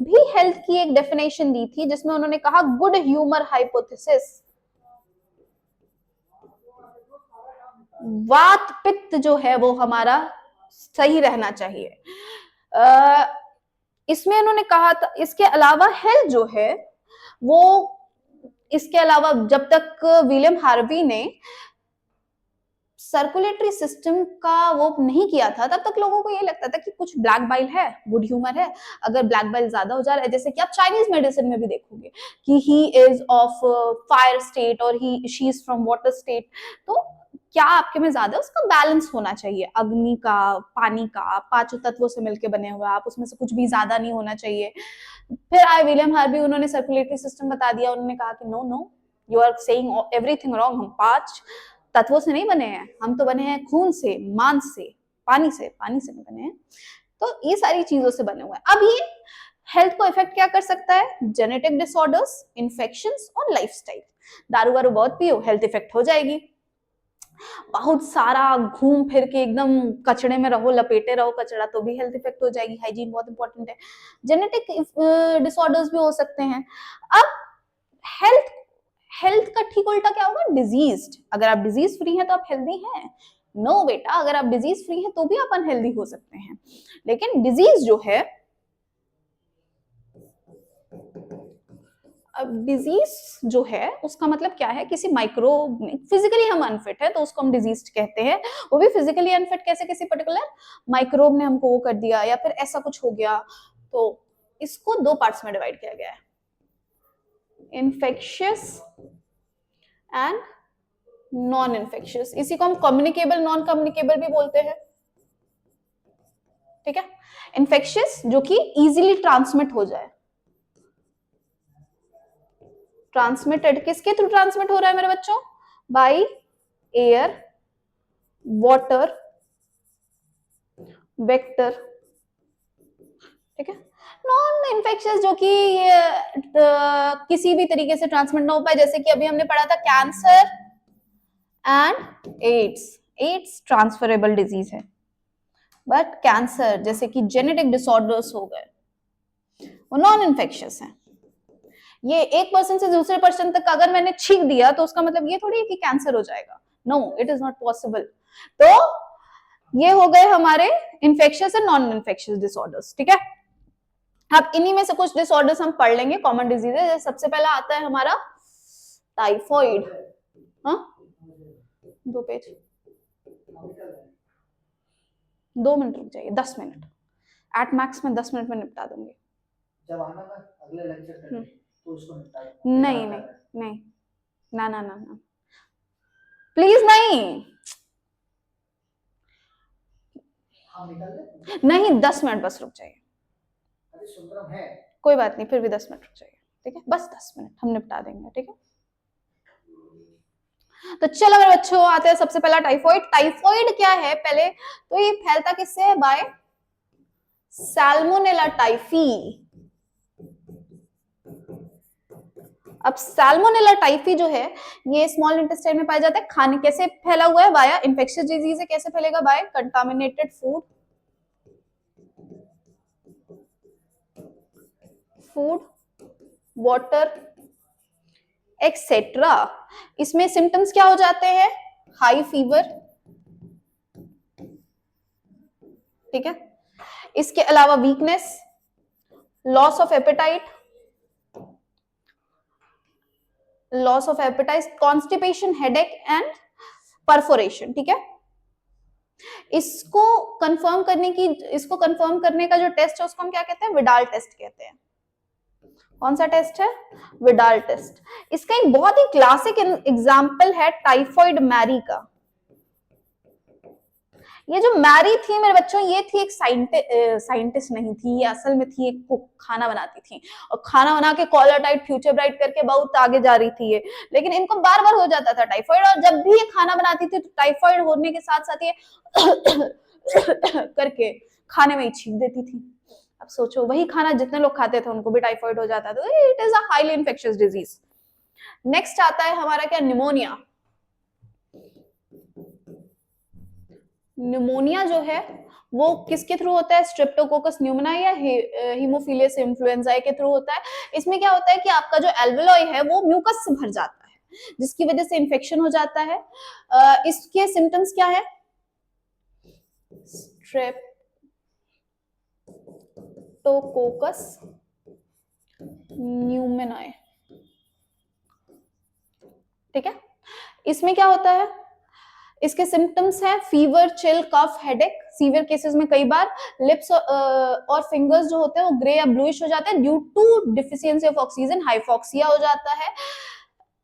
भी हेल्थ की एक डेफिनेशन दी थी, जिसमें उन्होंने कहा गुड ह्यूमर हाइपोथेसिस। वात पित्त जो है वो हमारा सही रहना चाहिए, इसमें उन्होंने कहा था। इसके अलावा हेल्थ जो है वो, इसके अलावा जब तक विलियम हार्वी ने सर्कुलेटरी सिस्टम का वो नहीं किया था, तब तक लोगों को ये लगता था कि कुछ ब्लैक बाइल है, गुड ह्यूमर है। अगर ब्लैक बाइल ज्यादा हो जा रहा है, जैसे कि आप चाइनीज मेडिसिन में भी देखोगे कि he is of fire state और she is from water state, तो क्या आपके में ज्यादा, उसका बैलेंस होना चाहिए, अग्नि का, पानी का, पांचों तत्वों से मिलकर बने हुए, आप उसमें से कुछ भी ज्यादा नहीं होना चाहिए। फिर आए विलियम हार्वी, उन्होंने सर्कुलेटरी सिस्टम बता दिया, उन्होंने कहा कि no no, you are saying everything wrong, हम 5 तत्वों से नहीं बने हैं, हम तो बने हैं खून से, मांस से, पानी से नहीं बने हैं, तो ये सारी चीजों से बने हुए हैं। अब ये हेल्थ को इफेक्ट क्या कर सकता है, जेनेटिक डिसऑर्डर्स, इन्फेक्शंस और लाइफस्टाइल। दारू वारू बहुत पियो, हेल्थ इफेक्ट हो जाएगी। बहुत सारा घूम फिर के एकदम कचड़े में रहो, लपेटे रहो कचड़ा, तो भी हेल्थ इफेक्ट हो जाएगी। हाइजीन बहुत इंपॉर्टेंट है। जेनेटिक डिसऑर्डर्स भी हो सकते हैं। अब हेल्थ, हेल्थ का ठीक उल्टा क्या होगा? डिजीज्ड। अगर आप डिजीज फ्री हैं तो आप हेल्दी हैं? नो बेटा, अगर आप डिजीज फ्री हैं तो भी आप अनहेल्दी हो सकते हैं। लेकिन डिजीज जो है, अब डिजीज जो है उसका मतलब क्या है? किसी माइक्रोब, फिजिकली हम अनफिट है तो उसको हम डिजीज कहते हैं। वो भी फिजिकली अनफिट कैसे? किसी पर्टिकुलर माइक्रोब ने हमको वो कर दिया या फिर ऐसा कुछ हो गया। तो इसको दो पार्ट्स में डिवाइड किया गया है, इन्फेक्शियस एंड नॉन इन्फेक्शियस। इसी को हम कम्युनिकेबल, नॉन कम्युनिकेबल भी बोलते हैं। ठीक है, इन्फेक्शियस जो कि इजीली ट्रांसमिट हो जाए। ट्रांसमिटेड किसके थ्रू ट्रांसमिट हो रहा है मेरे बच्चों? By air, water, vector. ठीक है, नॉन इन्फेक्शियस जो कि किसी भी तरीके से ट्रांसमिट ना हो पाए, जैसे कि अभी हमने पढ़ा था cancer and AIDS. AIDS transferable disease है, बट कैंसर जैसे कि जेनेटिक डिसऑर्डर्स हो गए वो नॉन इन्फेक्शियस है। ये एक पर्सन से दूसरे पर्सन तक अगर मैंने छींक दिया तो उसका मतलब ये थोड़ी है कि कैंसर हो जाएगा। No, it is not possible. तो ये हो गए हमारे infectious and non infectious disorders. ठीक है, अब इन्हीं में से कुछ डिसऑर्डर्स हम पढ़ लेंगे, कॉमन डिजीजेस। सबसे पहला आता है हमारा टाइफॉइड। हाँ, 2 पेज, 2 मिनट रुक जाइए, 10 मिनट एट मैक्स में 10 मिनट में निपटा दूंगी। जब आना ना अगले लेक्चर में तो उसको निपटा नहीं नहीं नहीं, ना ना ना ना, प्लीज नहीं। हम निकल ले? नहीं, 10 मिनट बस रुक जाइए। अरे सुंदरम है, कोई बात नहीं, फिर भी 10 मिनट रुक जाइए। ठीक है, बस 10 मिनट हम निपटा देंगे। ठीक है, तो चलो मेरे बच्चों, आते हैं सबसे पहला टाइफॉइड। टाइफॉइड क्या है पहले तो? ये फैलता किससे है? By salmonella typhi. अब सैल्मोनेला टाइफी जो है ये स्मॉल इंटेस्टाइन में पाया जाता है। खाने कैसे फैला हुआ है? बाय इन्फेक्शियस डिजीज है। कैसे फैलेगा? By contaminated food, water etcetera. इसमें सिम्टम्स क्या हो जाते हैं? High fever. ठीक है, इसके अलावा weakness, loss of appetite, constipation, headache and perforation. ठीक है, इसको कंफर्म करने का जो टेस्ट है उसको हम क्या कहते हैं? विडाल टेस्ट कहते हैं। कौन सा टेस्ट है? Widal test. इसका एक बहुत ही क्लासिक एग्जांपल है टाइफॉइड मैरी का। ये जो मैरी थी मेरे बच्चों, ये थी एक साइंटिस्ट नहीं थी, ये असल में थी एक कुक, खाना बनाती थी और खाना बना के कॉलर टाइट, फ्यूचर ब्राइट करके बहुत आगे जा रही थी ये। लेकिन इनको बार बार हो जाता था टाइफॉइड, और जब भी ये खाना बनाती थी तो टाइफॉइड होने के साथ साथ ये करके खाने में ही छींक देती थी। अब सोचो, वही खाना जितने लोग खाते थे उनको भी टाइफॉइड हो जाता था। It is a highly infectious disease. Next आता है हमारा क्या? निमोनिया। निमोनिया जो है वो किसके थ्रू होता है? स्ट्रेप्टोकोकस न्यूमोनाई या हीमोफिलियस इन्फ्लुएंजाई के थ्रू होता है। इसमें क्या होता है कि आपका जो एल्वेलॉय है वो म्यूकस से भर जाता है, जिसकी वजह से इन्फेक्शन हो जाता है। इसके सिम्टम्स क्या है? Streptococcus pneumoniae. ठीक है, इसमें क्या होता है? इसके सिम्टम्स हैं फीवर, चिल, कफ, हेडेक। सीवियर केसेस में कई बार लिप्स और फिंगर्स जो होते हैं वो ग्रे या ब्लूइश हो जाते हैं due to deficiency of oxygen, hypoxia हो जाता है।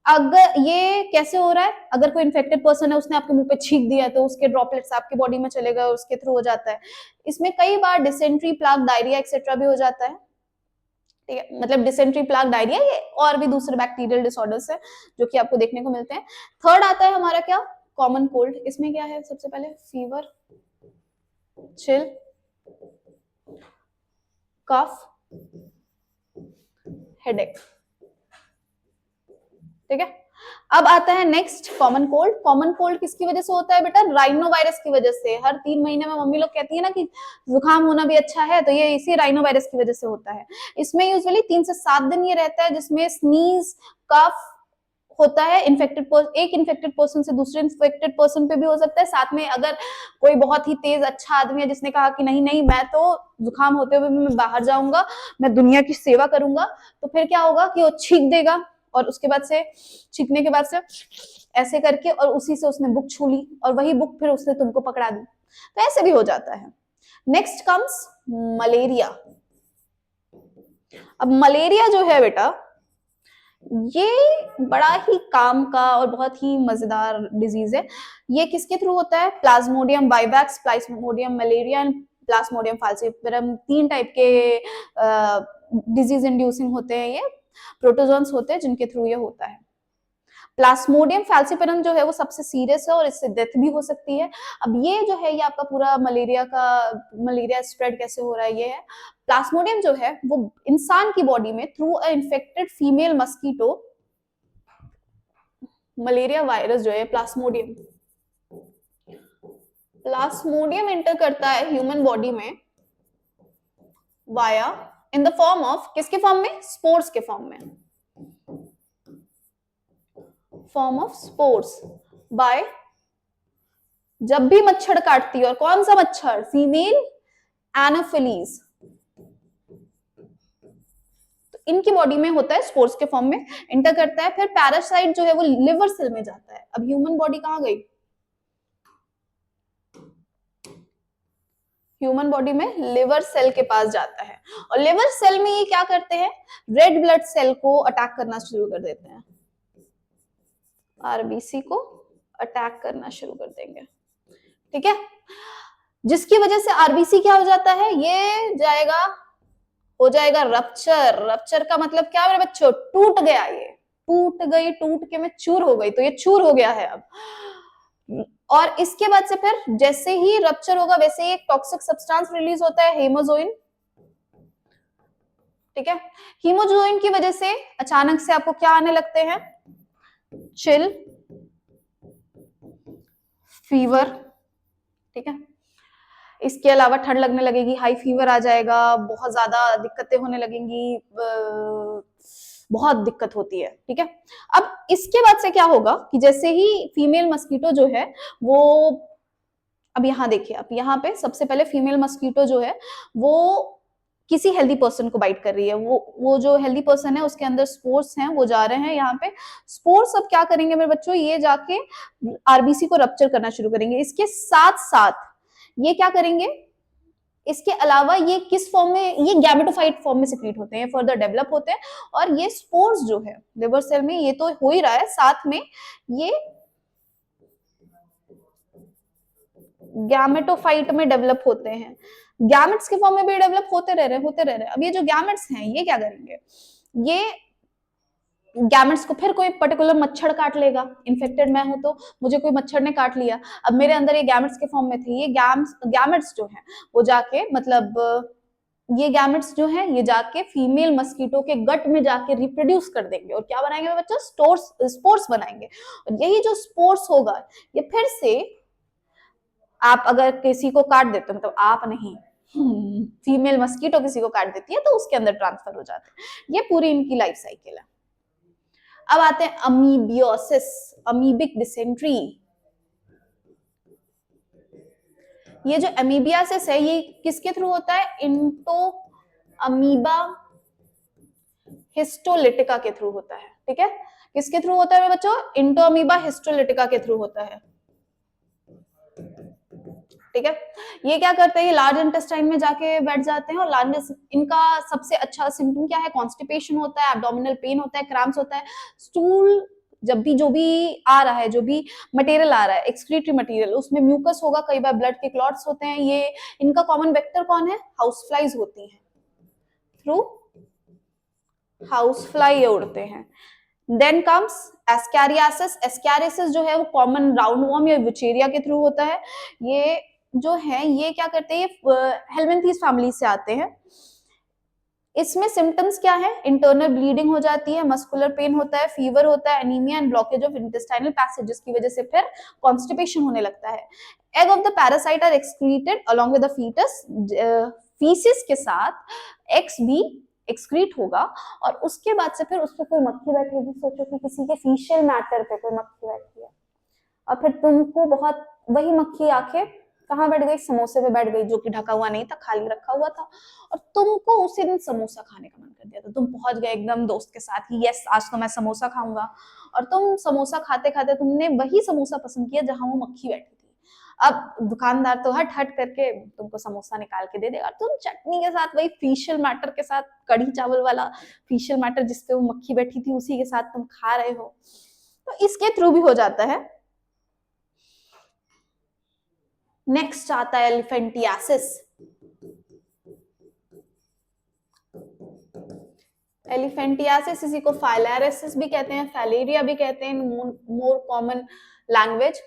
अगर ये कैसे हो रहा है? अगर कोई इन्फेक्टेड पर्सन है, उसने आपके मुंह पे छींक दिया तो उसके ड्रॉपलेट्स आपकी बॉडी में चले गए, उसके थ्रू हो जाता है। इसमें कई बार डिसेंट्री, प्लाक, डायरिया एक्सेट्रा भी हो जाता है। ठीक है, मतलब डिसेंट्री, प्लाक, डायरिया, ये और भी दूसरे बैक्टीरियल डिसऑर्डर्स है जो कि आपको देखने को मिलते हैं। थर्ड आता है हमारा क्या? Common cold. इसमें क्या है? सबसे पहले फीवर, चिल, कफ, हेडेक। ठीक है, अब आता है next common cold. Common cold किसकी वजह से होता है बेटा? राइनो वायरस की वजह से। हर 3 महीने में मम्मी लोग कहती है ना कि जुकाम होना भी अच्छा है, तो ये इसी राइनो वायरस की वजह से होता है। इसमें यूजुअली 3 से 7 दिन ये रहता है, जिसमें स्नीज, कफ होता है। एक इन्फेक्टेड पर्सन से दूसरे इन्फेक्टेड पर्सन पे भी हो सकता है। साथ में अगर कोई बहुत ही तेज अच्छा आदमी है जिसने कहा कि नहीं नहीं मैं तो जुकाम होते हुए भी मैं बाहर जाऊंगा, मैं दुनिया की सेवा करूंगा, तो फिर क्या होगा कि वो छींक देगा और उसके बाद से छींकने के बाद से ऐसे करके और उसी से उसने बुक छू ली और वही बुक फिर उसने तुमको पकड़ा दी, तो ऐसे भी हो जाता है। Next comes malaria. अब मलेरिया जो है बेटा, ये बड़ा ही काम का और बहुत ही मजेदार डिजीज है। ये किसके थ्रू होता है? Plasmodium vivax, plasmodium malariae and plasmodium falciparum, 3 type के डिजीज इंड्यूसिंग होते हैं। ये प्रोटोजोन्स होते हैं जिनके थ्रू ये होता है। प्लाज्मोडियम फैल्सिपारम जो है वो सबसे सीरियस है और इससे डेथ भी हो सकती है। अब ये जो है ये आपका पूरा मलेरिया स्प्रेड कैसे हो रहा है ये है। प्लाज्मोडियम जो है वो इंसान की बॉडी में through a infected female mosquito, malaria virus जो है प्लाज्मोडियम एंटर करता है ह्यूमन बॉडी में via in the form of, किसके फॉर्म में? स्पोर्स के फॉर्म में, फॉर्म ऑफ स्पोर्स बाय, जब भी मच्छर काटती है। और कौन सा मच्छर? Female anopheles. तो इनकी बॉडी में होता है, स्पोर्स के फॉर्म में एंटर करता है। फिर पैरासाइट जो है वो लिवर सेल में जाता है। अब ह्यूमन बॉडी कहां गई? ह्यूमन बॉडी में लिवर सेल के पास जाता है और लिवर सेल में ये क्या करते हैं? रेड ब्लड सेल को अटैक करना शुरू कर देते हैं, आरबीसी को अटैक करना शुरू कर देंगे, ठीक है। जिसकी वजह से आरबीसी क्या हो जाता है? ये हो जाएगा रप्चर। रप्चर का मतलब क्या है मेरे बच्चों? टूट गया, ये टूट गई, टूट के में चूर हो गई, तो ये चूर हो गया है अब। और इसके बाद से फिर जैसे ही रप्चर होगा वैसे ही एक टॉक्सिक सब्सटेंस रिलीज होता है, हेमोजोइन, ठीक है। हीमोजोइन की वजह से अचानक से आपको क्या आने लगते हैं? चिल, फीवर, ठीक है। इसके अलावा ठंड लगने लगेगी, हाई फीवर आ जाएगा, बहुत ज्यादा दिक्कतें होने लगेंगी, बहुत दिक्कत होती है, ठीक है। अब इसके बाद से क्या होगा कि जैसे ही फीमेल मस्कीटो जो है वो, अब यहाँ देखिए, अब यहाँ पे सबसे पहले फीमेल मस्कीटो जो है वो किसी हेल्दी पर्सन को बाइट कर रही है। वो जो हेल्दी पर्सन है उसके अंदर स्पोर्स हैं, वो जा रहे हैं यहाँ पे। स्पोर्स अब क्या करेंगे मेरे बच्चों? ये जाके आरबीसी को रप्चर करना शुरू करेंगे। इसके साथ साथ ये क्या करेंगे? इसके अलावा ये किस फॉर्म में? ये गैमेटोफाइट फॉर्म में सिक्रीट होते हैं, फर्दर डेवलप होते हैं। और ये स्पोर्स जो है लिवर सेल में, ये तो हो ही रहा है, साथ में ये गैमेटोफाइट में डेवलप होते हैं, गैमेट्स के फॉर्म में भी डेवलप होते रह रहे। अब ये जो गैमेट्स हैं ये क्या करेंगे? ये गैमेट्स को फिर कोई पर्टिकुलर मच्छर काट लेगा। इन्फेक्टेड मैं हूं तो मुझे कोई मच्छर ने काट लिया, अब मेरे अंदर ये गैमेट्स के फॉर्म में थे। ये गैमेट्स जो है वो जाके, मतलब ये गैमेट्स जो है ये जाके फीमेल मस्कीटो के गट में जाके रिप्रोड्यूस कर देंगे और क्या बनाएंगे बच्चों? स्पोर्स बनाएंगे। और यही जो स्पोर्स होगा ये फिर से, आप अगर किसी को काट देते हो, मतलब आप नहीं, फीमेल मस्कीटो किसी को काट देती है तो उसके अंदर ट्रांसफर हो जाता है। ये पूरी इनकी लाइफ साइकिल है। अब आते हैं अमीबियोसिस, अमीबिक डिसेंट्री। ये जो अमीबियासिस है ये किसके थ्रू होता है? इंटो अमीबा हिस्टोलिटिका के थ्रू होता है, ठीक है। किसके थ्रू होता है मेरे बच्चों? इंटो अमीबा हिस्टोलिटिका के थ्रू होता है, ठीक है। ये क्या करते हैं? ये लार्ज इंटेस्टाइन में जाके बैठ जाते हैं और लार्ज, इनका सबसे अच्छा सिम्टम क्या है? कॉन्स्टिपेशन होता है, एब्डोमिनल पेन होता है, क्रैम्प्स होता है, स्टूल जब भी जो भी आ रहा है, जो भी मटेरियल आ रहा है, एक्सक्रीटरी मटेरियल, उसमें म्यूकस होगा, कई बार ब्लड के क्लॉट्स होते हैं। ये इनका कॉमन वेक्टर कौन है? हाउस फ्लाइज होती हैं, थ्रू हाउस फ्लाई उड़ते हैं। Then comes ascariasis. एस्कैरियासिस जो है वो कॉमन राउंडवॉर्म या विचेरिया के थ्रू होता है। ये जो है ये क्या करते हैं? हेलमिंथीज फैमिली से आते हैं। इसमें सिम्टम्स क्या है? इंटरनल ब्लीडिंग हो जाती है, मस्कुलर पेन होता है, फीवर होता है, anaemia and blockage of intestinal passage, जिसकी वजह से फिर कॉन्स्टिपेशन होने लगता है। Egg of the parasite are excreted along with the foetus, faeces के साथ एक्स भी एक्सक्रीट होगा और उसके बाद से फिर उस पर कोई मक्खी बैठेगी। सोचो कि किसी के फेशियल मैटर पे कोई मक्खी बैठी है और फिर तुमको बहुत, वही मक्खी आके कहाँ बैठ गई? समोसे पे बैठ गई, जो कि ढका हुआ नहीं था, खाली रखा हुआ था, और तुमको उसी दिन समोसा खाने का मन कर दिया। तो तुम पहुंच गए एकदम दोस्त के साथ कि यस आज तो मैं समोसा खाऊंगा, और तुम समोसा खाते खाते तुमने वही समोसा पसंद किया जहां वो मक्खी बैठी थी। अब दुकानदार तो हट हट करके तुमको समोसा निकाल के दे देगा, तुम चटनी के साथ, वही फेशियल मैटर के साथ, कढ़ी चावल वाला फेशियल मैटर जिसपे वो मक्खी बैठी थी, उसी के साथ तुम खा रहे हो। तो इसके थ्रू भी हो जाता है। नेक्स्ट आता है एलिफेंटियासिस। एलिफेंटियासिस इसी को फाइलेरियासिस भी कहते हैं, फाइलेरिया भी कहते हैं, मोर कॉमन लैंग्वेज।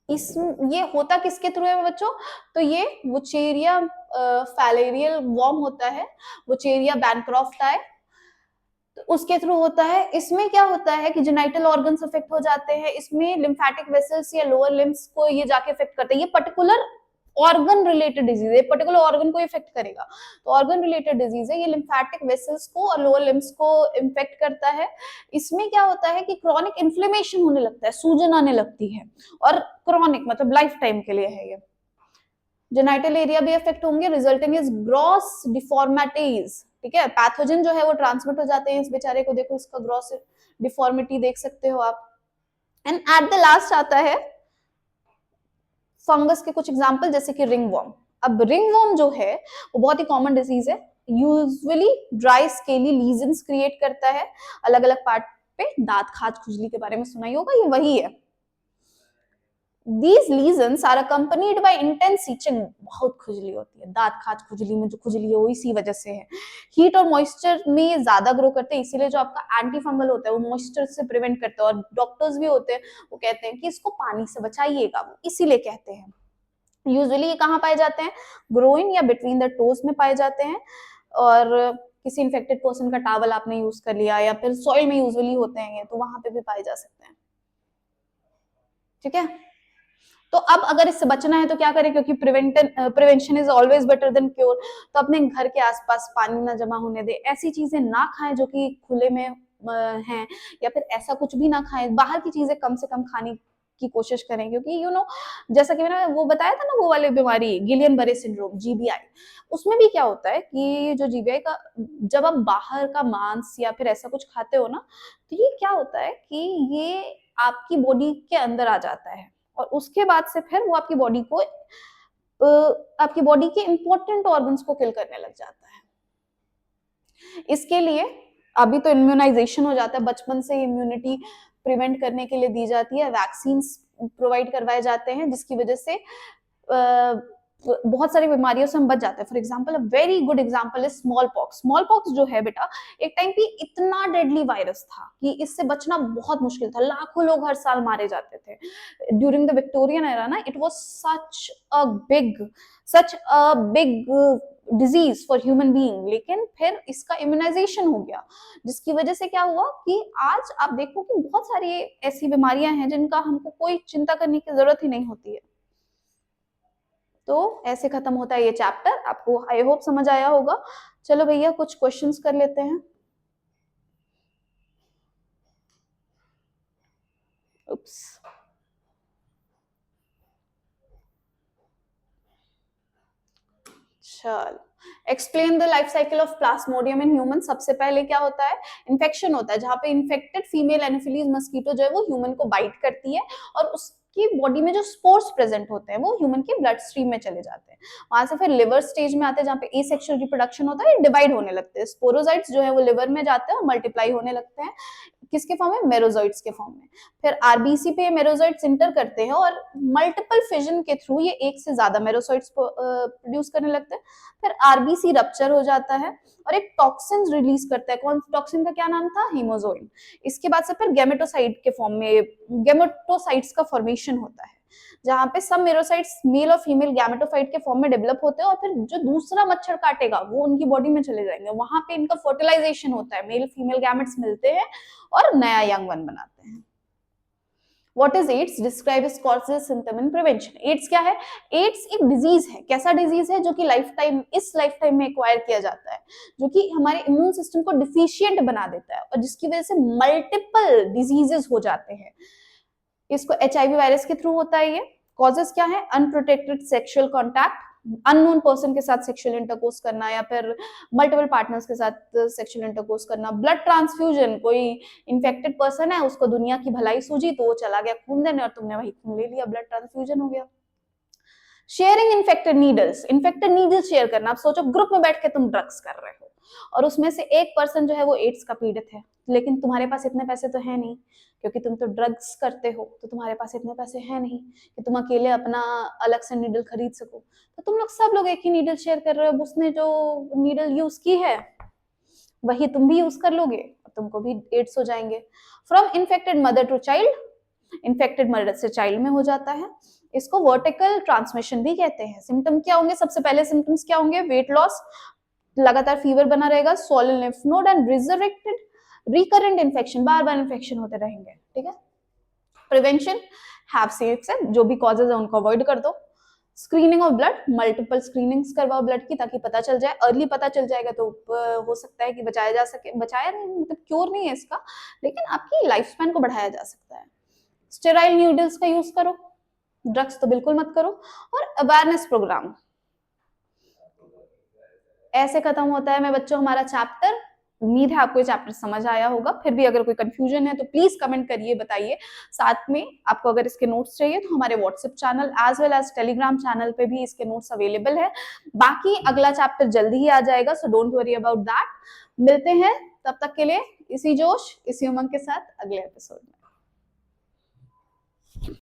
इस ये होता किसके थ्रू है बच्चों? तो ये वुचेरिया फाइलेरियल वॉर्म होता है, वुचेरिया बैनक्रॉफ्टाई, तो उसके थ्रू होता है। इसमें क्या होता है कि जेनाइटल ऑर्गन्स अफेक्ट हो जाते हैं, इसमें लिम्फेटिक वेसल्स या लोअर लिम्स को ये जाके अफेक्ट करते हैं। ये पर्टिकुलर ऑर्गन रिलेटेड डिजीज है, पर्टिकुलर ऑर्गन को इफेक्ट करेगा, तो ऑर्गन रिलेटेड डिजीज है। ये लिम्फेटिक वेसल्स को और लोअर लिम्स को इफेक्ट करता है। इसमें क्या होता है कि क्रॉनिक इन्फ्लेमेशन होने लगता है, सूजन आने लगती है, और क्रॉनिक मतलब लाइफ टाइम के लिए है ये। जेनाइटल एरिया भी अफेक्ट होंगे, रिजल्टिंग इज ग्रॉस डिफॉर्मिटीज। ठीक है, पैथोजन जो है वो ट्रांसमिट हो जाते हैं इस बेचारे को। देखो इसका ग्रॉस डिफॉर्मिटी देख सकते हो आप। एंड एट द लास्ट आता है फंगस के कुछ एग्जांपल, जैसे कि रिंग वर्म। अब रिंग वर्म जो है वो बहुत ही कॉमन डिजीज है, usually dry scaly lesions create करता है अलग अलग पार्ट पे। दांत खाज खुजली के बारे में सुना ही होगा, ये वही है। These lesions are accompanied by intense itching, बहुत खुजली होती है, दांत खाज खुजली में जो खुजली है वो इसी वजह से है। हीट और मॉइस्चर में ज्यादा ग्रो करते हैं, इसीलिए जो आपका एंटी फंगल होता है वो मॉइस्चर से प्रिवेंट करते हैं। और डॉक्टर्स भी होते हैं वो कहते हैं कि इसको पानी से बचाइएगा, वो इसीलिए कहते हैं। यूजुअली ये कहाँ पाए जाते हैं? ग्रोइन या बिटवीन द टोज में पाए जाते हैं, और किसी इन्फेक्टेड पर्सन का टॉवल आपने यूज कर लिया या फिर सॉइल में यूजुअली होते हैं ये, तो वहां पे भी पाए जा सकते हैं। ठीक है, तो अब अगर इससे बचना है तो क्या करें? क्योंकि prevention is always better than cure, तो अपने घर के आसपास पानी ना जमा होने दे, ऐसी चीजें ना खाएं जो कि खुले में हैं, या फिर ऐसा कुछ भी ना खाएं। बाहर की चीजें कम से कम खाने की कोशिश करें, क्योंकि जैसा कि मैंने वो बताया था ना, वो वाली बीमारी गिलियन बरे सिंड्रोम, जीबीआई, उसमें भी क्या होता है कि जो जीबीआई का, जब आप बाहर का मांस या फिर ऐसा कुछ खाते हो ना, तो ये क्या होता है कि ये आपकी बॉडी के अंदर आ जाता है, और उसके बाद से फिर वो आपकी बॉडी को, आपकी बॉडी के इंपॉर्टेंट ऑर्गन्स को किल करने लग जाता है। इसके लिए अभी तो इम्यूनाइजेशन हो जाता है, बचपन से इम्यूनिटी प्रिवेंट करने के लिए दी जाती है, वैक्सीन प्रोवाइड करवाए जाते हैं, जिसकी वजह से बहुत सारी बीमारियों से हम बच जाते हैं। For example, very good example is small pox. Small pox जो है बेटा, एक टाइम पे इतना डेडली वायरस था कि इससे बचना बहुत मुश्किल था, लाखों लोग हर साल मारे जाते थे ड्यूरिंग द विक्टोरियन एरा ना। It was such a big disease for human being, लेकिन फिर इसका इम्यूनाइजेशन हो गया, जिसकी वजह से क्या हुआ कि आज आप देखो कि बहुत सारी ऐसी बीमारियां हैं जिनका हमको कोई चिंता करने की जरूरत ही नहीं होती है। तो ऐसे खत्म होता है ये चैप्टर, आपको आई होप समझ आया होगा। चलो भैया कुछ क्वेश्चंस कर लेते हैं। उप्स, चलो, explain the life cycle of Plasmodium in human. सबसे पहले क्या होता है? इन्फेक्शन होता है, जहां पे इन्फेक्टेड फीमेल एनोफिलीज मस्कीटो जो है वो ह्यूमन को बाइट करती है, और उसकी बॉडी में जो स्पोर्स प्रेजेंट होते हैं वो ह्यूमन के ब्लड स्ट्रीम में चले जाते हैं। वहां से फिर लिवर स्टेज में आते हैं, जहाँ पे एसेक्सुअल रिप्रोडक्शन होता है, डिवाइड होने लगते हैं। स्पोरोजाइट्स जो है वो लिवर में जाते हैं और मल्टीप्लाई होने लगते हैं, किसके फॉर्म में? मेरोजोइट्स के फॉर्म में। फिर आरबीसी पे मेरोजोइट्स इंटर करते हैं और मल्टीपल फिजन के थ्रू ये एक से ज्यादा मेरोजोइट्स प्रोड्यूस करने लगते हैं। फिर आरबीसी रप्चर हो जाता है और एक टॉक्सिन रिलीज करता है। कौन टॉक्सिन का क्या नाम था? हीमोजोइन। इसके बाद से फिर गेमेटोसाइट के फॉर्म में गेमेटोसाइट्स का फॉर्मेशन होता है। जहाँ पे सब मेरोसाइट्स मेल और फीमेल गैमेटोफाइट के फॉर्म में डेवलप होते हैं और फिर जो दूसरा मच्छर काटेगा वो उनकी बॉडी में चले जाएंगे, वहां पे इनका फर्टिलाइजेशन होता है, मेल फीमेल गैमेट्स मिलते हैं और नया यंग वन बनाते हैं। What is AIDS? Describe its causes, symptom and prevention. AIDS क्या है? AIDS एक डिजीज है। कैसा डिजीज है? जो कि इस लाइफ टाइम में एक्वायर किया जाता है, जो कि हमारे इम्यून सिस्टम को डिफिशियंट बना देता है और जिसकी वजह से मल्टीपल डिजीजेस हो जाते हैं। इसको HIV वायरस के थ्रू होता है। ये कॉजेस क्या है? Unprotected sexual contact, unknown person के साथ सेक्सुअल इंटरकोर्स करना या फिर मल्टीपल पार्टनर्स के साथ सेक्सुअल इंटरकोर्स करना, ब्लड ट्रांसफ्यूजन, कोई इन्फेक्टेड पर्सन है उसको दुनिया की भलाई सूझी तो वो चला गया खून देने और तुमने वही खून ले लिया, ब्लड ट्रांसफ्यूजन हो गया। शेयरिंग इन्फेक्टेड नीडल्स शेयर करना। आप सोचो ग्रुप में बैठ के तुम ड्रग्स कर रहे हो और उसमें से एक पर्सन जो है वो एड्स का पीड़ित है, लेकिन तुम्हारे पास इतने पैसे तो है नहीं क्योंकि तुम तो ड्रग्स करते हो, तो तुम्हारे पास इतने पैसे हैं नहीं कि तुम अकेले अपना अलग से नीडल खरीद सको, तो तुम लोग सब लोग एक ही नीडल शेयर कर रहे हो। उसने जो नीडल यूज की है वही तुम भी यूज कर लोगे और तुमको भी एड्स हो जाएंगे। From infected mother to child, infected mother से चाइल्ड में हो जाता है। इसको वर्टिकल ट्रांसमिशन भी कहते हैं। सिम्टम क्या होंगे? सबसे पहले सिम्टम्स क्या होंगे? वेट लॉस, लगातार फीवर बना रहेगा, swollen lymph node and recurrent infection, bar bar infection होते रहेंगे। ठीक है। प्रिवेंशन, हैव सेफ सेक्स, जो भी कॉजेज है उनको अवॉइड कर दो। Screening of blood, multiple screenings करवाओ ब्लड की ताकि पता चल जाए, अर्ली पता चल जाएगा तो हो सकता है कि बचाया जा सके, बचाया नहीं मतलब क्योर नहीं है इसका, लेकिन आपकी लाइफ स्पैन को बढ़ाया जा सकता है। स्टेराइल न्यूडल्स का यूज करो, ड्रग्स तो बिल्कुल मत करो। और अवेयरनेस प्रोग्राम। ऐसे खत्म होता है मैं बच्चों हमारा चैप्टर। उम्मीद है आपको ये चैप्टर समझ आया होगा। फिर भी अगर कोई कंफ्यूजन है तो प्लीज कमेंट करिए, बताइए। साथ में आपको अगर इसके नोट्स चाहिए तो हमारे WhatsApp channel as well as Telegram channel पे भी इसके नोट्स अवेलेबल है। बाकी अगला चैप्टर जल्दी ही आ जाएगा, so don't worry about that. मिलते हैं तब तक के लिए इसी जोश इसी उमंग के साथ अगले एपिसोड में।